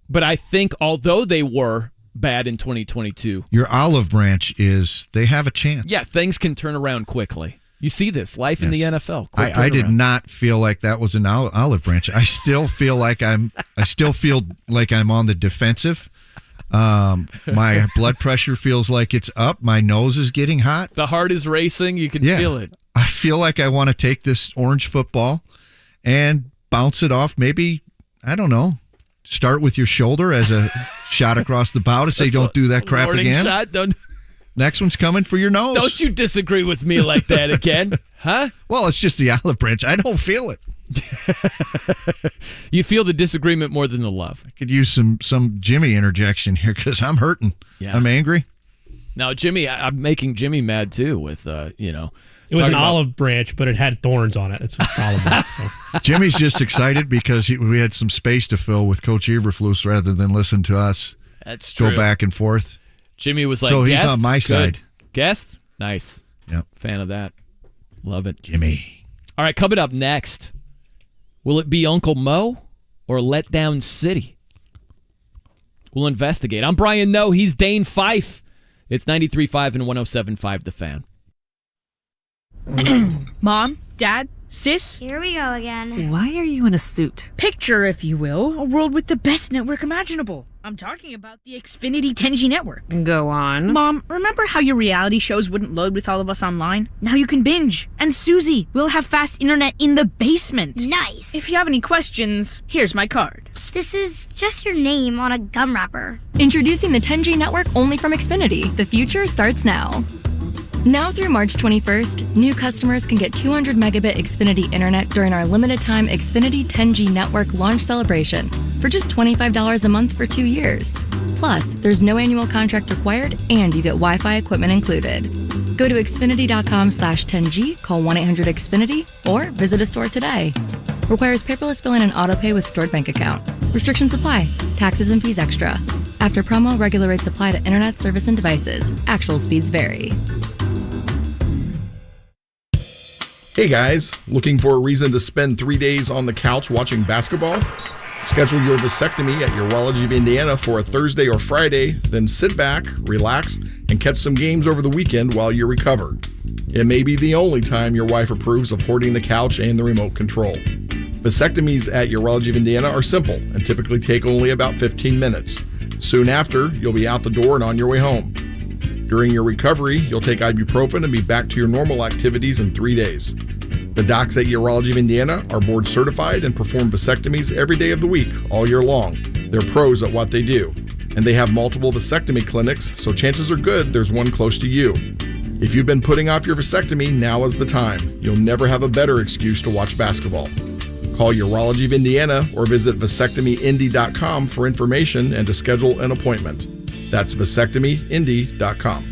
[SPEAKER 3] But I think although they were bad in 2022,
[SPEAKER 4] your olive branch is they have a chance.
[SPEAKER 3] Yeah, things can turn around quickly. You see this life in the NFL.
[SPEAKER 4] I did not feel like that was an olive branch. I still feel like I'm on the defensive. My blood pressure feels like it's up. My nose is getting hot.
[SPEAKER 3] The heart is racing. You can feel it.
[SPEAKER 4] I feel like I want to take this orange football and bounce it off. Maybe, I don't know, start with your shoulder as a shot across the bow to say don't do that crap again.
[SPEAKER 3] Shot, don't.
[SPEAKER 4] Next one's coming for your nose.
[SPEAKER 3] Don't you disagree with me like that again, huh?
[SPEAKER 4] Well, it's just the olive branch. I don't feel it.
[SPEAKER 3] You feel the disagreement more than the love.
[SPEAKER 4] I could use some Jimmy interjection here because I'm hurting.
[SPEAKER 3] Yeah.
[SPEAKER 4] I'm angry.
[SPEAKER 3] Now, Jimmy, I'm making Jimmy mad too with,
[SPEAKER 5] It was an olive branch, but it had thorns on it. It's a olive branch. So.
[SPEAKER 4] Jimmy's just excited because we had some space to fill with Coach Eberflus rather than listen to us.
[SPEAKER 3] That's true.
[SPEAKER 4] Go back and forth.
[SPEAKER 3] Jimmy was like,
[SPEAKER 4] so he's
[SPEAKER 3] guest?
[SPEAKER 4] on my side.
[SPEAKER 3] Guest? Nice.
[SPEAKER 4] Yep.
[SPEAKER 3] Fan of that. Love it.
[SPEAKER 4] Jimmy.
[SPEAKER 3] All right, coming up next, Will it be Uncle Mo or Letdown City? We'll investigate. I'm Brian Noe. He's Dane Fife. It's 93.5 and 107.5 The Fan.
[SPEAKER 10] Mom, Dad, Sis?
[SPEAKER 12] Here we go again.
[SPEAKER 10] Why are you in a suit? Picture, if you will, a world with the best network imaginable. I'm talking about the Xfinity 10G network. Go on. Mom, remember how your reality shows wouldn't load with all of us online? Now you can binge. And Susie, we'll have fast internet in the basement.
[SPEAKER 12] Nice.
[SPEAKER 10] If you have any questions, here's my card.
[SPEAKER 12] This is just your name on a gum wrapper.
[SPEAKER 13] Introducing the 10G network only from Xfinity. The future starts now. Now through March 21st, new customers can get 200 megabit Xfinity internet during our limited time Xfinity 10G network launch celebration for just $25 a month for 2 years. Plus, there's no annual contract required and you get Wi-Fi equipment included. Go to Xfinity.com/10G, call 1-800-XFINITY, or visit a store today. Requires paperless billing and autopay with stored bank account. Restrictions apply. Taxes and fees extra. After promo, regular rates apply to internet service and devices. Actual speeds vary.
[SPEAKER 14] Hey guys, looking for a reason to spend 3 days on the couch watching basketball? Schedule your vasectomy at Urology of Indiana for a Thursday or Friday, then sit back, relax, and catch some games over the weekend while you recover. It may be the only time your wife approves of hoarding the couch and the remote control. Vasectomies at Urology of Indiana are simple and typically take only about 15 minutes. Soon after, you'll be out the door and on your way home. During your recovery, you'll take ibuprofen and be back to your normal activities in 3 days. The docs at Urology of Indiana are board certified and perform vasectomies every day of the week, all year long. They're pros at what they do. And they have multiple vasectomy clinics, so chances are good there's one close to you. If you've been putting off your vasectomy, now is the time. You'll never have a better excuse to watch basketball. Call Urology of Indiana or visit vasectomyindy.com for information and to schedule an appointment. That's vasectomyindy.com.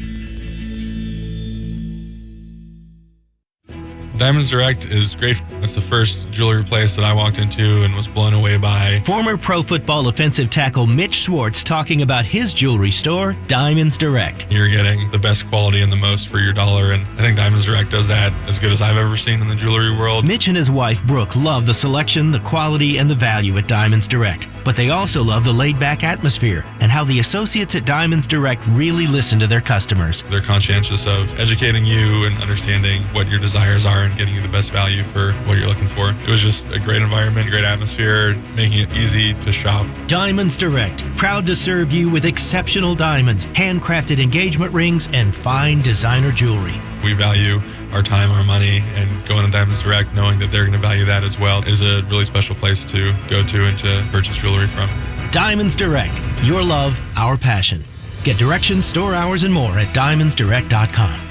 [SPEAKER 15] Diamonds Direct is great. It's the first jewelry place that I walked into and was blown away by.
[SPEAKER 18] Former Pro Football offensive tackle Mitch Schwartz talking about his jewelry store, Diamonds Direct.
[SPEAKER 15] You're getting the best quality and the most for your dollar, and I think Diamonds Direct does that as good as I've ever seen in the jewelry world.
[SPEAKER 18] Mitch and his wife, Brooke, love the selection, the quality, and the value at Diamonds Direct. But they also love the laid-back atmosphere and how the associates at Diamonds Direct really listen to their customers.
[SPEAKER 15] They're conscientious of educating you and understanding what your desires are and getting you the best value for what you're looking for. It was just a great environment, great atmosphere, making it easy to shop.
[SPEAKER 18] Diamonds Direct, proud to serve you with exceptional diamonds, handcrafted engagement rings, and fine designer jewelry.
[SPEAKER 15] We value our time, our money, and going to Diamonds Direct, knowing that they're going to value that as well, is a really special place to go to and to purchase jewelry from.
[SPEAKER 18] Diamonds Direct, your love, our passion. Get directions, store hours, and more at diamondsdirect.com.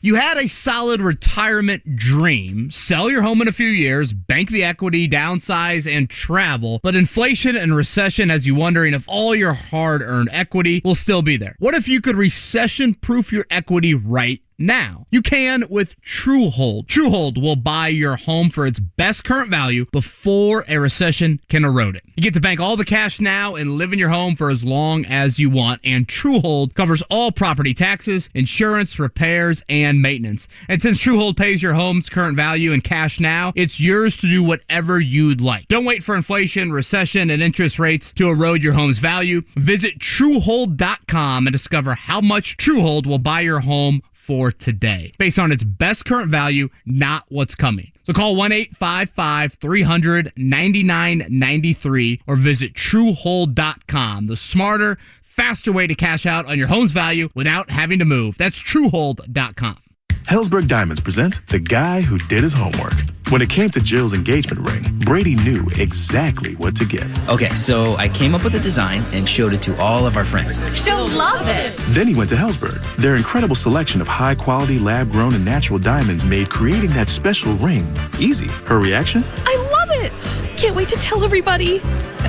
[SPEAKER 2] You had a solid retirement dream, sell your home in a few years, bank the equity, downsize, and travel, but inflation and recession has you wondering if all your hard-earned equity will still be there. What if you could recession-proof your equity right now? You can with TrueHold. TrueHold will buy your home for its best current value before a recession can erode it. You get to bank all the cash now and live in your home for as long as you want, and TrueHold covers all property taxes, insurance, repairs, and maintenance. And since TrueHold pays your home's current value in cash now, it's yours to do whatever you'd like. Don't wait for inflation, recession, and interest rates to erode your home's value. Visit TrueHold.com and discover how much TrueHold will buy your home for today, based on its best current value, not what's coming. So call 1-855-300-9993 or visit TrueHold.com. The smarter, faster way to cash out on your home's value without having to move. That's TrueHold.com.
[SPEAKER 25] Helzberg Diamonds presents The Guy Who Did His Homework. When it came to Jill's engagement ring, Brady knew exactly what to get.
[SPEAKER 27] Okay, so I came up with a design and showed it to all of our friends.
[SPEAKER 10] She'll love it.
[SPEAKER 25] Then he went to Helzberg. Their incredible selection of high-quality, lab-grown, and natural diamonds made creating that special ring easy. Her reaction?
[SPEAKER 10] I love it. Can't wait to tell everybody.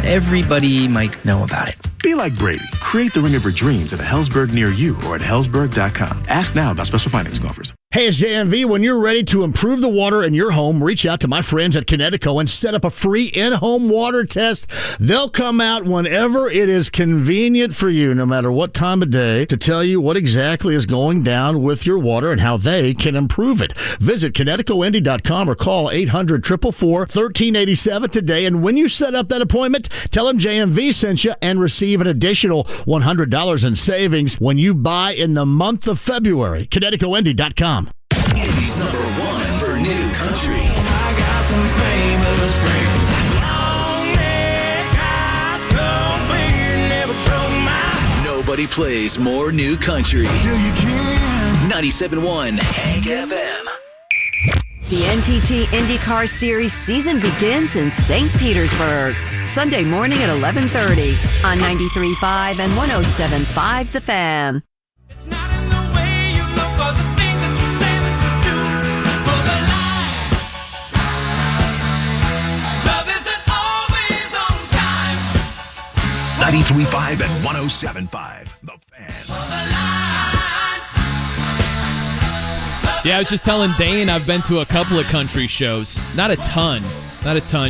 [SPEAKER 27] Everybody might know about it.
[SPEAKER 25] Be like Brady. Create the ring of your dreams at a Helzberg near you or at Helzberg.com. Ask now about special financing offers.
[SPEAKER 6] Hey, it's JMV. When you're ready to improve the water in your home, reach out to my friends at Connecticut and set up a free in-home water test. They'll come out whenever it is convenient for you, no matter what time of day, to tell you what exactly is going down with your water and how they can improve it. Visit ConnecticutIndy.com or call 800-444-1387 today. And when you set up that appointment, tell them JMV sent you and receive an additional $100 in savings when you buy in the month of February. ConnecticutIndy.com.
[SPEAKER 11] Indy's number one for new country. I got some famous friends. Nobody plays more new country. 97.1 Hank FM.
[SPEAKER 26] The NTT IndyCar Series season begins in St. Petersburg. Sunday morning at 11:30 on 93.5 and 107.5 The Fan.
[SPEAKER 11] 93.5 and 107.5 The Fan.
[SPEAKER 3] Yeah, I was just telling Dane I've been to a couple of country shows. Not a ton.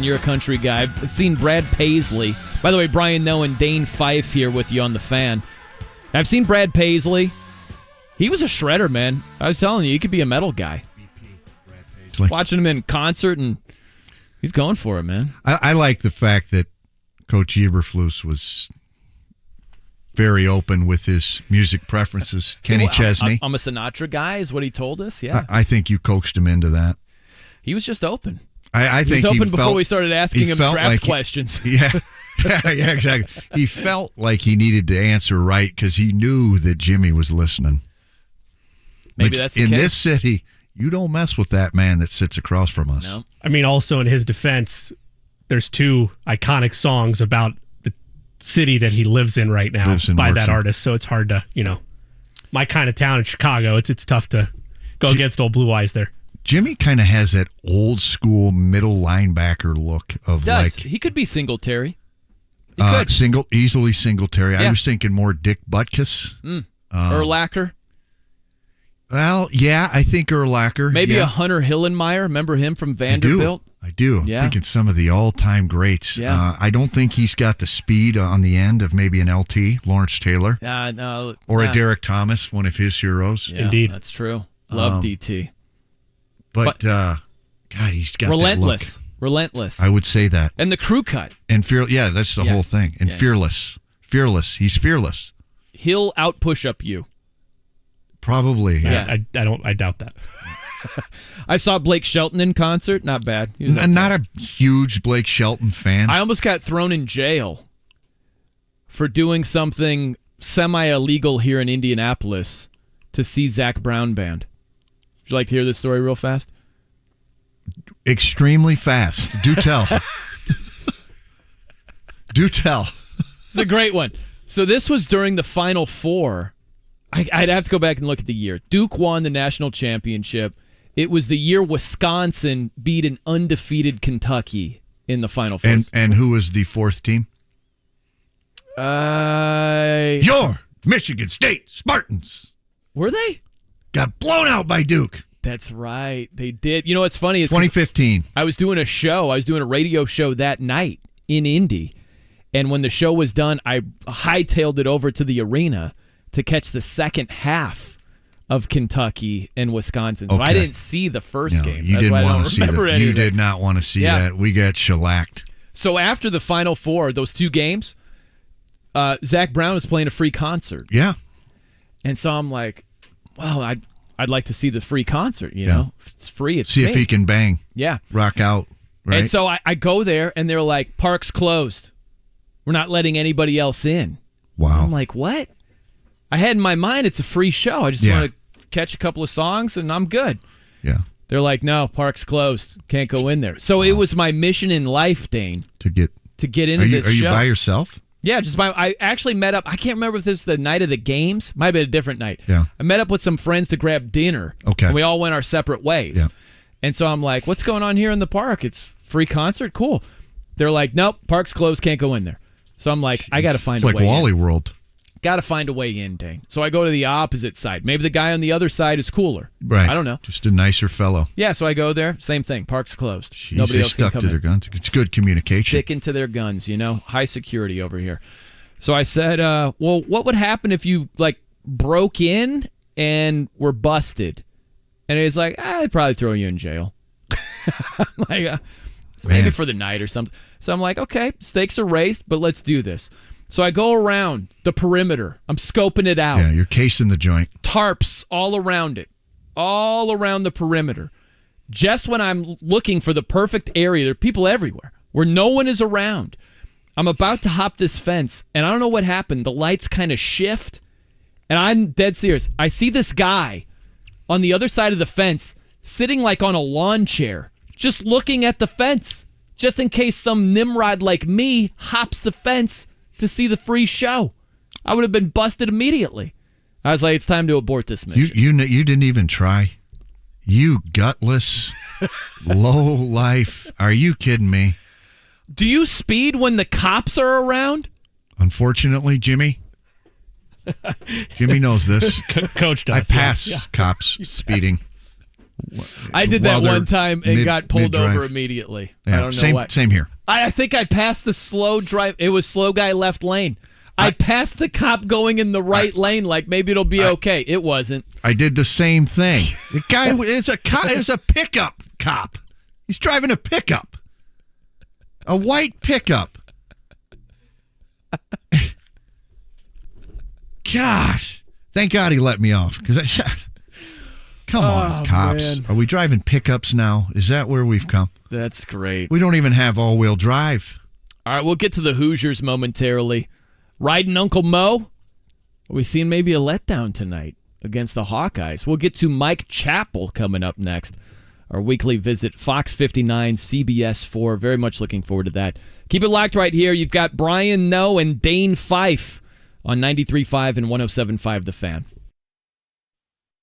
[SPEAKER 3] You're a country guy. I've seen Brad Paisley. By the way, Brian Noe and Dane Fife here with you on The Fan. I've seen Brad Paisley. He was a shredder, man. I was telling you, he could be a metal guy. Watching him in concert, and he's going for it, man.
[SPEAKER 4] I like the fact that Coach Eberflus was very open with his music preferences. Kenny Chesney.
[SPEAKER 3] I'm a Sinatra guy, is what he told us. Yeah,
[SPEAKER 4] I think you coaxed him into that.
[SPEAKER 3] He was just open.
[SPEAKER 4] I think
[SPEAKER 3] he was open before we started asking him draft questions.
[SPEAKER 4] Yeah, yeah, exactly. He felt like he needed to answer right because he knew that Jimmy was listening.
[SPEAKER 3] Maybe that's the
[SPEAKER 4] in
[SPEAKER 3] case.
[SPEAKER 4] this city. You don't mess with that man that sits across from us.
[SPEAKER 3] No.
[SPEAKER 5] I mean, also in his defense, there's two iconic songs about the city that he lives in right now by that artist. So it's hard to, my kind of town in Chicago, it's tough to go against old Blue Eyes there.
[SPEAKER 4] Jimmy kind of has that old school middle linebacker look of
[SPEAKER 3] He could be Singletary. He
[SPEAKER 4] could. Easily Singletary.
[SPEAKER 3] Yeah.
[SPEAKER 4] I was thinking more Dick Butkus.
[SPEAKER 3] Urlacher.
[SPEAKER 4] Well, yeah, I think Urlacher.
[SPEAKER 3] Maybe a Hunter Hillenmeyer. Remember him from Vanderbilt?
[SPEAKER 4] I do. I'm thinking some of the all-time greats.
[SPEAKER 3] Yeah.
[SPEAKER 4] I don't think he's got the speed on the end of maybe an LT, Lawrence Taylor.
[SPEAKER 3] No.
[SPEAKER 4] Or a Derek Thomas, one of his heroes.
[SPEAKER 3] Yeah, indeed. That's true. Love DT.
[SPEAKER 4] But God, he's got
[SPEAKER 3] relentless.
[SPEAKER 4] that look.
[SPEAKER 3] Relentless.
[SPEAKER 4] I would say that.
[SPEAKER 3] And the crew cut.
[SPEAKER 4] And that's the whole thing. And fearless. Fearless. He's fearless.
[SPEAKER 3] He'll out-push up you.
[SPEAKER 4] Probably.
[SPEAKER 5] Yeah. I doubt that.
[SPEAKER 3] I saw Blake Shelton in concert. Not bad.
[SPEAKER 4] Not a huge Blake Shelton fan.
[SPEAKER 3] I almost got thrown in jail for doing something semi-illegal here in Indianapolis to see Zach Brown Band. Would you like to hear this story real fast?
[SPEAKER 4] Extremely fast. Do tell. Do tell.
[SPEAKER 3] It's a great one. So this was during the Final Four. I'd have to go back and look at the year. Duke won the national championship. It was the year Wisconsin beat an undefeated Kentucky in the Final Four.
[SPEAKER 4] And who was the fourth team? Your Michigan State Spartans.
[SPEAKER 3] Were they?
[SPEAKER 4] Got blown out by Duke.
[SPEAKER 3] That's right. They did. You know what's funny is
[SPEAKER 4] 2015.
[SPEAKER 3] I was doing a radio show that night in Indy. And when the show was done, I hightailed it over to the arena to catch the second half of Kentucky and Wisconsin. So I didn't see the first game.
[SPEAKER 4] You didn't want to see that. You did not want to see that. We got shellacked.
[SPEAKER 3] So after the Final Four, those two games, Zach Brown was playing a free concert.
[SPEAKER 4] Yeah.
[SPEAKER 3] And so I'm like, well, I'd like to see the free concert, you know? It's free. It's
[SPEAKER 4] see
[SPEAKER 3] me.
[SPEAKER 4] if he can bang.
[SPEAKER 3] Yeah.
[SPEAKER 4] Rock out. Right?
[SPEAKER 3] And so I go there, and they're like, park's closed. We're not letting anybody else in.
[SPEAKER 4] Wow.
[SPEAKER 3] I'm like, what? I had in my mind it's a free show. I just want to catch a couple of songs, and I'm good.
[SPEAKER 4] Yeah.
[SPEAKER 3] They're like, no, park's closed. Can't go in there. So it was my mission in life, Dane.
[SPEAKER 4] To get
[SPEAKER 3] into this show.
[SPEAKER 4] Are you by yourself?
[SPEAKER 3] Yeah, I actually met up. I can't remember if this was the night of the games. Might have been a different night.
[SPEAKER 4] Yeah.
[SPEAKER 3] I met up with some friends to grab dinner.
[SPEAKER 4] Okay.
[SPEAKER 3] And we all went our separate ways.
[SPEAKER 4] Yeah.
[SPEAKER 3] And so I'm like, what's going on here in the park? It's free concert? Cool. They're like, nope, park's closed, can't go in there. So I'm like, I got to find a way
[SPEAKER 4] It's like Wally
[SPEAKER 3] in.
[SPEAKER 4] World.
[SPEAKER 3] got to find a way in, Dane. So I go to the opposite side. Maybe the guy on the other side is cooler.
[SPEAKER 4] Right.
[SPEAKER 3] I don't know.
[SPEAKER 4] Just a nicer fellow.
[SPEAKER 3] Yeah, so I go there. Same thing. Park's closed.
[SPEAKER 4] Jeez,
[SPEAKER 3] Nobody
[SPEAKER 4] they
[SPEAKER 3] else
[SPEAKER 4] stuck
[SPEAKER 3] can
[SPEAKER 4] to
[SPEAKER 3] come
[SPEAKER 4] their
[SPEAKER 3] in.
[SPEAKER 4] guns. It's good communication.
[SPEAKER 3] Sticking to their guns, high security over here. So I said, well, what would happen if you broke in and were busted? And he's like, I'd probably throw you in jail. I'm like, maybe for the night or something. So I'm like, okay, stakes are raised, but let's do this. So I go around the perimeter. I'm scoping it out.
[SPEAKER 4] Yeah, you're casing the joint.
[SPEAKER 3] Tarps all around it, all around the perimeter. Just when I'm looking for the perfect area, there are people everywhere where no one is around. I'm about to hop this fence, and I don't know what happened. The lights kind of shift, and I'm dead serious. I see this guy on the other side of the fence sitting like on a lawn chair, just looking at the fence, just in case some Nimrod like me hops the fence to see the free show. I would have been busted immediately. I was like, it's time to abort this mission.
[SPEAKER 4] You didn't even try. You gutless, low life. Are you kidding me?
[SPEAKER 3] Do you speed when the cops are around?
[SPEAKER 4] Unfortunately, Jimmy knows this.
[SPEAKER 5] Coach does.
[SPEAKER 4] I pass cops speeding.
[SPEAKER 3] I did that one time and got pulled over immediately.
[SPEAKER 4] Yeah,
[SPEAKER 3] I don't know why.
[SPEAKER 4] Same here.
[SPEAKER 3] I think I passed the slow drive. It was slow guy left lane. I passed the cop going in the right lane like maybe it'll be okay. It wasn't.
[SPEAKER 4] I did the same thing. The guy is a cop. Is a pickup cop. He's driving a pickup. A white pickup. Gosh. Thank God he let me off. Because come on, cops.
[SPEAKER 3] Man.
[SPEAKER 4] Are we driving pickups now? Is that where we've come?
[SPEAKER 3] That's great.
[SPEAKER 4] We don't even have all-wheel drive.
[SPEAKER 3] All right, we'll get to the Hoosiers momentarily. Riding Uncle Mo? Are we seeing maybe a letdown tonight against the Hawkeyes? We'll get to Mike Chappell coming up next. Our weekly visit, Fox 59, CBS 4. Very much looking forward to that. Keep it locked right here. You've got Brian Noe and Dane Fife on 93.5 and 107.5 The Fan.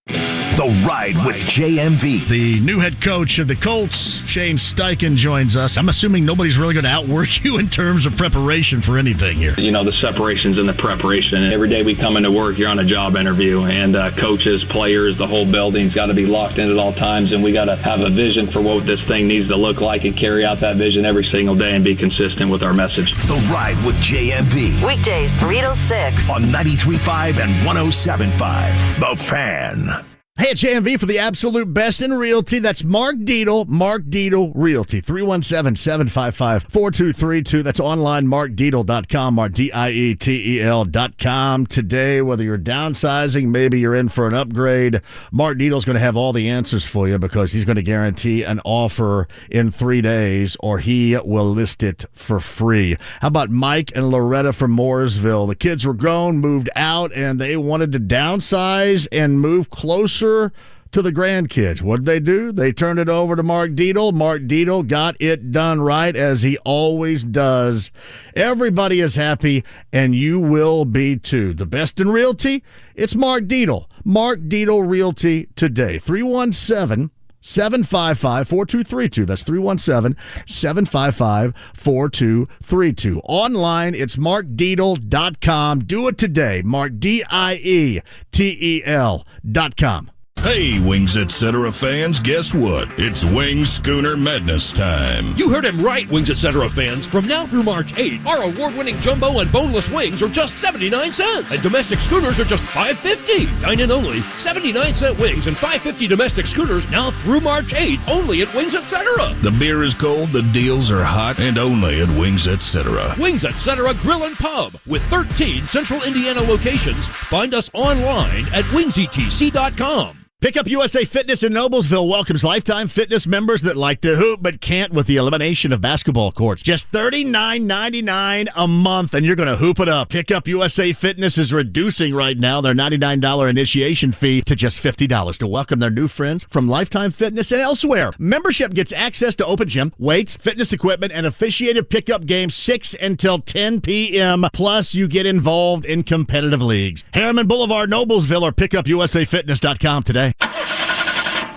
[SPEAKER 11] The Ride with JMV.
[SPEAKER 1] The new head coach of the Colts, Shane Steichen, joins us. I'm assuming nobody's really going to outwork you in terms of preparation for anything here.
[SPEAKER 16] The separation's in the preparation. Every day we come into work, you're on a job interview, and coaches, players, the whole building's got to be locked in at all times, and we got to have a vision for what this thing needs to look like and carry out that vision every single day and be consistent with our message.
[SPEAKER 11] The Ride with JMV.
[SPEAKER 26] Weekdays 3 to 6
[SPEAKER 11] on 93.5 and 107.5. The Fan.
[SPEAKER 6] Hey, it's JMV for the absolute best in realty. That's Mark Dietel, Mark Dietel Realty, 317-755-4232. That's online, markdietel.com, MarkDietel.com. Today, whether you're downsizing, maybe you're in for an upgrade, Mark Dietel's going to have all the answers for you because he's going to guarantee an offer in 3 days or he will list it for free. How about Mike and Loretta from Mooresville? The kids were grown, moved out, and they wanted to downsize and move closer to the grandkids. What did they do? They turned it over to Mark Dietel. Mark Dietel got it done right, as he always does. Everybody is happy, and you will be too. The best in realty? It's Mark Dietel. Mark Dietel Realty today. 317-755-4232. That's 317-755-4232. Online, it's markdietel.com. Do it today. MarkDietel.com.
[SPEAKER 17] Hey, Wings Etc. fans, guess what? It's Wings Schooner Madness time.
[SPEAKER 19] You heard him right, Wings Etc. fans. From now through March 8th, our award-winning jumbo and boneless wings are just 79 cents. And domestic schooners are just $5.50. Dine-in only. 79-cent wings and $5.50 domestic schooners now through March 8th, only at Wings Etc.
[SPEAKER 17] The beer is cold, the deals are hot, and only at Wings Etc.
[SPEAKER 19] Wings Etc. Grill and Pub. With 13 Central Indiana locations, find us online at wingsetc.com.
[SPEAKER 6] Pickup USA Fitness in Noblesville welcomes lifetime fitness members that like to hoop but can't with the elimination of basketball courts. Just $39.99 a month, and you're going to hoop it up. Pickup USA Fitness is reducing right now their $99 initiation fee to just $50 to welcome their new friends from Lifetime Fitness and elsewhere. Membership gets access to open gym, weights, fitness equipment, and officiated pickup games 6 until 10 p.m. Plus, you get involved in competitive leagues. Harriman Boulevard, Noblesville, or pickupusafitness.com today.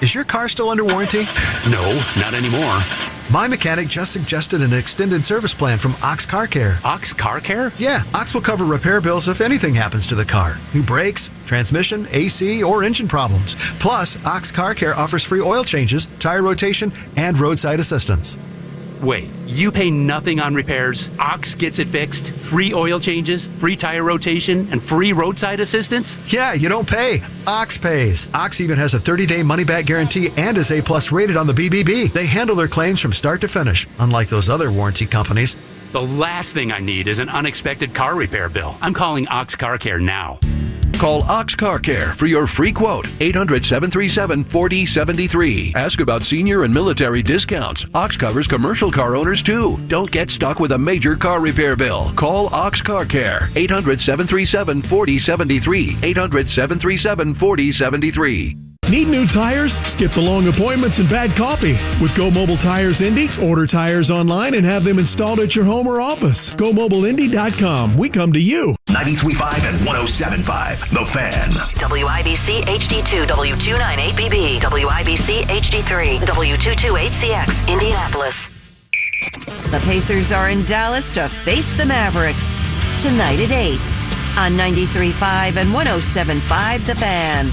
[SPEAKER 20] Is your car still under warranty?
[SPEAKER 21] No, not anymore.
[SPEAKER 7] My mechanic just suggested an extended service plan from Ox Car Care.
[SPEAKER 8] Ox Car Care?
[SPEAKER 7] Yeah, Ox will cover repair bills if anything happens to the car. New brakes, transmission, AC, or engine problems. Plus, Ox Car Care offers free oil changes, tire rotation, and roadside assistance.
[SPEAKER 8] Wait, you pay nothing on repairs? Ox gets it fixed? Free oil changes, free tire rotation, and free roadside assistance?
[SPEAKER 7] Yeah, you don't pay. Ox pays. Ox even has a 30-day money-back guarantee and is A+ rated on the BBB. They handle their claims from start to finish, unlike those other warranty companies.
[SPEAKER 8] The last thing I need is an unexpected car repair bill. I'm calling Ox Car Care now.
[SPEAKER 20] Call Ox Car Care for your free quote. 800-737-4073. Ask about senior and military discounts. Ox covers commercial car owners too. Don't get stuck with a major car repair bill. Call Ox Car Care. 800-737-4073. 800-737-4073.
[SPEAKER 21] Need new tires? Skip the long appointments and bad coffee. With Go Mobile Tires Indy, order tires online and have them installed at your home or office. GoMobileIndy.com. We come to you.
[SPEAKER 11] 93.5 and 107.5. The Fan.
[SPEAKER 26] WIBC HD2 W298BB. WIBC HD3 W228CX. Indianapolis. The Pacers are in Dallas to face the Mavericks. Tonight at 8 on 93.5 and 107.5 The Fan.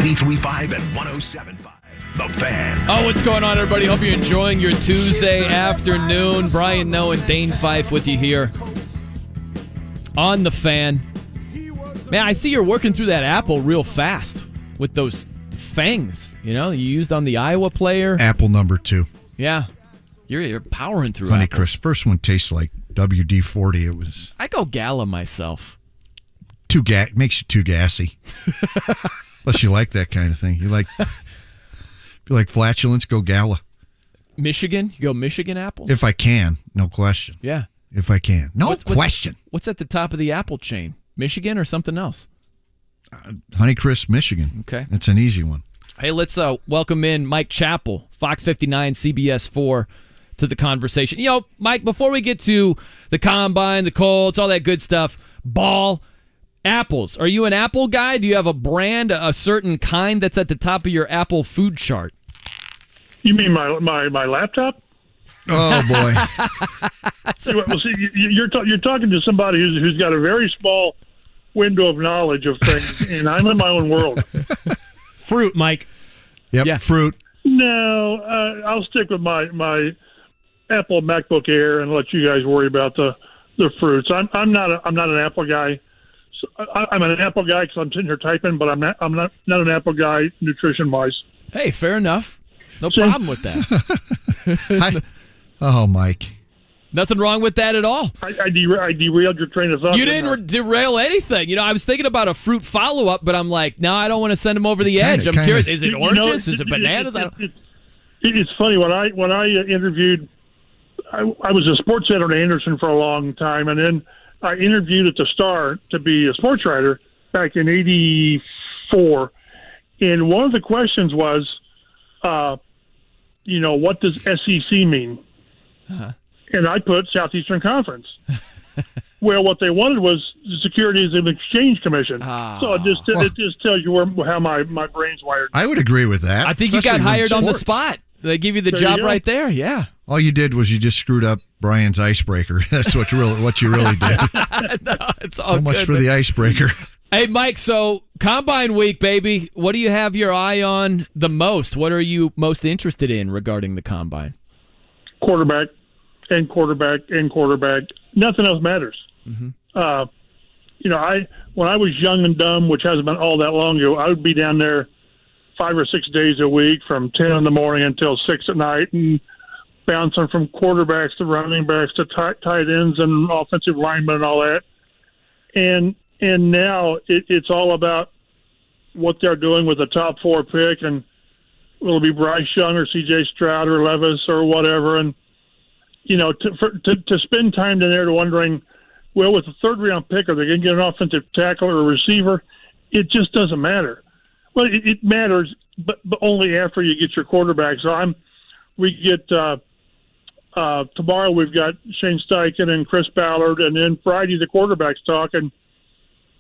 [SPEAKER 11] .3 and 107.5. The Fan.
[SPEAKER 3] Oh, what's going on, everybody? Hope you're enjoying your Tuesday afternoon. Brian Noe and Dane Fife with you here on The Fan. Man, I see you're working through that apple real fast with those fangs, you used on the Iowa player.
[SPEAKER 4] Apple number 2.
[SPEAKER 3] Yeah. You're powering through
[SPEAKER 4] Honeycrisp. First one tastes like WD-40. It was.
[SPEAKER 3] I go Gala myself.
[SPEAKER 4] Makes you too gassy. Unless you like that kind of thing. If you like flatulence, go Gala.
[SPEAKER 3] Michigan? You go Michigan apple?
[SPEAKER 4] If I can, no question.
[SPEAKER 3] Yeah.
[SPEAKER 4] If I can. No question.
[SPEAKER 3] What's at the top of the apple chain? Michigan or something else?
[SPEAKER 4] Honeycrisp, Michigan.
[SPEAKER 3] Okay.
[SPEAKER 4] It's an easy one.
[SPEAKER 3] Hey, let's welcome in Mike Chappell, Fox 59, CBS 4, to the conversation. Mike, before we get to the Combine, the Colts, all that good stuff, ball, apples. Are you an apple guy? Do you have a brand, a certain kind that's at the top of your Apple food chart?
[SPEAKER 22] You mean my laptop?
[SPEAKER 4] Oh boy!
[SPEAKER 22] Well, see, you're talking to somebody who's got a very small window of knowledge of things, and I'm in my own world.
[SPEAKER 5] Fruit, Mike.
[SPEAKER 4] Yep,
[SPEAKER 3] yeah.
[SPEAKER 4] Fruit.
[SPEAKER 22] No, I'll stick with my Apple MacBook Air and let you guys worry about the fruits. I'm not an Apple guy. So I'm an Apple guy because I'm sitting here typing, but I'm not an Apple guy nutrition wise.
[SPEAKER 3] Hey, fair enough. No problem with that.
[SPEAKER 4] Oh, Mike.
[SPEAKER 3] Nothing wrong with that at all.
[SPEAKER 22] I derailed your train of thought.
[SPEAKER 3] You didn't derail anything. I was thinking about a fruit follow-up, but I'm like, no, I don't want to send them over the edge. I'm curious. Is it oranges? Is it bananas?
[SPEAKER 22] It's funny. When I interviewed, I was a sports editor at Anderson for a long time, and then I interviewed at the Star to be a sports writer back in '84. And one of the questions was, what does SEC mean?
[SPEAKER 3] Uh-huh.
[SPEAKER 22] And I put Southeastern Conference. Well, what they wanted was the Securities and Exchange Commission. So it just tells you how my brain's wired.
[SPEAKER 4] I would agree with that.
[SPEAKER 3] I think you got hired on the spot. They give you the job right there. Yeah.
[SPEAKER 4] All you did was you just screwed up Brian's icebreaker. That's what you really did.
[SPEAKER 3] No, it's all
[SPEAKER 4] so much
[SPEAKER 3] good,
[SPEAKER 4] for the icebreaker.
[SPEAKER 3] Hey, Mike, so Combine Week, baby. What do you have your eye on the most? What are you most interested in regarding the Combine?
[SPEAKER 22] Quarterback. Nothing else matters.
[SPEAKER 3] Mm-hmm.
[SPEAKER 22] When I was young and dumb, which hasn't been all that long ago, I would be down there 5 or 6 days a week from 10 in the morning until 6 at night and bouncing from quarterbacks to running backs to tight ends and offensive linemen and all that. And now it's all about what they're doing with the top 4 pick, and will it be Bryce Young or C.J. Stroud or Levis or whatever. And to spend time down there wondering, well, with the 3rd round pick, are they going to get an offensive tackle or a receiver? It just doesn't matter. Well, it matters, but only after you get your quarterback. So we get Tomorrow we've got Shane Steichen and Chris Ballard, and then Friday the quarterbacks talk, and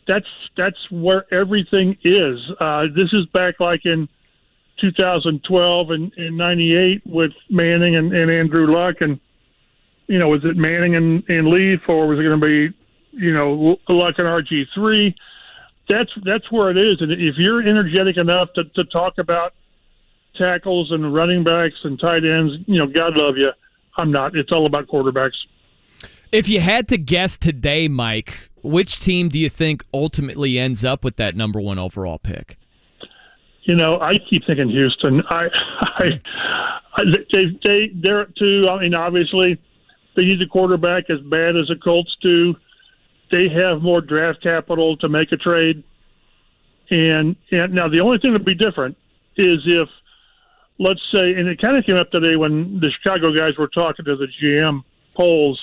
[SPEAKER 22] that's where everything is. This is back like in 2012 and 98 with Manning and Andrew Luck, and was it Manning and Leaf, or was it going to be Luck and RG3? That's where it is. And if you're energetic enough to talk about tackles and running backs and tight ends, God love you. I'm not. It's all about quarterbacks.
[SPEAKER 3] If you had to guess today, Mike, which team do you think ultimately ends up with that number 1 overall pick?
[SPEAKER 22] I keep thinking Houston. They're too. I mean, obviously, they need a quarterback as bad as the Colts do. They have more draft capital to make a trade. And now the only thing that would be different is if, let's say, and it kind of came up today when the Chicago guys were talking to the GM polls,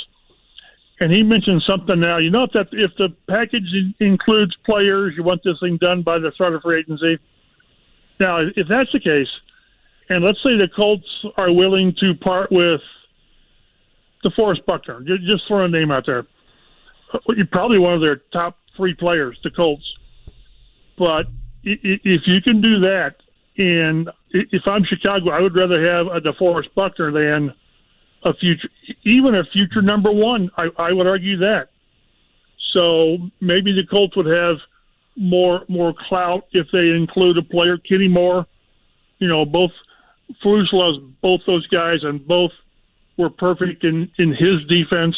[SPEAKER 22] and he mentioned something now. If the package includes players, you want this thing done by the start of free agency. Now, if that's the case, and let's say the Colts are willing to part with DeForest Buckner, just throw a name out there, probably one of their top 3 players, the Colts. But if you can do that, and if I'm Chicago, I would rather have a DeForest Buckner than a future number 1. I would argue that. So maybe the Colts would have more clout if they include a player. Kenny Moore, both Flus loves both those guys, and both were perfect in his defense.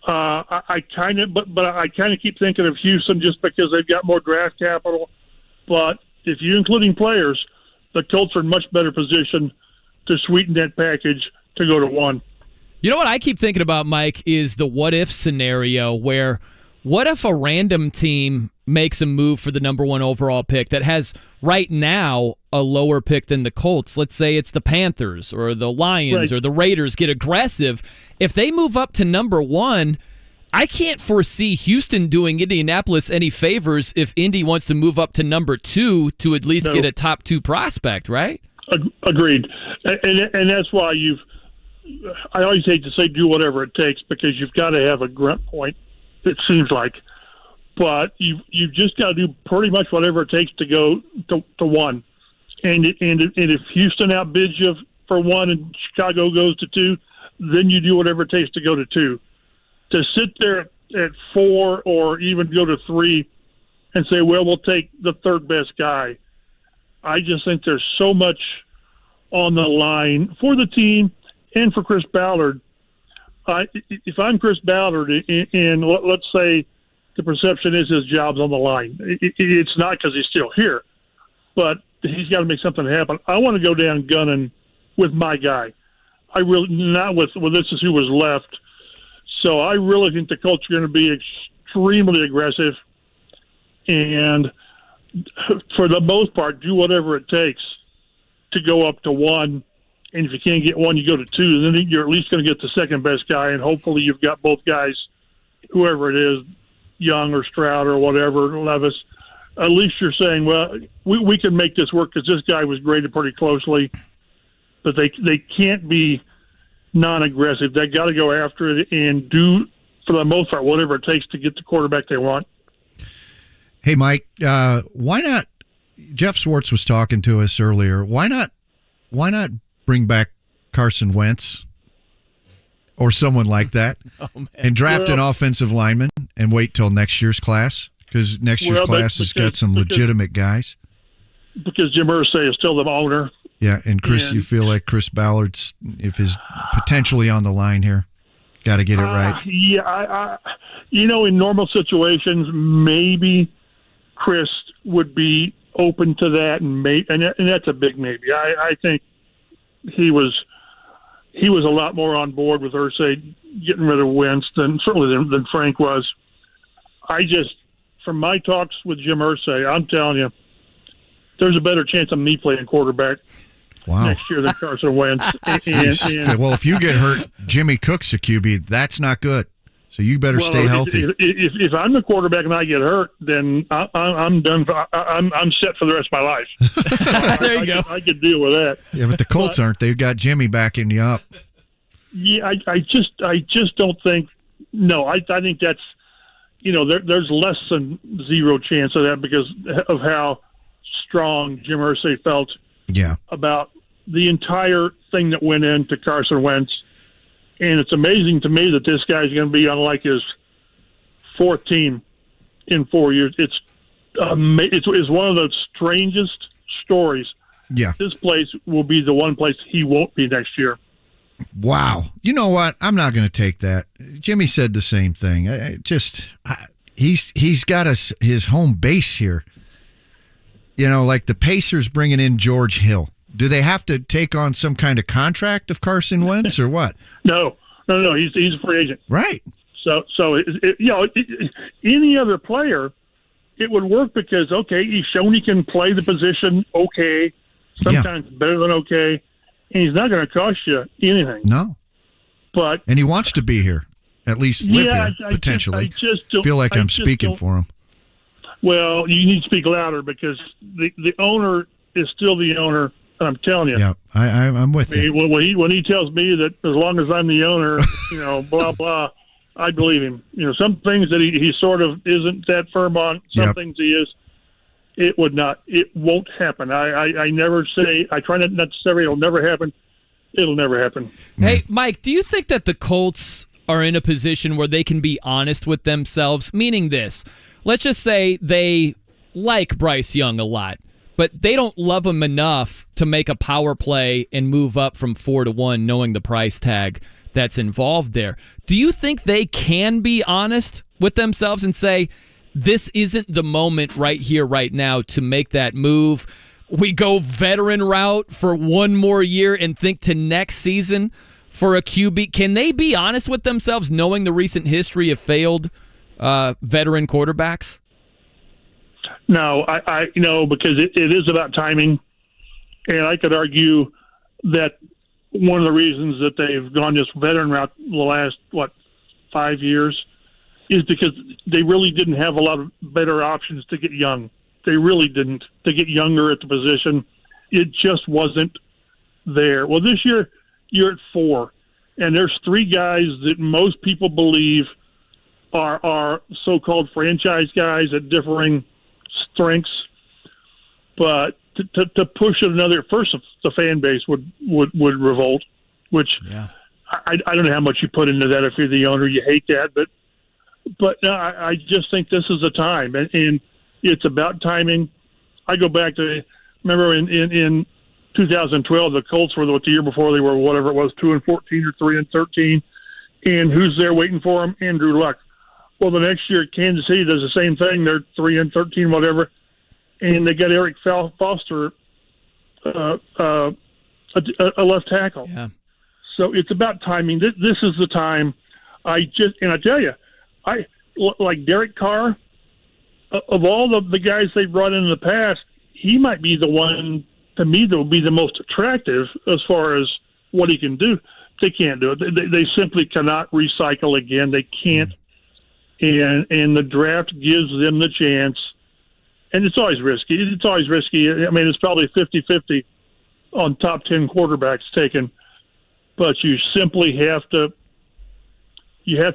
[SPEAKER 22] I kind of keep thinking of Houston just because they've got more draft capital. But if you're including players, the Colts are in much better position to sweeten that package to go to 1.
[SPEAKER 3] You know what I keep thinking about, Mike, is the what-if scenario where what if a random team makes a move for the number 1 overall pick that has right now a lower pick than the Colts? Let's say it's the Panthers or the Lions or the Raiders get aggressive. If they move up to number 1, I can't foresee Houston doing Indianapolis any favors if Indy wants to move up to number 2 to at least get a top 2 prospect, right?
[SPEAKER 22] Agreed. And that's why I always hate to say do whatever it takes, because you've got to have a grunt point, it seems like. But you've just got to do pretty much whatever it takes to go to 1. And if Houston outbids you for 1 and Chicago goes to 2, then you do whatever it takes to go to 2. To sit there at 4 or even go to 3 and say, well, we'll take the third best guy. I just think there's so much on the line for the team and for Chris Ballard. If I'm Chris Ballard, and let's say the perception is his job's on the line, it's not because he's still here, but he's got to make something happen. I want to go down gunning with my guy. I really not with this is who was left. So I really think the Colts are going to be extremely aggressive, and for the most part, do whatever it takes to go up to 1. And if you can't get 1, you go to 2. Then you're at least going to get the second best guy, and hopefully you've got both guys, whoever it is, Young or Stroud or whatever, Levis. At least you're saying, well, we can make this work because this guy was graded pretty closely. But they can't be non-aggressive. They got to go after it and do, for the most part, whatever it takes to get the quarterback they want.
[SPEAKER 4] Hey, Mike, why not? Geoff Schwartz was talking to us earlier. Why not bring back Carson Wentz or someone like that and draft an offensive lineman and wait till next year's class? Because next year's class has got some legitimate guys.
[SPEAKER 22] Because Jim Irsay is still the owner.
[SPEAKER 4] Yeah, and Chris, you feel like Chris Ballard's, if is potentially on the line here, got to get it right.
[SPEAKER 22] Yeah, in normal situations, maybe Chris would be open to that, and that's a big maybe. I think he was a lot more on board with Irsay getting rid of Wentz than Frank was. From my talks with Jim Irsay, I'm telling you, there's a better chance of me playing quarterback next year than Carson Wentz.
[SPEAKER 4] and well, if you get hurt, Jimmy Cook's a QB. That's not good. So you better stay healthy.
[SPEAKER 22] If I'm the quarterback and I get hurt, then I'm done. I'm set for the rest of my life.
[SPEAKER 3] There you go.
[SPEAKER 22] I could deal with that.
[SPEAKER 4] Yeah, but the Colts aren't. They've got Jimmy backing you up.
[SPEAKER 22] Yeah, I just don't think. No, I think that's, there's less than zero chance of that because of how strong Jim Irsay felt about the entire thing that went into Carson Wentz. And it's amazing to me that this guy's going to be on like his fourth team in 4 years. It's one of the strangest stories.
[SPEAKER 4] Yeah.
[SPEAKER 22] This place will be the one place he won't be next year.
[SPEAKER 4] Wow. You know what? I'm not going to take that. Jimmy said the same thing. He's got his home base here. Like the Pacers bringing in George Hill. Do they have to take on some kind of contract of Carson Wentz or what?
[SPEAKER 22] No. He's a free agent.
[SPEAKER 4] Right.
[SPEAKER 22] So any other player, it would work because, okay, he's shown he can play the position okay, sometimes better than okay, and he's not going to cost you anything.
[SPEAKER 4] No. And he wants to be here, at least live here, potentially.
[SPEAKER 22] I just don't
[SPEAKER 4] feel like I'm speaking for him.
[SPEAKER 22] Well, you need to speak louder because the owner is still the owner. I'm telling you.
[SPEAKER 4] Yeah, I'm with you.
[SPEAKER 22] When he tells me that as long as I'm the owner, blah, blah, I believe him. Some things that he sort of isn't that firm on, some things he is. It won't happen. I never say, I try not to say it'll never happen. It'll never happen.
[SPEAKER 3] Hey, Mike, do you think that the Colts are in a position where they can be honest with themselves? Meaning this, let's just say they like Bryce Young a lot, but they don't love him enough to make a power play and move up from 4-1, knowing the price tag that's involved there. Do you think they can be honest with themselves and say, this isn't the moment right here, right now to make that move? We go veteran route for one more year and think to next season for a QB. Can they be honest with themselves knowing the recent history of failed veteran quarterbacks?
[SPEAKER 22] No, I because it is about timing, and I could argue that one of the reasons that they've gone this veteran route the last 5 years is because they really didn't have a lot of better options to get young. They really didn't. To get younger at the position, it just wasn't there. Well, this year you're at 4, and there's 3 guys that most people believe are so-called franchise guys at differing strengths, but to push it another, first the fan base would revolt, which I don't know how much you put into that. If you're the owner, you hate that, but no, I just think this is the time, and it's about timing. I go back to, remember in 2012, the Colts were the year before they were whatever it was, 2-14 or 3-13, and who's there waiting for them? Andrew Luck. Well, the next year, Kansas City does the same thing. They're 3-13, whatever, and they got Eric Foster, a left tackle.
[SPEAKER 3] Yeah.
[SPEAKER 22] So it's about timing. This is the time. I tell you, I like Derek Carr. Of all the guys they brought in the past, he might be the one to me that will be the most attractive as far as what he can do. They can't do it. They simply cannot recycle again. They can't. And the draft gives them the chance, and it's always risky. I mean, it's probably 50-50 on top 10 quarterbacks taken, but you simply have to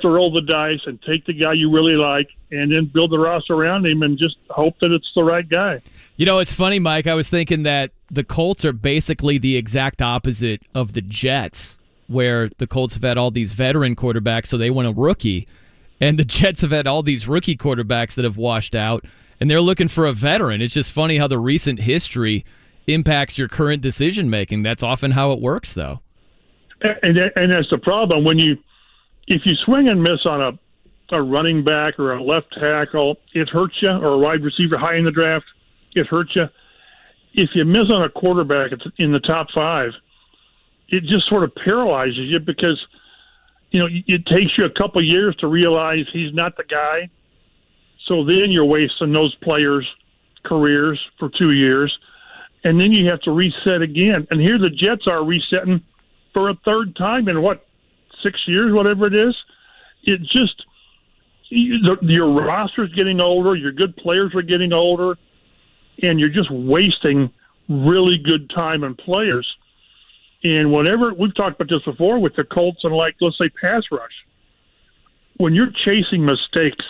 [SPEAKER 22] roll the dice and take the guy you really like and then build the roster around him and just hope that it's the right guy.
[SPEAKER 3] It's funny, Mike. I was thinking that the Colts are basically the exact opposite of the Jets, where the Colts have had all these veteran quarterbacks, so they want a rookie. And the Jets have had all these rookie quarterbacks that have washed out, and they're looking for a veteran. It's just funny how the recent history impacts your current decision-making. That's often how it works, though.
[SPEAKER 22] And that's the problem. If you swing and miss on a running back or a left tackle, it hurts you, or a wide receiver high in the draft, it hurts you. If you miss on a quarterback in the top 5, it just sort of paralyzes you because – it takes you a couple years to realize he's not the guy. So then you're wasting those players' careers for 2 years. And then you have to reset again. And here the Jets are resetting for a third time in 6 years, whatever it is. It just, your roster's getting older, your good players are getting older, and you're just wasting really good time and players. And whenever we've talked about this before with the Colts and let's say pass rush, when you're chasing mistakes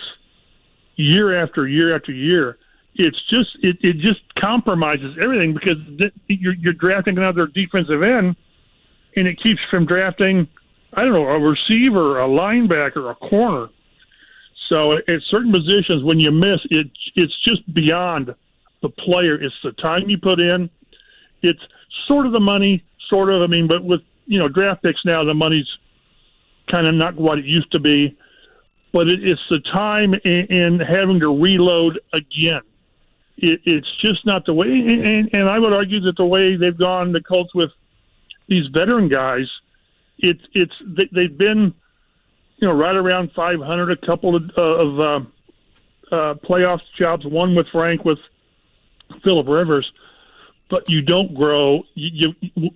[SPEAKER 22] year after year after year, it just compromises everything because you're drafting another defensive end, and it keeps you from drafting, I don't know, a receiver, a linebacker, a corner. So at certain positions, when you miss, it's just beyond the player. It's the time you put in. It's sort of the money, but with draft picks now, the money's kind of not what it used to be. But it's the time and having to reload again. It's just not the way. And I would argue that the way they've gone, the Colts, with these veteran guys, they've been right around 500. A couple of playoff jobs, one with Frank, with Phillip Rivers. But you don't grow.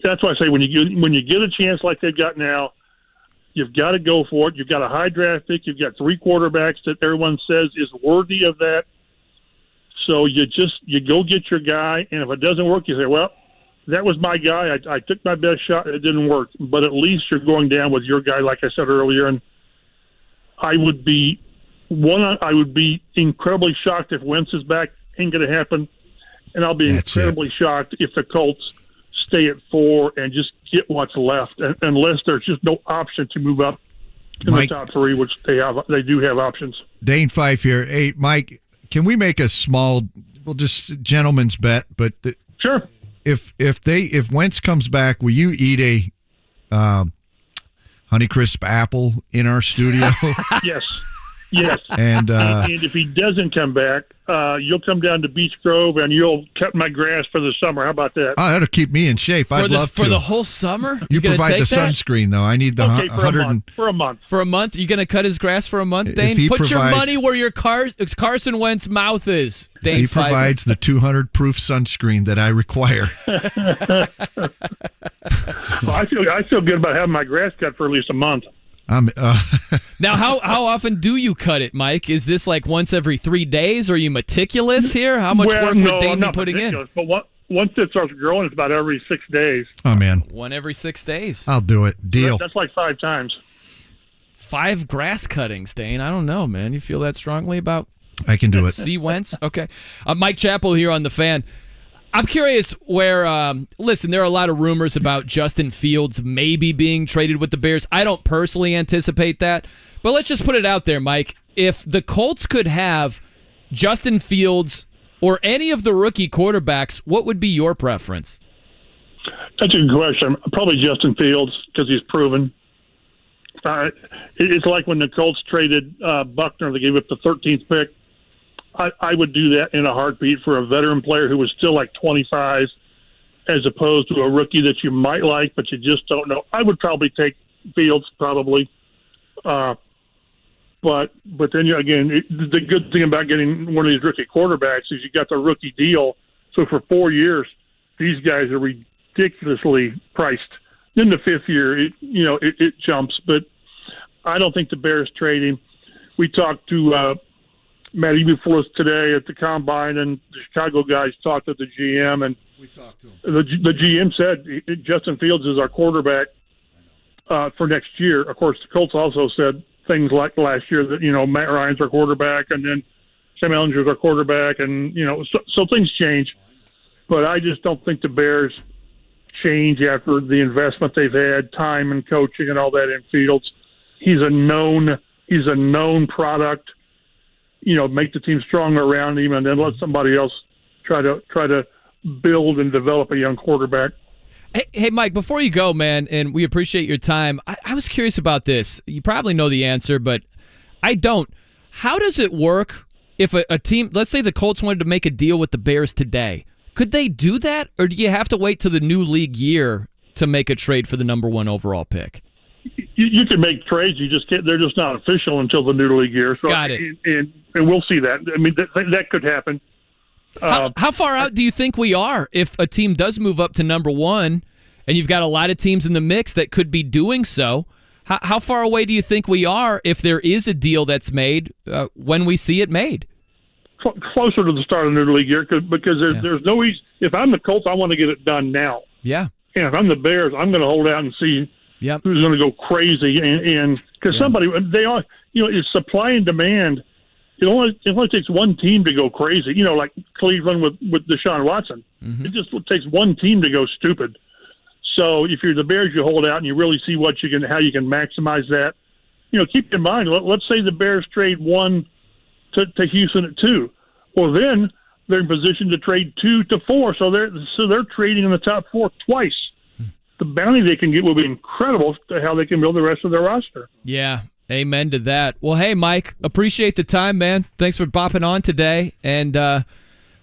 [SPEAKER 22] That's why I say when you get a chance like they've got now, you've got to go for it. You've got a high draft pick. You've got 3 quarterbacks that everyone says is worthy of that. So you go get your guy, and if it doesn't work, you say, well, that was my guy. I took my best shot. It didn't work. But at least you're going down with your guy, like I said earlier. And I would be incredibly shocked if Wentz is back. Ain't going to happen. And I'll be incredibly shocked if the Colts stay at 4 and just get what's left, unless there's just no option to move up in the top 3, which they do have options.
[SPEAKER 4] Dane Fife here. Hey, Mike, can we make a small, just gentleman's bet? But
[SPEAKER 22] sure.
[SPEAKER 4] If Wentz comes back, will you eat a Honeycrisp apple in our studio?
[SPEAKER 22] Yes.
[SPEAKER 4] And
[SPEAKER 22] if he doesn't come back, you'll come down to Beach Grove and you'll cut my grass for the summer. How about that?
[SPEAKER 4] Oh, that'll keep me in shape. I'd love to.
[SPEAKER 3] For the whole summer?
[SPEAKER 4] You provide the sunscreen, though. I need the 100.
[SPEAKER 22] For a month.
[SPEAKER 3] For a month? You're going to cut his grass for a month, Dane? Put your money where your Carson Wentz's mouth is, Dane.
[SPEAKER 4] He provides the 200 proof sunscreen that I require.
[SPEAKER 22] Well, I feel good about having my grass cut for at least a month.
[SPEAKER 3] Now, how often do you cut it, Mike? Is this like once every 3 days? Are you meticulous here? How much work would Dane be putting in?
[SPEAKER 22] But once it starts growing, it's about every 6 days.
[SPEAKER 4] Oh, man.
[SPEAKER 3] One every 6 days.
[SPEAKER 4] I'll do it. Deal.
[SPEAKER 22] That's like 5 times.
[SPEAKER 3] 5 grass cuttings, Dane. I don't know, man. You feel that strongly about?
[SPEAKER 4] I can do it.
[SPEAKER 3] See Wentz? Okay. Mike Chappell here on The Fan. I'm curious where, listen, there are a lot of rumors about Justin Fields maybe being traded with the Bears. I don't personally anticipate that, but let's just put it out there, Mike. If the Colts could have Justin Fields or any of the rookie quarterbacks, what would be your preference?
[SPEAKER 22] That's a good question. Probably Justin Fields because he's proven. It's like when the Colts traded Buckner, they gave up the 13th pick. I would do that in a heartbeat for a veteran player who was still like 25, as opposed to a rookie that you might like, but you just don't know. I would probably take Fields, probably. But then, the good thing about getting one of these rookie quarterbacks is you got the rookie deal. So for 4 years, these guys are ridiculously priced. Then the 5th year, it jumps. But I don't think the Bears trade him. We talked to Matt before us today at the Combine, and the Chicago guys talked to the GM, and
[SPEAKER 4] we talked to him.
[SPEAKER 22] The GM said Justin Fields is our quarterback for next year. Of course, the Colts also said things like last year that, Matt Ryan's our quarterback, and then Sam Ellinger's our quarterback, and, so things change. But I just don't think the Bears change after the investment they've had, time and coaching and all that in Fields. He's a known product. Make the team stronger around him, and then let somebody else try to build and develop a young quarterback.
[SPEAKER 3] Hey, Mike, before you go, man, and we appreciate your time, I was curious about this. You probably know the answer, but I don't. How does it work if a team, let's say the Colts wanted to make a deal with the Bears today? Could they do that, or do you have to wait till the new league year to make a trade for the number 1 overall pick?
[SPEAKER 22] You can make trades. You just can't. They're just not official until the new league year. So,
[SPEAKER 3] got it.
[SPEAKER 22] And we'll see that. I mean, that could happen.
[SPEAKER 3] How far out do you think we are if a team does move up to number 1, and you've got a lot of teams in the mix that could be doing so? How far away do you think we are if there is a deal that's made when we see it made?
[SPEAKER 22] Closer to the start of the new league year because there's no easy. If I'm the Colts, I want to get it done now.
[SPEAKER 3] Yeah.
[SPEAKER 22] And if I'm the Bears, I'm going to hold out and see who's going to go crazy. And because somebody, they are, it's supply and demand. It only takes one team to go crazy. Like Cleveland with Deshaun Watson. Mm-hmm. It just takes one team to go stupid. So if you're the Bears, you hold out and you really see how you can maximize that. Keep in mind, let's say the Bears trade 1 to Houston at 2. Well, then they're in position to trade 2 to 4. So they're trading in the top 4 twice. The bounty they can get will be incredible to how they can build the rest of their roster.
[SPEAKER 3] Yeah. Amen to that. Well, hey, Mike, appreciate the time, man. Thanks for bopping on today, and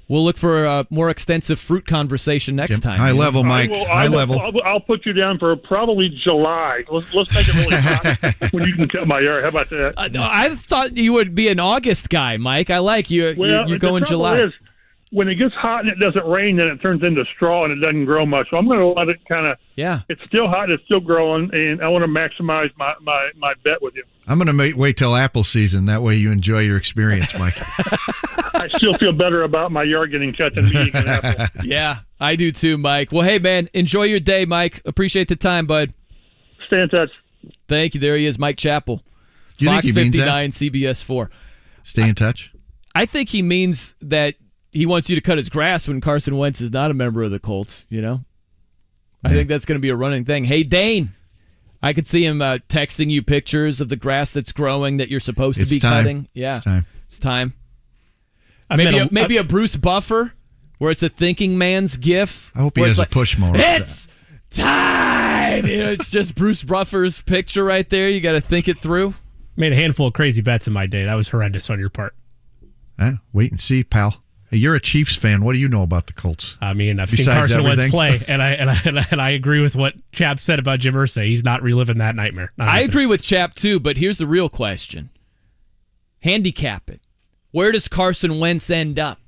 [SPEAKER 3] we'll look for a more extensive fruit conversation next time.
[SPEAKER 4] High level, Mike. High level.
[SPEAKER 22] I'll put you down for probably July. Let's make it really hot when you can cut my yard. How about that?
[SPEAKER 3] I thought you would be an August guy, Mike. I like you.
[SPEAKER 22] Well,
[SPEAKER 3] you're going July.
[SPEAKER 22] Is, when it gets hot and it doesn't rain, then it turns into straw and it doesn't grow much. So I'm going to let it kind of.
[SPEAKER 3] Yeah.
[SPEAKER 22] It's still hot. It's still growing, and I want to maximize my bet with you.
[SPEAKER 4] I'm going to wait till apple season. That way you enjoy your experience, Mike.
[SPEAKER 22] I still feel better about my yard getting cut than me eating an apple.
[SPEAKER 3] Yeah, I do too, Mike. Well, hey, man, enjoy your day, Mike. Appreciate the time, bud.
[SPEAKER 22] Stay in touch.
[SPEAKER 3] Thank you. There he is, Mike Chappell.
[SPEAKER 4] Do you
[SPEAKER 3] Fox
[SPEAKER 4] think he means
[SPEAKER 3] 59, CBS 4.
[SPEAKER 4] Stay in touch?
[SPEAKER 3] I think he means that he wants you to cut his grass when Carson Wentz is not a member of the Colts, I think that's going to be a running thing. Hey, Dane, I could see him texting you pictures of the grass that's growing that you're supposed to be cutting. Yeah, it's time. Maybe a Bruce Buffer, where it's a thinking man's GIF.
[SPEAKER 4] I hope he has a push mower.
[SPEAKER 3] It's time! It's just Bruce Buffer's picture right there. You got to think it through.
[SPEAKER 5] Made a handful of crazy bets in my day. That was horrendous on your part.
[SPEAKER 4] Wait and see, pal. Hey, you're a Chiefs fan. What do you know about the Colts?
[SPEAKER 5] I mean, I've seen Carson Wentz play, and I agree with what Chap said about Jim Irsay. He's not reliving that nightmare.
[SPEAKER 3] I agree with Chap too, but here's the real question: handicap it. Where does Carson Wentz end up?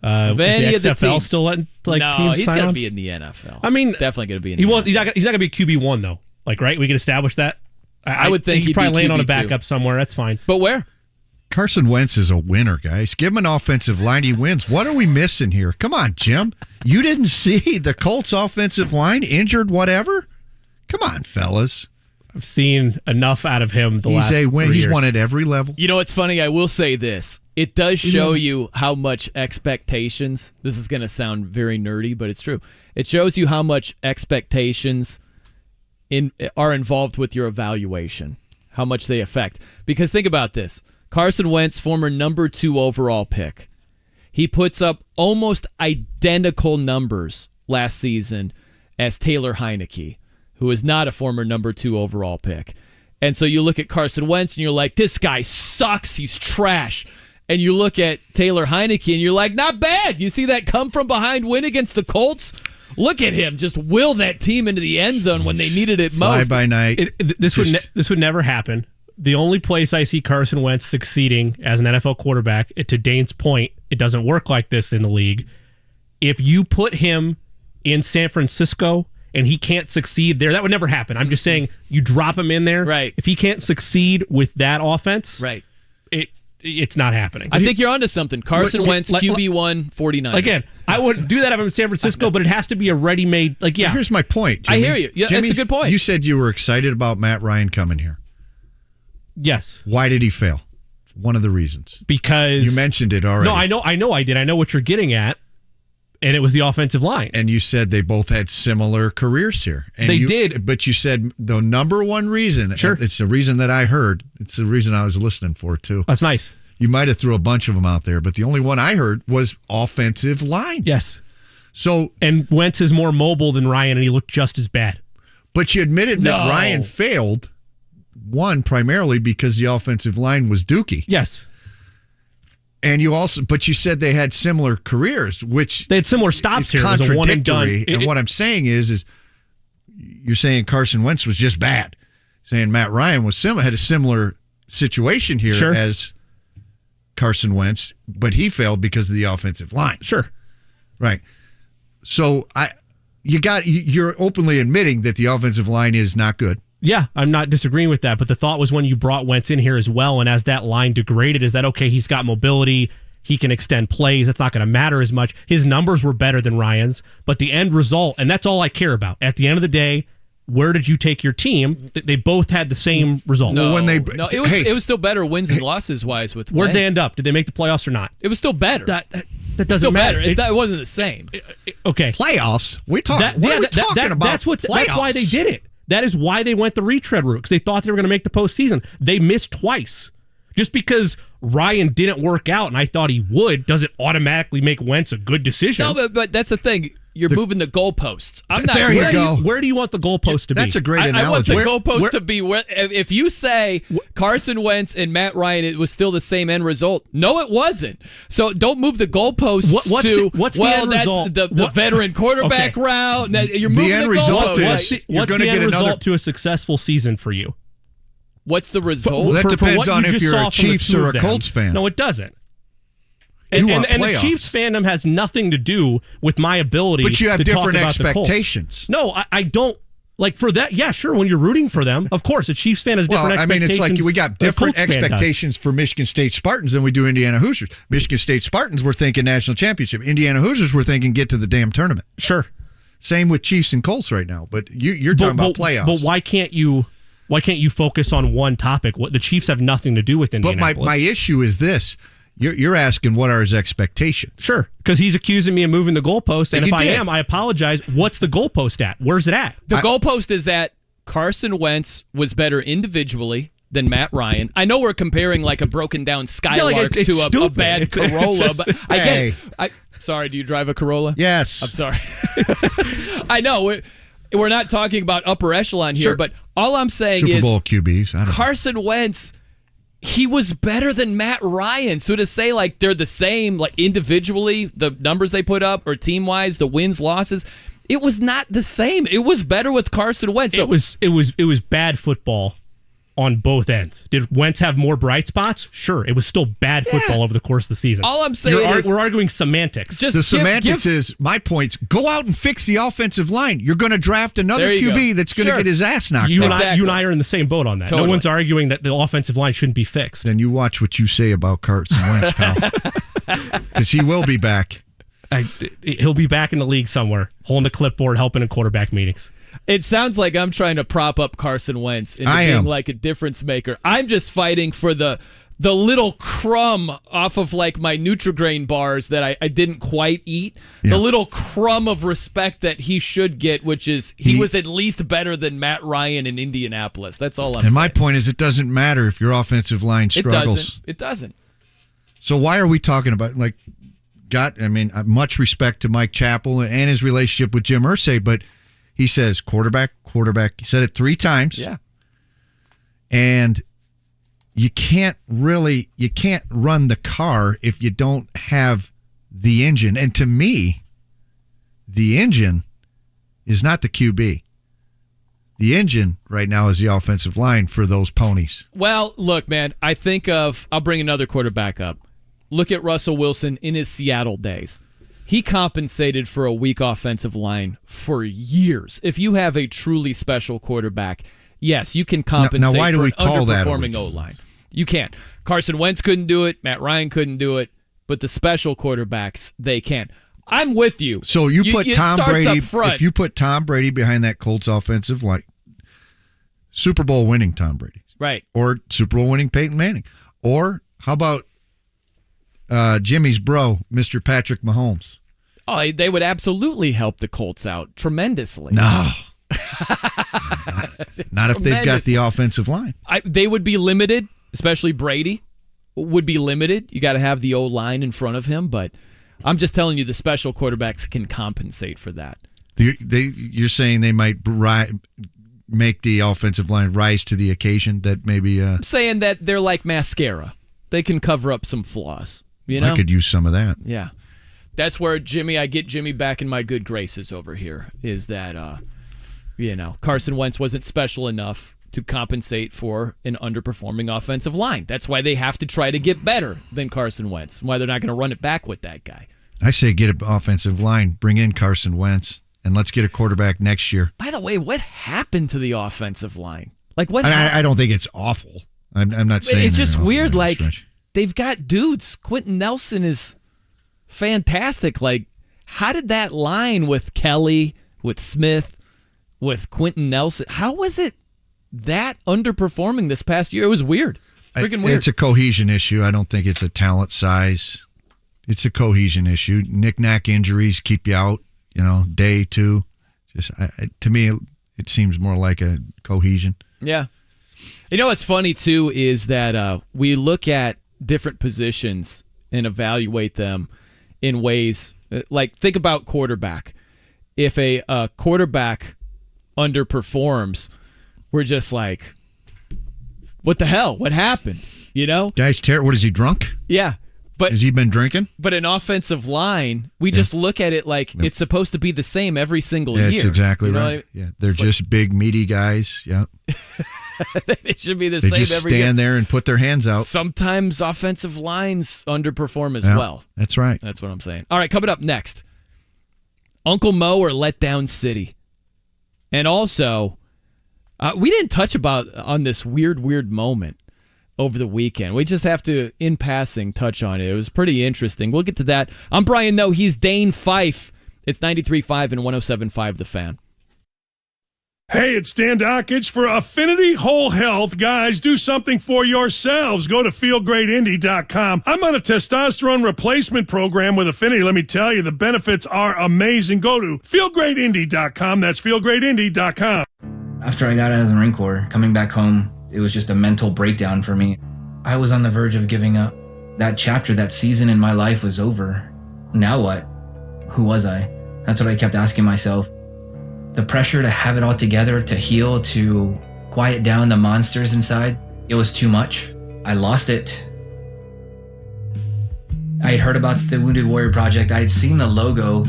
[SPEAKER 5] Of any of the teams still letting teams
[SPEAKER 3] he's
[SPEAKER 5] going to
[SPEAKER 3] be in the NFL.
[SPEAKER 5] I mean,
[SPEAKER 3] he's definitely going to be in. NFL.
[SPEAKER 5] He's not going to be QB1 though. Right? We can establish that.
[SPEAKER 3] I would think
[SPEAKER 5] he'd probably land on a backup somewhere. That's fine.
[SPEAKER 3] But where?
[SPEAKER 4] Carson Wentz is a winner, guys. Give him an offensive line, he wins. What are we missing here? Come on, Jim. You didn't see the Colts offensive line injured, whatever? Come on, fellas.
[SPEAKER 5] I've seen enough out of him the last 3 years.
[SPEAKER 4] He's won at every level.
[SPEAKER 3] You know what's funny? I will say this. It does show you how much expectations, this is going to sound very nerdy, but it's true. It shows you how much expectations are involved with your evaluation, how much they affect. Because think about this. Carson Wentz, former number 2 overall pick. He puts up almost identical numbers last season as Taylor Heineke, who is not a former number 2 overall pick. And so you look at Carson Wentz and you're like, this guy sucks. He's trash. And you look at Taylor Heineke and you're like, not bad. You see that come from behind win against the Colts? Look at him just will that team into the end zone when they needed it most.
[SPEAKER 4] Fly by night.
[SPEAKER 5] This would never happen. The only place I see Carson Wentz succeeding as an NFL quarterback, to Dane's point, it doesn't work like this in the league. If you put him in San Francisco and he can't succeed there, that would never happen. I'm just saying you drop him in there.
[SPEAKER 3] Right.
[SPEAKER 5] If he can't succeed with that offense,
[SPEAKER 3] right,
[SPEAKER 5] it's not happening.
[SPEAKER 3] I think you're onto something. Carson Wentz, QB1, 49ers.
[SPEAKER 5] Again, I wouldn't do that if I'm in San Francisco, but it has to be a ready-made,
[SPEAKER 4] Here's my point, Jimmy.
[SPEAKER 3] I hear you. Yeah,
[SPEAKER 4] Jimmy,
[SPEAKER 3] that's a good point.
[SPEAKER 4] You said you were excited about Matt Ryan coming here.
[SPEAKER 5] Yes.
[SPEAKER 4] Why did he fail? One of the reasons.
[SPEAKER 5] Because
[SPEAKER 4] you mentioned it already.
[SPEAKER 5] No, I know I did. I know what you're getting at. And it was the offensive line.
[SPEAKER 4] And you said they both had similar careers here. And
[SPEAKER 5] they did.
[SPEAKER 4] But you said the number one reason,
[SPEAKER 5] sure,
[SPEAKER 4] it's the reason that I heard, it's the reason I was listening for, too.
[SPEAKER 5] That's nice.
[SPEAKER 4] You might have threw a bunch of them out there, but the only one I heard was offensive line.
[SPEAKER 5] Yes.
[SPEAKER 4] So,
[SPEAKER 5] and Wentz is more mobile than Ryan, and he looked just as bad.
[SPEAKER 4] But you admitted that Ryan failed, one, primarily because the offensive line was dookie.
[SPEAKER 5] Yes.
[SPEAKER 4] And you also, but you said they had similar careers, which
[SPEAKER 5] they had similar stops here. It was a one and done.
[SPEAKER 4] And what I'm saying is you're saying Carson Wentz was just bad. Saying Matt Ryan was had a similar situation here as Carson Wentz, but he failed because of the offensive line.
[SPEAKER 5] Sure.
[SPEAKER 4] Right. So you're openly admitting that the offensive line is not good.
[SPEAKER 5] Yeah, I'm not disagreeing with that, but the thought was when you brought Wentz in here as well, and as that line degraded, is that okay, he's got mobility, He can extend plays. It's not going to matter as much. His numbers were better than Ryan's, but the end result, and that's all I care about. At the end of the day, where did you take your team? They both had the same result.
[SPEAKER 3] It was still better wins and losses wise with
[SPEAKER 5] Where'd
[SPEAKER 3] Wentz.
[SPEAKER 5] they end up? Did they make the playoffs or not?
[SPEAKER 3] It was still better.
[SPEAKER 5] That doesn't
[SPEAKER 3] still
[SPEAKER 5] matter.
[SPEAKER 3] Better. It wasn't the same.
[SPEAKER 5] Okay.
[SPEAKER 4] Playoffs? What are we talking about?
[SPEAKER 5] That's why they did it. That is why they went the retread route, because they thought they were going to make the postseason. They missed twice. Just because Ryan didn't work out and I thought he would, doesn't automatically make Wentz a good decision.
[SPEAKER 3] No, but that's the thing. You're moving the goalposts. I'm not.
[SPEAKER 4] There you go.
[SPEAKER 5] Where do you want the goalpost to be?
[SPEAKER 4] That's a great analogy.
[SPEAKER 3] I want the goalpost to be where. If you say Carson Wentz and Matt Ryan, it was still the same end result. No, it wasn't. So don't move the goalposts
[SPEAKER 5] what's the end result?
[SPEAKER 3] The veteran quarterback route. You're moving the end
[SPEAKER 4] result
[SPEAKER 3] goalposts.
[SPEAKER 5] What's the end result to a successful season for you?
[SPEAKER 3] What's the result?
[SPEAKER 4] Well, that depends on if you're a Chiefs or a Colts fan.
[SPEAKER 5] No, it doesn't. And the Chiefs fandom has nothing to do with my ability.
[SPEAKER 4] But you have
[SPEAKER 5] to
[SPEAKER 4] different
[SPEAKER 5] talk about
[SPEAKER 4] expectations.
[SPEAKER 5] No, I don't. Like for that, yeah, sure. When you're rooting for them, of course, a Chiefs fan has different expectations.
[SPEAKER 4] It's like we got different expectations for Michigan State Spartans than we do Indiana Hoosiers. Michigan State Spartans were thinking national championship. Indiana Hoosiers were thinking get to the damn tournament.
[SPEAKER 5] Sure.
[SPEAKER 4] Same with Chiefs and Colts right now. But you're talking about playoffs.
[SPEAKER 5] But why can't you focus on one topic? What the Chiefs have nothing to do with Indianapolis.
[SPEAKER 4] But my issue is this. You're asking what are his expectations?
[SPEAKER 5] Sure, because he's accusing me of moving the goalpost, and if I am, I apologize. What's the goalpost at? Where's it at?
[SPEAKER 3] The goalpost is at Carson Wentz was better individually than Matt Ryan. I know we're comparing like a broken down Skylark to a bad Corolla, but I get it. Sorry, do you drive a Corolla?
[SPEAKER 4] Yes.
[SPEAKER 3] I'm sorry. I know. We're not talking about upper echelon here, but all I'm saying
[SPEAKER 4] Super
[SPEAKER 3] is
[SPEAKER 4] Bowl QBs. I don't
[SPEAKER 3] Carson Wentz, he was better than Matt Ryan. So to say like they're the same, like individually, the numbers they put up or team-wise, the wins, losses, it was not the same. It was better with Carson Wentz. So,
[SPEAKER 5] it was bad football on both ends. Did Wentz have more bright spots? Sure. It was still bad football over the course of the season.
[SPEAKER 3] All I'm saying is
[SPEAKER 5] we're arguing semantics.
[SPEAKER 4] The semantics is my points. Go out and fix the offensive line. You're going to draft another QB that's going to get his ass knocked out.
[SPEAKER 5] You and I are in the same boat on that. Totally. No one's arguing that the offensive line shouldn't be fixed.
[SPEAKER 4] Then you watch what you say about Carson Wentz, pal. Because he will be back.
[SPEAKER 5] He'll be back in the league somewhere, holding a clipboard, helping in quarterback meetings.
[SPEAKER 3] It sounds like I'm trying to prop up Carson Wentz into being like a difference maker. I'm just fighting for the little crumb off of like my Nutri-Grain bars that I didn't quite eat. Yeah. The little crumb of respect that he should get, which is he was at least better than Matt Ryan in Indianapolis. That's all I'm saying.
[SPEAKER 4] And my point is it doesn't matter if your offensive line struggles.
[SPEAKER 3] It doesn't. So
[SPEAKER 4] why are we talking about much respect to Mike Chappell and his relationship with Jim Irsay, but he says quarterback. He said it 3 times.
[SPEAKER 3] Yeah.
[SPEAKER 4] And you can't run the car if you don't have the engine. And to me, the engine is not the QB. The engine right now is the offensive line for those ponies.
[SPEAKER 3] Well, look, man, I'll bring another quarterback up. Look at Russell Wilson in his Seattle days. He compensated for a weak offensive line for years. If you have a truly special quarterback, yes, you can compensate
[SPEAKER 4] now why do
[SPEAKER 3] for
[SPEAKER 4] we
[SPEAKER 3] an
[SPEAKER 4] call
[SPEAKER 3] underperforming O-line. You can't. Carson Wentz couldn't do it. Matt Ryan couldn't do it. But the special quarterbacks, they can. I'm with you.
[SPEAKER 4] So you put Tom Brady, if you put Tom Brady behind that Colts offensive line, Super Bowl winning Tom Brady.
[SPEAKER 3] Right.
[SPEAKER 4] Or Super Bowl winning Peyton Manning. Or how about Jimmy's bro, Mr. Patrick Mahomes?
[SPEAKER 3] Oh, they would absolutely help the Colts out tremendously.
[SPEAKER 4] No. Not if they've got the offensive line.
[SPEAKER 3] They would be limited, especially Brady would be limited. You got to have the O-line in front of him, but I'm just telling you the special quarterbacks can compensate for that.
[SPEAKER 4] You're saying they might make the offensive line rise to the occasion that maybe...
[SPEAKER 3] I'm saying that they're like mascara. They can cover up some flaws. You know?
[SPEAKER 4] I could use some of that.
[SPEAKER 3] Yeah. That's where I get Jimmy back in my good graces over here, is that, Carson Wentz wasn't special enough to compensate for an underperforming offensive line. That's why they have to try to get better than Carson Wentz, why they're not going to run it back with that guy.
[SPEAKER 4] I say get an offensive line, bring in Carson Wentz, and let's get a quarterback next year.
[SPEAKER 3] By the way, what happened to the offensive line? Like what?
[SPEAKER 4] I don't think it's awful. I'm not saying
[SPEAKER 3] it's just weird. Like they've got dudes. Quentin Nelson is fantastic. Like, how did that line with Kelly, with Smith, with Quentin Nelson, how was it that underperforming this past year? It was weird. Freaking weird.
[SPEAKER 4] It's a cohesion issue. I don't think it's a talent size. It's a cohesion issue. Knick-knack injuries keep you out, day, two. Just to me, it seems more like a cohesion.
[SPEAKER 3] Yeah. What's funny, too, is that we look at different positions and evaluate them in ways, like think about quarterback. If a quarterback underperforms, we're just like, what the hell? What happened?
[SPEAKER 4] Guy's terrible. What, is he drunk?
[SPEAKER 3] Yeah. But
[SPEAKER 4] has he been drinking?
[SPEAKER 3] But an offensive line, we just look at it like it's supposed to be the same every single year.
[SPEAKER 4] That's exactly right. Yeah, they're just big, meaty guys. Yeah.
[SPEAKER 3] They should be the same every year.
[SPEAKER 4] They just stand there and put their hands out.
[SPEAKER 3] Sometimes offensive lines underperform as well.
[SPEAKER 4] That's right.
[SPEAKER 3] That's what I'm saying. All right, coming up next, Uncle Mo or Letdown City. And also, we didn't touch on this weird moment over the weekend. We just have to, in passing, touch on it. It was pretty interesting. We'll get to that. I'm Brian Noe. He's Dane Fife. It's 93.5 and 107.5 The Fan.
[SPEAKER 9] Hey, it's Dan Dockage for Affinity Whole Health. Guys, do something for yourselves. Go to feelgreatindy.com. I'm on a testosterone replacement program with Affinity. Let me tell you, the benefits are amazing. Go to feelgreatindy.com. That's feelgreatindy.com.
[SPEAKER 12] After I got out of the Marine Corps, coming back home, it was just a mental breakdown for me. I was on the verge of giving up. That chapter, that season in my life was over. Now what? Who was I? That's what I kept asking myself. The pressure to have it all together, to heal, to quiet down the monsters inside, it was too much. I lost it. I had heard about the Wounded Warrior Project. I had seen the logo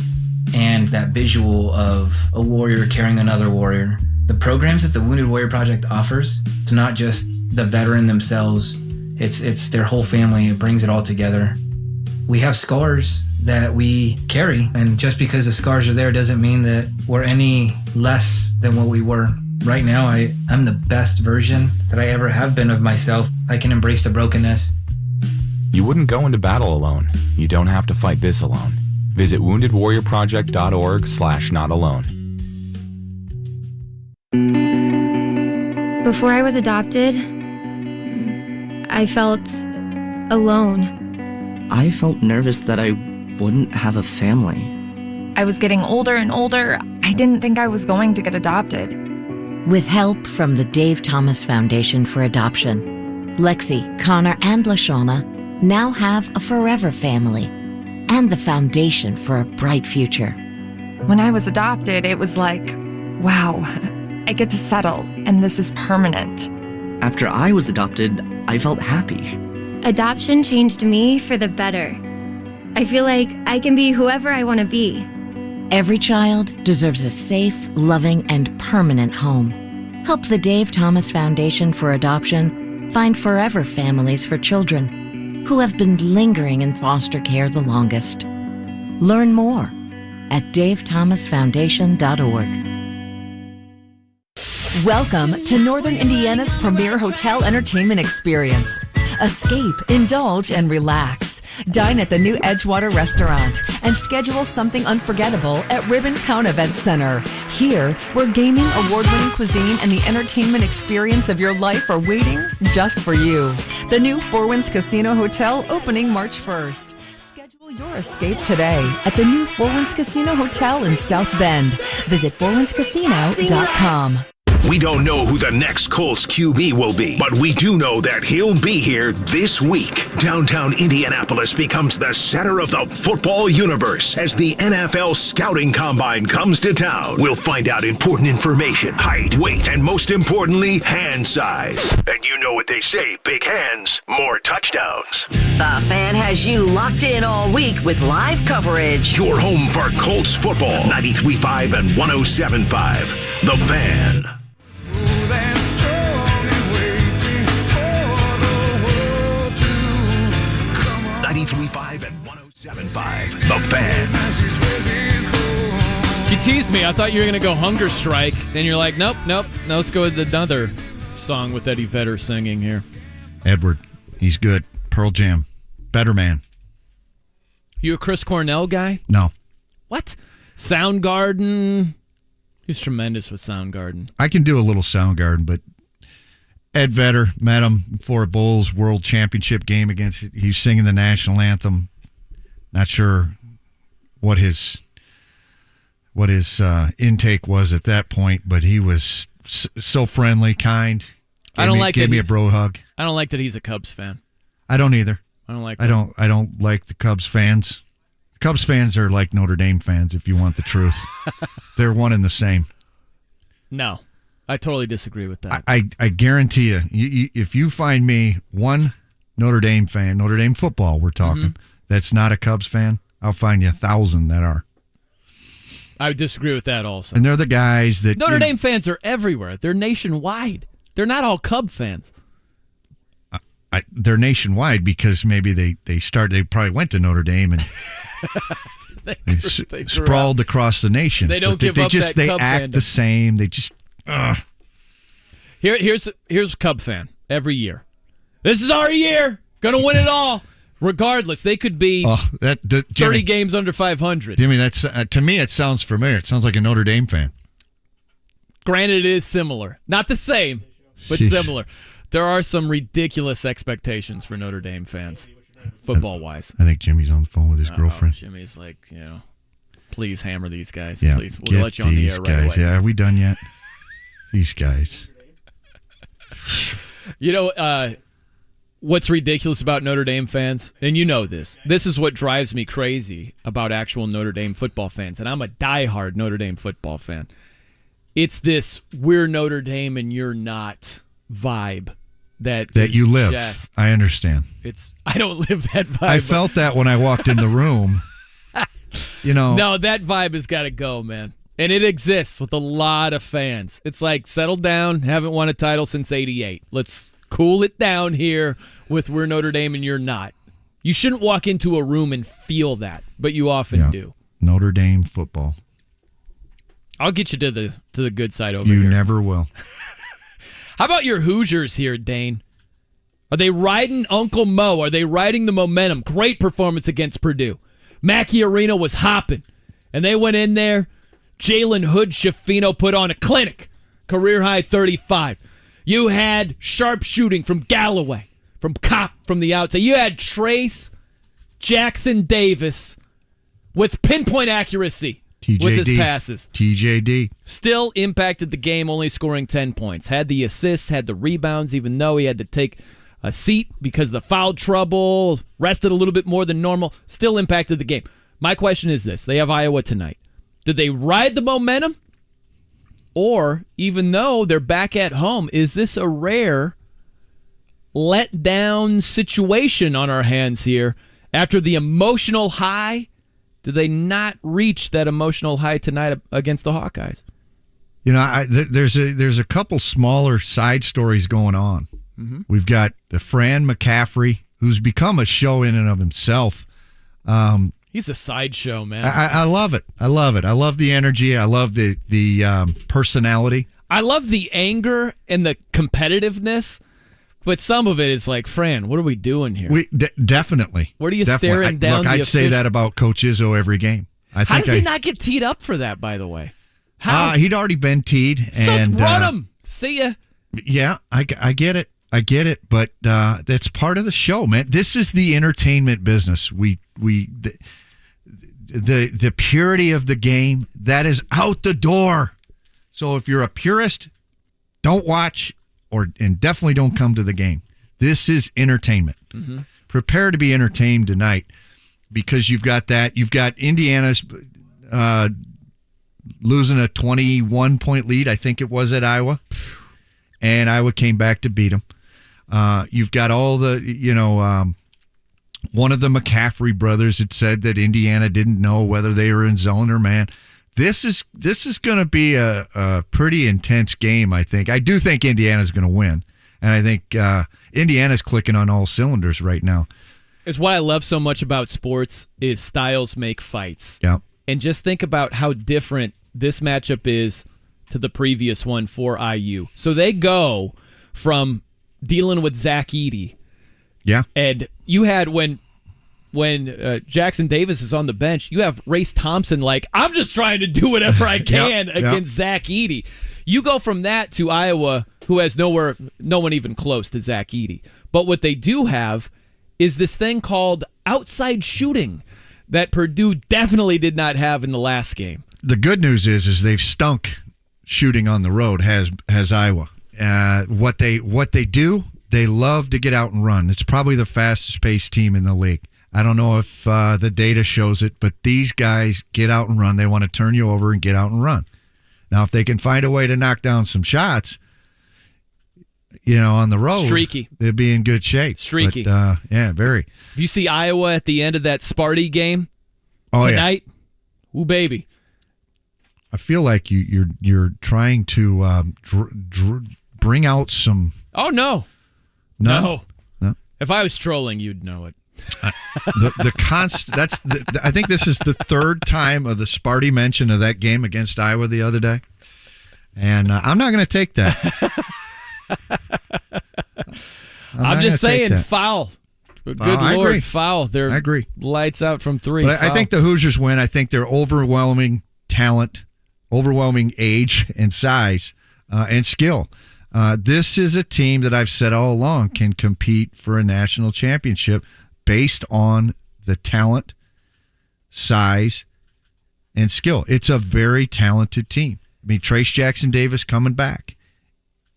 [SPEAKER 12] and that visual of a warrior carrying another warrior. The programs that the Wounded Warrior Project offers, it's not just the veteran themselves, it's their whole family. It brings it all together. We have scars that we carry, and just because the scars are there doesn't mean that we're any less than what we were. Right now, I'm the best version that I ever have been of myself. I can embrace the brokenness.
[SPEAKER 25] You wouldn't go into battle alone. You don't have to fight this alone. Visit woundedwarriorproject.org/notalone.
[SPEAKER 13] Before I was adopted, I felt alone.
[SPEAKER 14] I felt nervous that I wouldn't have a family.
[SPEAKER 13] I was getting older and older. I didn't think I was going to get adopted.
[SPEAKER 15] With help from the Dave Thomas Foundation for Adoption, Lexi, Connor, and LaShawna now have a forever family and the foundation for a bright future.
[SPEAKER 13] When I was adopted, it was like, wow, I get to settle, and this is permanent.
[SPEAKER 14] After I was adopted, I felt happy.
[SPEAKER 13] Adoption changed me for the better. I feel like I can be whoever I want to be.
[SPEAKER 15] Every child deserves a safe, loving, and permanent home. Help the Dave Thomas Foundation for Adoption find forever families for children who have been lingering in foster care the longest. Learn more at davethomasfoundation.org.
[SPEAKER 23] Welcome to Northern Indiana's premier hotel entertainment experience. Escape, indulge, and relax. Dine at the new Edgewater restaurant and schedule something unforgettable at Ribbontown Event Center. Here, where gaming, award-winning cuisine, and the entertainment experience of your life are waiting just for you. The new Four Winds Casino Hotel opening March 1st. Schedule your escape today at the new Four Winds Casino Hotel in South Bend. Visit fourwindscasino.com.
[SPEAKER 24] We don't know who the next Colts QB will be, but we do know that he'll be here this week. Downtown Indianapolis becomes the center of the football universe as the NFL Scouting Combine comes to town. We'll find out important information, height, weight, and most importantly, hand size. And you know what they say, big hands, more touchdowns.
[SPEAKER 26] The Fan has you locked in all week with live coverage.
[SPEAKER 24] Your home for Colts football, 93.5 and 107.5. The Fan. 93.5 and 107.5. The Fan.
[SPEAKER 3] You teased me. I thought you were going to go Hunger Strike. Then you're like, nope. Now let's go with another song with Eddie Vedder singing here.
[SPEAKER 4] Edward. He's good. Pearl Jam. Better Man.
[SPEAKER 3] You a Chris Cornell guy?
[SPEAKER 4] No.
[SPEAKER 3] What? Soundgarden. He's tremendous with Soundgarden.
[SPEAKER 4] I can do a little Soundgarden, but Ed Vedder, met him for a Bulls World Championship game against. He's singing the national anthem. Not sure what his intake was at that point, but he was so friendly, kind. Gave me a bro hug.
[SPEAKER 3] I don't like that he's a Cubs fan.
[SPEAKER 4] I don't either.
[SPEAKER 3] I don't like.
[SPEAKER 4] I don't like the Cubs fans. Cubs fans are like Notre Dame fans, if you want the truth. They're one and the same.
[SPEAKER 3] No, I totally disagree with that.
[SPEAKER 4] I guarantee you, if you find me one Notre Dame fan, Notre Dame football, we're talking, that's not a Cubs fan, I'll find you 1,000 that are.
[SPEAKER 3] I would disagree with that also.
[SPEAKER 4] And they're the guys that...
[SPEAKER 3] Notre Dame fans are everywhere. They're nationwide. They're not all Cub fans.
[SPEAKER 4] They're nationwide because maybe they probably went to Notre Dame and they sprawled across the nation.
[SPEAKER 3] They don't give up that
[SPEAKER 4] They
[SPEAKER 3] Cub
[SPEAKER 4] act
[SPEAKER 3] fandom.
[SPEAKER 4] the same. They just...
[SPEAKER 3] Here's a Cub fan every year. This is our year. Gonna win it all. Regardless, they could be 30 games under 500.
[SPEAKER 4] Jimmy, that's to me, it sounds familiar. It sounds like a Notre Dame fan.
[SPEAKER 3] Granted, it is similar. Not the same, but similar. There are some ridiculous expectations for Notre Dame fans, football-wise.
[SPEAKER 4] I think Jimmy's on the phone with his girlfriend.
[SPEAKER 3] Jimmy's like, please hammer these guys.
[SPEAKER 4] Yeah,
[SPEAKER 3] Please. We'll let you on the air right away.
[SPEAKER 4] Yeah, are we done yet? These guys.
[SPEAKER 3] What's ridiculous about Notre Dame fans, and you know this is what drives me crazy about actual Notre Dame football fans, and I'm a diehard Notre Dame football fan. It's this we're Notre Dame and you're not vibe that
[SPEAKER 4] you live. I understand.
[SPEAKER 3] I don't live that vibe.
[SPEAKER 4] I felt that when I walked in the room.
[SPEAKER 3] No, that vibe has got to go, man. And it exists with a lot of fans. It's like, settle down, haven't won a title since '88. Let's cool it down here with we're Notre Dame and you're not. You shouldn't walk into a room and feel that, but you often do.
[SPEAKER 4] Notre Dame football.
[SPEAKER 3] I'll get you to the good side over here.
[SPEAKER 4] You never will.
[SPEAKER 3] How about your Hoosiers here, Dane? Are they riding Uncle Mo? Are they riding the momentum? Great performance against Purdue. Mackey Arena was hopping, and they went in there. Jalen Hood-Schifino put on a clinic. Career-high 35. You had sharp shooting from Galloway, from Kopp from the outside. You had Trace Jackson Davis with pinpoint accuracy with his passes.
[SPEAKER 4] TJD.
[SPEAKER 3] Still impacted the game, only scoring 10 points. Had the assists, had the rebounds, even though he had to take a seat because of the foul trouble, rested a little bit more than normal, still impacted the game. My question is this. They have Iowa tonight. Did they ride the momentum? Or, even though they're back at home, is this a rare let-down situation on our hands here? After the emotional high, did they not reach that emotional high tonight against the Hawkeyes?
[SPEAKER 4] There's a couple smaller side stories going on.
[SPEAKER 3] Mm-hmm.
[SPEAKER 4] We've got the Fran McCaffrey, who's become a show in and of himself.
[SPEAKER 3] He's a sideshow, man.
[SPEAKER 4] I love it. I love it. I love the energy. I love the personality.
[SPEAKER 3] I love the anger and the competitiveness, but some of it is like, Fran, what are we doing here?
[SPEAKER 4] Definitely.
[SPEAKER 3] What are you staring down?
[SPEAKER 4] I'd say that about Coach Izzo every game.
[SPEAKER 3] How does he not get teed up for that, by the way? How?
[SPEAKER 4] He'd already been teed. And
[SPEAKER 3] run him. See ya.
[SPEAKER 4] Yeah, I get it. I get it, but that's part of the show, man. This is the entertainment business. The purity of the game, that is out the door. So if you're a purist, don't watch and definitely don't come to the game. This is entertainment.
[SPEAKER 3] Mm-hmm.
[SPEAKER 4] Prepare to be entertained tonight because you've got that. You've got Indiana's losing a 21-point lead, I think it was at Iowa, and Iowa came back to beat them. You've got all the, one of the McCaffrey brothers had said that Indiana didn't know whether they were in zone or man. This is going to be a pretty intense game, I think. I do think Indiana's going to win, and I think Indiana's clicking on all cylinders right now.
[SPEAKER 3] It's what I love so much about sports is styles make fights.
[SPEAKER 4] Yeah.
[SPEAKER 3] And just think about how different this matchup is to the previous one for IU. So they go from dealing with Zach Edey
[SPEAKER 4] Yeah.
[SPEAKER 3] And you had when Jackson Davis is on the bench, you have Race Thompson like, I'm just trying to do whatever I can against Zach Edey. You go from that to Iowa, who has no one even close to Zach Edey. But what they do have is this thing called outside shooting that Purdue definitely did not have in the last game.
[SPEAKER 4] The good news is they've stunk shooting on the road, has Iowa. What they do, they love to get out and run. It's probably the fastest-paced team in the league. I don't know if the data shows it, but these guys get out and run. They want to turn you over and get out and run. Now, if they can find a way to knock down some shots, on the road,
[SPEAKER 3] streaky,
[SPEAKER 4] they'd be in good shape.
[SPEAKER 3] Streaky.
[SPEAKER 4] But, very.
[SPEAKER 3] If you see Iowa at the end of that Sparty game tonight, ooh, baby.
[SPEAKER 4] I feel like you're trying to bring out some.
[SPEAKER 3] Oh, no. If I was trolling, you'd know it.
[SPEAKER 4] I think this is the third time of the Sparty mention of that game against Iowa the other day, and I'm not going to take that.
[SPEAKER 3] I'm just saying, foul. Good Lord, foul. I
[SPEAKER 4] agree.
[SPEAKER 3] Lights out from three.
[SPEAKER 4] But I think the Hoosiers win. I think they're overwhelming talent, overwhelming age and size and skill. This is a team that I've said all along can compete for a national championship based on the talent, size, and skill. It's a very talented team. I mean, Trace Jackson Davis coming back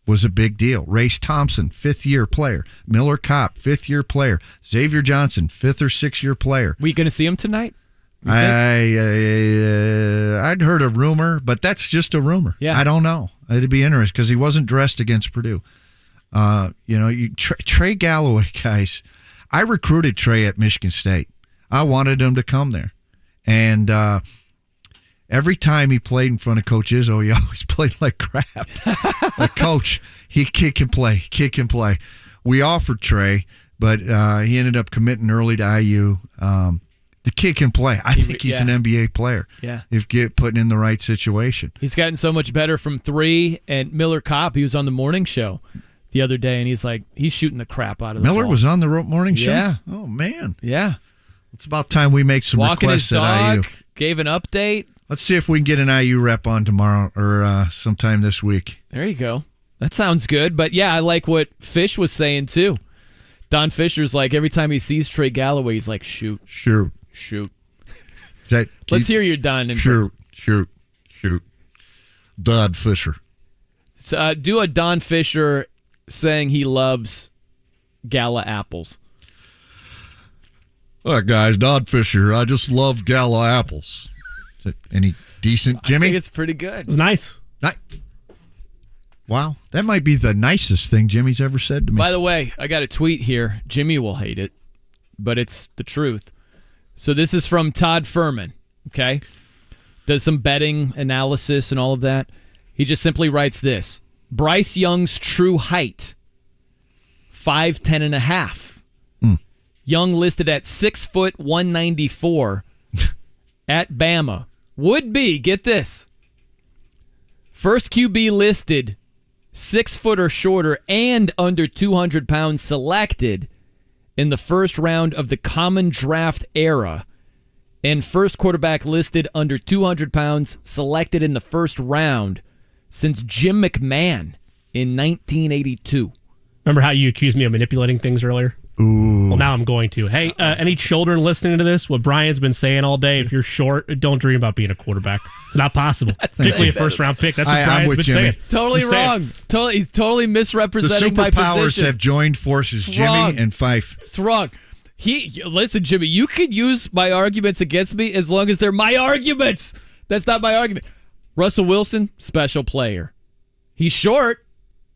[SPEAKER 4] was a big deal. Race Thompson, 5th-year player. Miller Kopp, 5th-year player. Xavier Johnson, 5th or 6th-year player.
[SPEAKER 3] We going to see him tonight?
[SPEAKER 4] I'd heard a rumor, but that's just a rumor.
[SPEAKER 3] Yeah.
[SPEAKER 4] I don't know. It'd be interesting because he wasn't dressed against Purdue. Trey Galloway, guys. I recruited Trey at Michigan State. I wanted him to come there. And every time he played in front of Coach Izzo, he always played like crap. Like, Coach, he can play. We offered Trey, but he ended up committing early to IU. The kid can play. I think he's an NBA player.
[SPEAKER 3] Yeah.
[SPEAKER 4] If put in the right situation.
[SPEAKER 3] He's gotten so much better from three. And Miller Kopp, he was on the morning show the other day, and he's shooting the crap out of the
[SPEAKER 4] Miller
[SPEAKER 3] ball.
[SPEAKER 4] was on the morning show?
[SPEAKER 3] Yeah.
[SPEAKER 4] Oh, man.
[SPEAKER 3] Yeah.
[SPEAKER 4] It's about time we make some
[SPEAKER 3] Walking
[SPEAKER 4] requests
[SPEAKER 3] his
[SPEAKER 4] at IU.
[SPEAKER 3] dog, gave an update.
[SPEAKER 4] Let's see if we can get an IU rep on tomorrow or sometime this week.
[SPEAKER 3] There you go. That sounds good. But, yeah, I like what Fish was saying, too. Don Fisher's like, every time he sees Trey Galloway, he's like, shoot. Let's hear your Don.
[SPEAKER 4] Shoot. Don Fisher.
[SPEAKER 3] So, do a Don Fisher saying he loves Gala apples.
[SPEAKER 4] All right, guys, Don Fisher. I just love Gala apples. Is it any decent, Jimmy?
[SPEAKER 3] I think it's pretty good.
[SPEAKER 5] It was nice.
[SPEAKER 4] Wow, that might be the nicest thing Jimmy's ever said to me.
[SPEAKER 3] By the way, I got a tweet here. Jimmy will hate it, but it's the truth. So this is from Todd Furman, okay? Does some betting analysis and all of that. He just simply writes this. Bryce Young's true height, 5'10.5". Young listed at 6 foot 194 at Bama. Would be, get this, first QB listed 6 foot or shorter and under 200 pounds selected in the first round of the Common Draft era, and first quarterback listed under 200 pounds selected in the first round since Jim McMahon in 1982.
[SPEAKER 5] Remember how you accused me of manipulating things earlier?
[SPEAKER 4] Ooh.
[SPEAKER 5] Well, now I'm going to. Hey, any children listening to this, what Brian's been saying all day, if you're short, don't dream about being a quarterback. It's not possible. Particularly a first-round pick. That's what Brian's been saying.
[SPEAKER 3] Totally wrong. He's totally misrepresenting my position.
[SPEAKER 4] The superpowers have joined forces, Jimmy and Fife.
[SPEAKER 3] It's wrong. Listen, Jimmy, you could use my arguments against me as long as they're my arguments. That's not my argument. Russell Wilson, special player. He's short,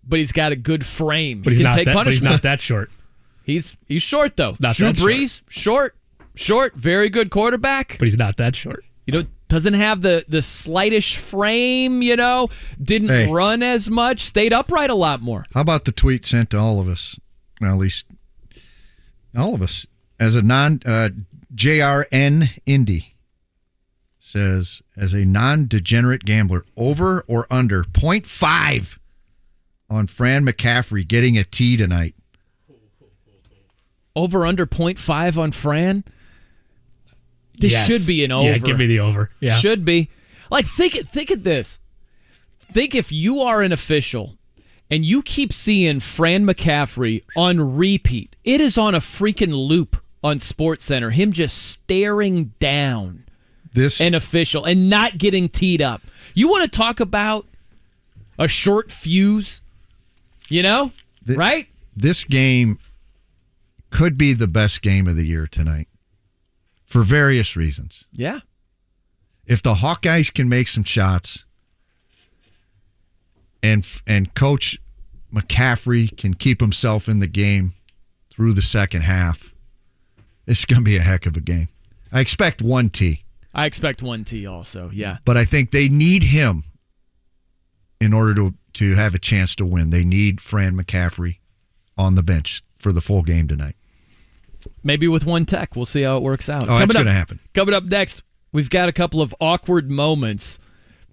[SPEAKER 3] but he's got a good frame.
[SPEAKER 5] But
[SPEAKER 3] he
[SPEAKER 5] can
[SPEAKER 3] take punishment.
[SPEAKER 5] But he's not that short.
[SPEAKER 3] He's short, though.
[SPEAKER 5] Not
[SPEAKER 3] Drew
[SPEAKER 5] that
[SPEAKER 3] Brees, short, very good quarterback.
[SPEAKER 5] But he's not that short.
[SPEAKER 3] Doesn't have the slightish frame, didn't run as much, stayed upright a lot more.
[SPEAKER 4] How about the tweet sent to all of us? Well, at least all of us. As a JRN Indy says, as a non-degenerate gambler, over or under 0.5 on Fran McCaffrey getting a T tonight.
[SPEAKER 3] Over under 0.5 on Fran. This should be an over.
[SPEAKER 5] Yeah, give me the over. Yeah.
[SPEAKER 3] Should be. Like, think of this. Think if you are an official and you keep seeing Fran McCaffrey on repeat. It is on a freaking loop on SportsCenter. Him just staring down an official and not getting teed up. You want to talk about a short fuse? Right?
[SPEAKER 4] This game could be the best game of the year tonight for various reasons.
[SPEAKER 3] Yeah.
[SPEAKER 4] If the Hawkeyes can make some shots and Coach McCaffrey can keep himself in the game through the second half, it's going to be a heck of a game. I expect 1T.
[SPEAKER 3] I expect 1T also, yeah.
[SPEAKER 4] But I think they need him in order to have a chance to win. They need Fran McCaffrey on the bench for the full game tonight.
[SPEAKER 3] Maybe with one tech. We'll see how it works out.
[SPEAKER 4] Oh, that's going to happen.
[SPEAKER 3] Coming up next, we've got a couple of awkward moments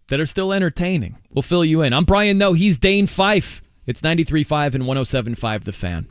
[SPEAKER 3] that are still entertaining. We'll fill you in. I'm Brian Noe. He's Dane Fife. It's 93.5 and 107.5 The Fan.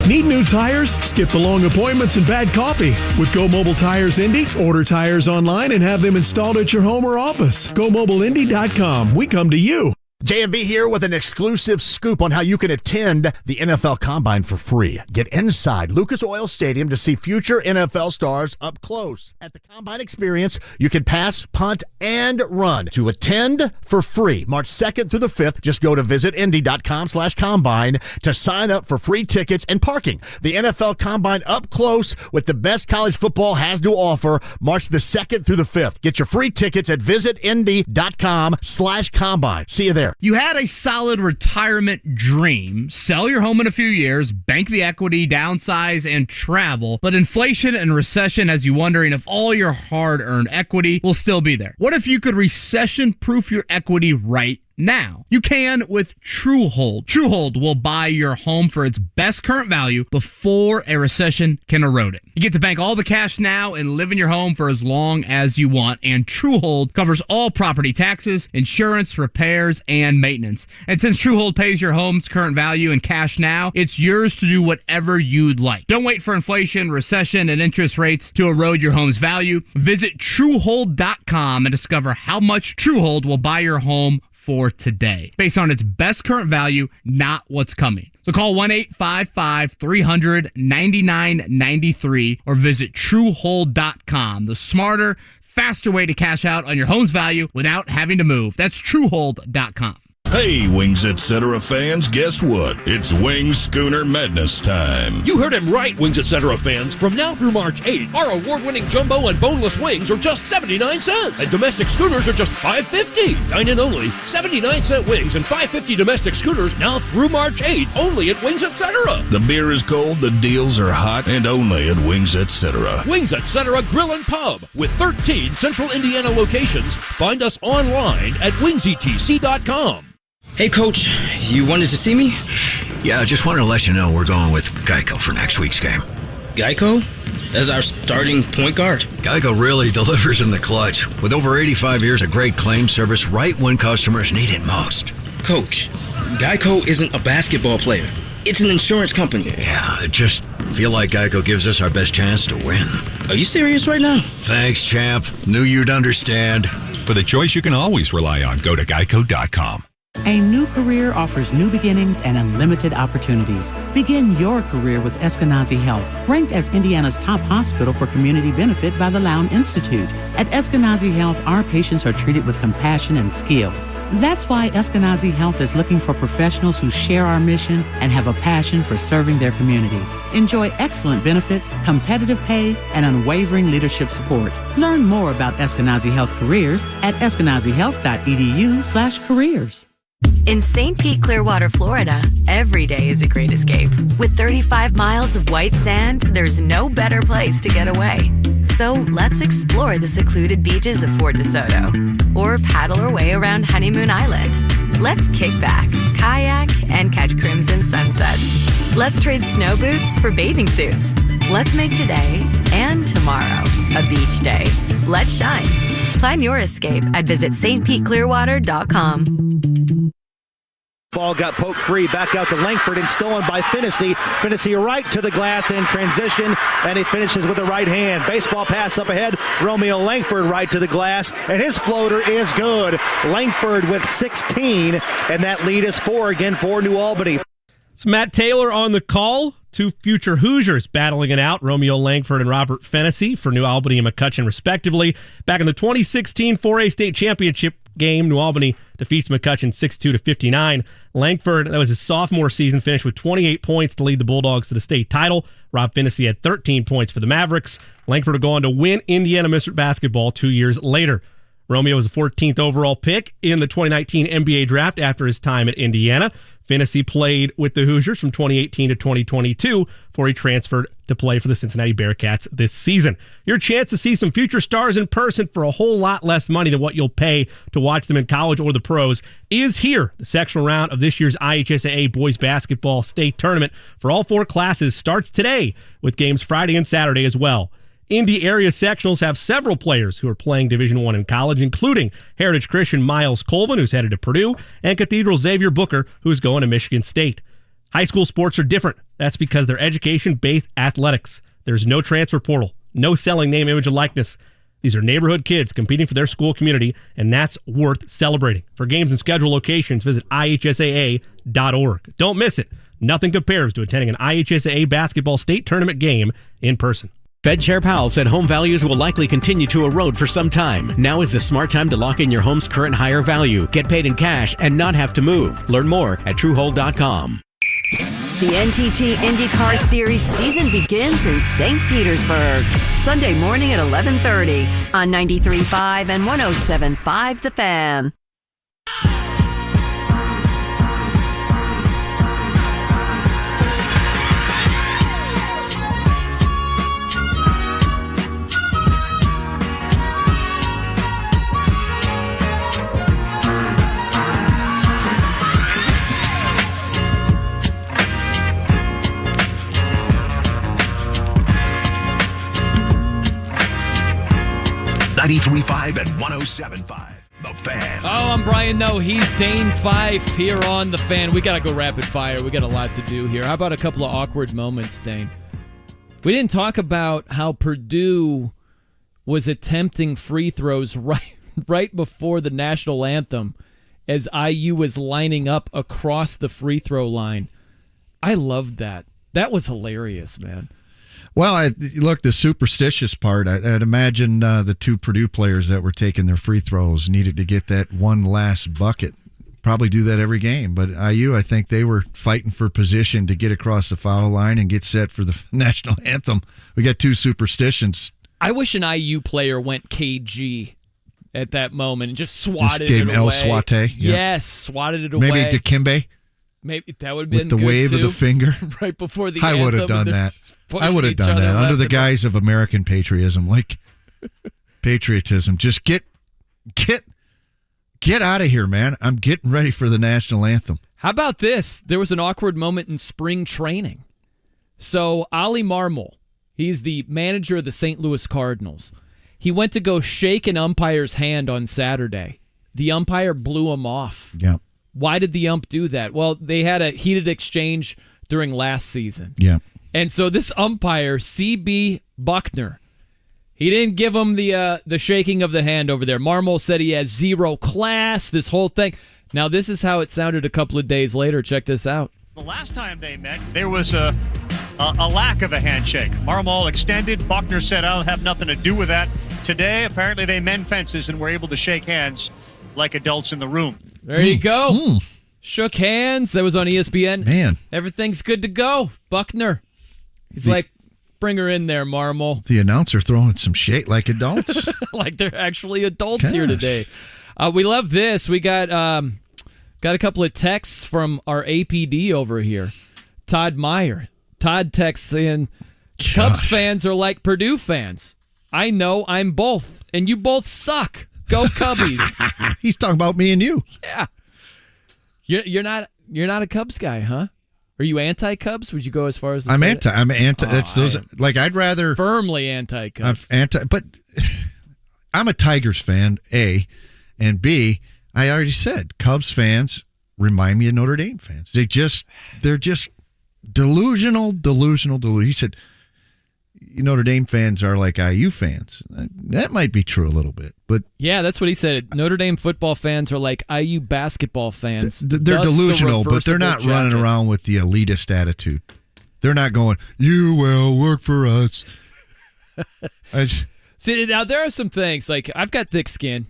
[SPEAKER 21] Need new tires? Skip the long appointments and bad coffee. With Go Mobile Tires Indy, order tires online and have them installed at your home or office. GoMobileIndy.com. We come to you.
[SPEAKER 6] JMV here with an exclusive scoop on how you can attend the NFL Combine for free. Get inside Lucas Oil Stadium to see future NFL stars up close. At the Combine Experience, you can pass, punt, and run. To attend for free, March 2nd through the 5th, just go to visitindy.com/combine to sign up for free tickets and parking. The NFL Combine up close with the best college football has to offer, March the 2nd through the 5th. Get your free tickets at visitindy.com/combine. See you there.
[SPEAKER 1] You had a solid retirement dream. Sell your home in a few years, bank the equity, downsize, and travel. But inflation and recession has you wondering if all your hard-earned equity will still be there. What if you could recession-proof your equity right now? You can with TrueHold. TrueHold will buy your home for its best current value before a recession can erode it. You get to bank all the cash now and live in your home for as long as you want. And TrueHold covers all property taxes, insurance, repairs, and maintenance. And since TrueHold pays your home's current value in cash now, it's yours to do whatever you'd like. Don't wait for inflation, recession, and interest rates to erode your home's value. Visit TrueHold.com and discover how much TrueHold will buy your home for today, based on its best current value, not what's coming. So call 1-855-300-9993 or visit TrueHold.com. The smarter, faster way to cash out on your home's value without having to move. That's TrueHold.com.
[SPEAKER 2] Hey, Wings Etc. fans, guess what? It's Wings Schooner Madness time.
[SPEAKER 19] You heard him right, Wings Etc. fans. From now through March 8th, our award-winning jumbo and boneless wings are just 79 cents. And domestic schooners are just $5.50. Dine-in only. 79-cent wings and $5.50 domestic schooners now through March 8th, only at Wings Etc.
[SPEAKER 2] The beer is cold, the deals are hot, and only at Wings Etc.
[SPEAKER 19] Wings Etc. Grill and Pub with 13 Central Indiana locations. Find us online at wingsetc.com.
[SPEAKER 10] Hey, Coach, you wanted to see me?
[SPEAKER 16] Yeah, I just wanted to let you know we're going with Geico for next week's game.
[SPEAKER 10] Geico? As our starting point guard?
[SPEAKER 16] Geico really delivers in the clutch, with over 85 years of great claim service right when customers need it most.
[SPEAKER 10] Coach, Geico isn't a basketball player. It's an insurance company.
[SPEAKER 16] Yeah, I just feel like Geico gives us our best chance to win.
[SPEAKER 10] Are you serious right now?
[SPEAKER 16] Thanks, champ. Knew you'd understand.
[SPEAKER 17] For the choice you can always rely on, go to geico.com.
[SPEAKER 18] A new career offers new beginnings and unlimited opportunities. Begin your career with Eskenazi Health, ranked as Indiana's top hospital for community benefit by the Lown Institute. At Eskenazi Health, our patients are treated with compassion and skill. That's why Eskenazi Health is looking for professionals who share our mission and have a passion for serving their community. Enjoy excellent benefits, competitive pay, and unwavering leadership support. Learn more about Eskenazi Health careers at eskenazihealth.edu/careers.
[SPEAKER 27] In St. Pete, Clearwater, Florida, every day is a great escape. With 35 miles of white sand, there's no better place to get away. So let's explore the secluded beaches of Fort DeSoto or paddle our way around Honeymoon Island. Let's kick back, kayak, and catch crimson sunsets. Let's trade snow boots for bathing suits. Let's make today and tomorrow a beach day. Let's shine. Plan your escape at visitstpeteclearwater.com.
[SPEAKER 7] Ball got poked free, back out to Langford and stolen by Finnessy. Finnessy right to the glass in transition, and he finishes with the right hand. Baseball pass up ahead. Romeo Langford right to the glass, and his floater is good. Langford with 16, and that lead is 4 again for New Albany.
[SPEAKER 5] It's Matt Taylor on the call. Two future Hoosiers battling it out, Romeo Langford and Robert Fennessy for New Albany and McCutcheon, respectively. Back in the 2016 4A state championship game, New Albany defeats McCutcheon 62-59. Langford, that was his sophomore season, finished with 28 points to lead the Bulldogs to the state title. Rob Fennessy had 13 points for the Mavericks. Langford would go on to win Indiana Mister basketball 2 years later. Romeo was the 14th overall pick in the 2019 NBA draft after his time at Indiana. Fennessy played with the Hoosiers from 2018 to 2022 before he transferred to play for the Cincinnati Bearcats this season. Your chance to see some future stars in person for a whole lot less money than what you'll pay to watch them in college or the pros is here. The sectional round of this year's IHSAA Boys Basketball State Tournament for all 4 classes starts today with games Friday and Saturday as well. Indy area sectionals have several players who are playing Division I in college, including Heritage Christian Miles Colvin, who's headed to Purdue, and Cathedral Xavier Booker, who's going to Michigan State. High school sports are different. That's because they're education-based athletics. There's no transfer portal, no selling name, image, and likeness. These are neighborhood kids competing for their school community, and that's worth celebrating. For games and schedule locations, visit ihsaa.org. Don't miss it. Nothing compares to attending an IHSAA basketball state tournament game in person.
[SPEAKER 8] Fed Chair Powell said home values will likely continue to erode for some time. Now is the smart time to lock in your home's current higher value, get paid in cash, and not have to move. Learn more at truehold.com.
[SPEAKER 26] The NTT IndyCar Series season begins in St. Petersburg. Sunday morning at 11:30 on 93.5 and 107.5 The Fan.
[SPEAKER 24] .93.5 and 107.5 The Fan.
[SPEAKER 3] Oh, I'm Brian. No, he's Dane Fife here on The Fan. We got to go rapid fire. We got a lot to do here. How about a couple of awkward moments, Dane? We didn't talk about how Purdue was attempting free throws right before the national anthem as IU was lining up across the free throw line. I loved that. That was hilarious, man.
[SPEAKER 4] Well, look, the superstitious part, I'd imagine the 2 Purdue players that were taking their free throws needed to get that one last bucket. Probably do that every game. But IU, I think they were fighting for position to get across the foul line and get set for the national anthem. We got 2 superstitions.
[SPEAKER 3] I wish an IU player went KG at that moment and just swatted
[SPEAKER 4] just
[SPEAKER 3] it away.
[SPEAKER 4] El Swate. Yep.
[SPEAKER 3] Yes, swatted it away.
[SPEAKER 4] Maybe Dikembe.
[SPEAKER 3] Maybe that would have been
[SPEAKER 4] with the
[SPEAKER 3] good
[SPEAKER 4] wave
[SPEAKER 3] too.
[SPEAKER 4] Of the finger.
[SPEAKER 3] Right before the
[SPEAKER 4] I would have done that. I would have done that under the guise of American patriotism, like patriotism. Just get out of here, man. I'm getting ready for the national anthem.
[SPEAKER 3] How about this? There was an awkward moment in spring training. So Ollie Marmol, he's the manager of the St. Louis Cardinals. He went to go shake an umpire's hand on Saturday. The umpire blew him off.
[SPEAKER 4] Yeah.
[SPEAKER 3] Why did the ump do that? Well, they had a heated exchange during last season.
[SPEAKER 4] Yeah.
[SPEAKER 3] And so this umpire, C.B. Buckner, he didn't give him the shaking of the hand over there. Marmol said he has 0 class, this whole thing. Now, this is how it sounded a couple of days later. Check this out.
[SPEAKER 9] The last time they met, there was a lack of a handshake. Marmol extended. Buckner said, I'll have nothing to do with that. Today, apparently, they mend fences and were able to shake hands like adults in the room.
[SPEAKER 3] There you go. Shook hands. That was on ESPN.
[SPEAKER 4] Man.
[SPEAKER 3] Everything's good to go. Buckner. He's like, bring her in there, Marmol.
[SPEAKER 4] The announcer throwing some shade like adults.
[SPEAKER 3] Like they're actually adults here today. We love this. We got a couple of texts from our APD over here. Todd Meyer. Todd texts in, Cubs fans are like Purdue fans. I know, I'm both. And you both suck. Go Cubbies.
[SPEAKER 4] He's talking about me and you.
[SPEAKER 3] Yeah. You're not a Cubs guy, huh? Are you anti-Cubs? Would you go as far as to
[SPEAKER 4] I'm
[SPEAKER 3] say
[SPEAKER 4] anti.
[SPEAKER 3] that?
[SPEAKER 4] I'm anti. That's those. Like I'd rather
[SPEAKER 3] firmly anti-Cubs.
[SPEAKER 4] But I'm a Tigers fan. A, and B. I already said Cubs fans remind me of Notre Dame fans. They're just delusional. He said, Notre Dame fans are like IU fans. That might be true a little bit, but
[SPEAKER 3] yeah, that's what he said. Notre Dame football fans are like IU basketball fans.
[SPEAKER 4] They're delusional, but they're not running around with the elitist attitude. They're not going, you will work for us.
[SPEAKER 3] See, now there are some things, like I've got thick skin.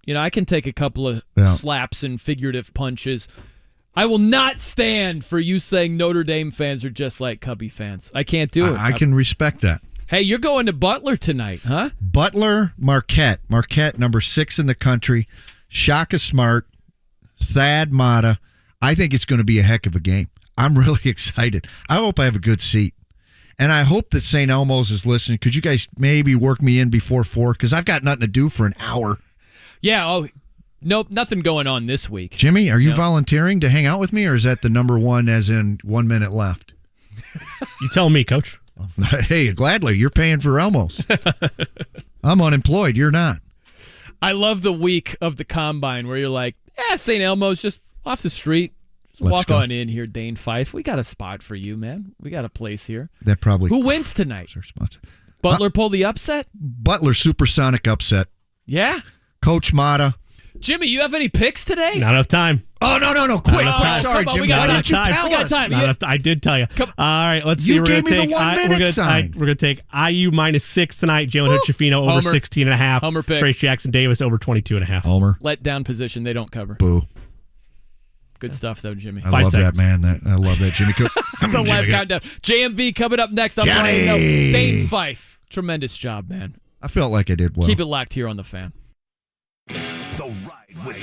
[SPEAKER 3] I can take a couple of slaps and figurative punches. I will not stand for you saying Notre Dame fans are just like Cubby fans. I can't do it.
[SPEAKER 4] I can respect that.
[SPEAKER 3] Hey, you're going to Butler tonight, huh?
[SPEAKER 4] Butler, Marquette. Marquette, number 6 in the country. Shaka Smart, Thad Matta. I think it's going to be a heck of a game. I'm really excited. I hope I have a good seat. And I hope that St. Elmo's is listening. Could you guys maybe work me in before 4? Because I've got nothing to do for an hour.
[SPEAKER 3] Yeah, nope, nothing going on this week.
[SPEAKER 4] Jimmy, are you volunteering to hang out with me, or is that the number 1 as in 1 minute left?
[SPEAKER 5] You tell me, Coach.
[SPEAKER 4] Hey, gladly. You're paying for Elmo's. I'm unemployed. You're not.
[SPEAKER 3] I love the week of the Combine where you're like, St. Elmo's just off the street. Let's walk on in here, Dane Fife. We got a spot for you, man. We got a place here.
[SPEAKER 4] That probably.
[SPEAKER 3] Who wins tonight? Butler pull the upset?
[SPEAKER 4] Butler supersonic upset.
[SPEAKER 3] Yeah?
[SPEAKER 4] Coach Matta.
[SPEAKER 3] Jimmy, you have any picks today?
[SPEAKER 5] Not enough time.
[SPEAKER 4] Oh, no. Quick. Sorry,
[SPEAKER 3] on,
[SPEAKER 4] Jimmy. Why didn't you tell us?
[SPEAKER 5] I did tell you. All right, let's see.
[SPEAKER 4] You gave me the 1 minute sign.
[SPEAKER 5] We're going to take IU -6 tonight. Jalen Hood-Schifino over 16.5.
[SPEAKER 3] Homer pick.
[SPEAKER 5] Trace Jackson-Davis over 22.5.
[SPEAKER 4] Homer.
[SPEAKER 3] Let down position. They don't cover.
[SPEAKER 4] Boo.
[SPEAKER 3] Good stuff, though, Jimmy.
[SPEAKER 4] I love that, man. I love that, Jimmy.
[SPEAKER 3] The live countdown. JMV coming up next. I'm Ryan. No, Dane Fife. Tremendous job, man.
[SPEAKER 4] I felt like I did well.
[SPEAKER 3] Keep it locked here on The Fan.
[SPEAKER 24] The Ride with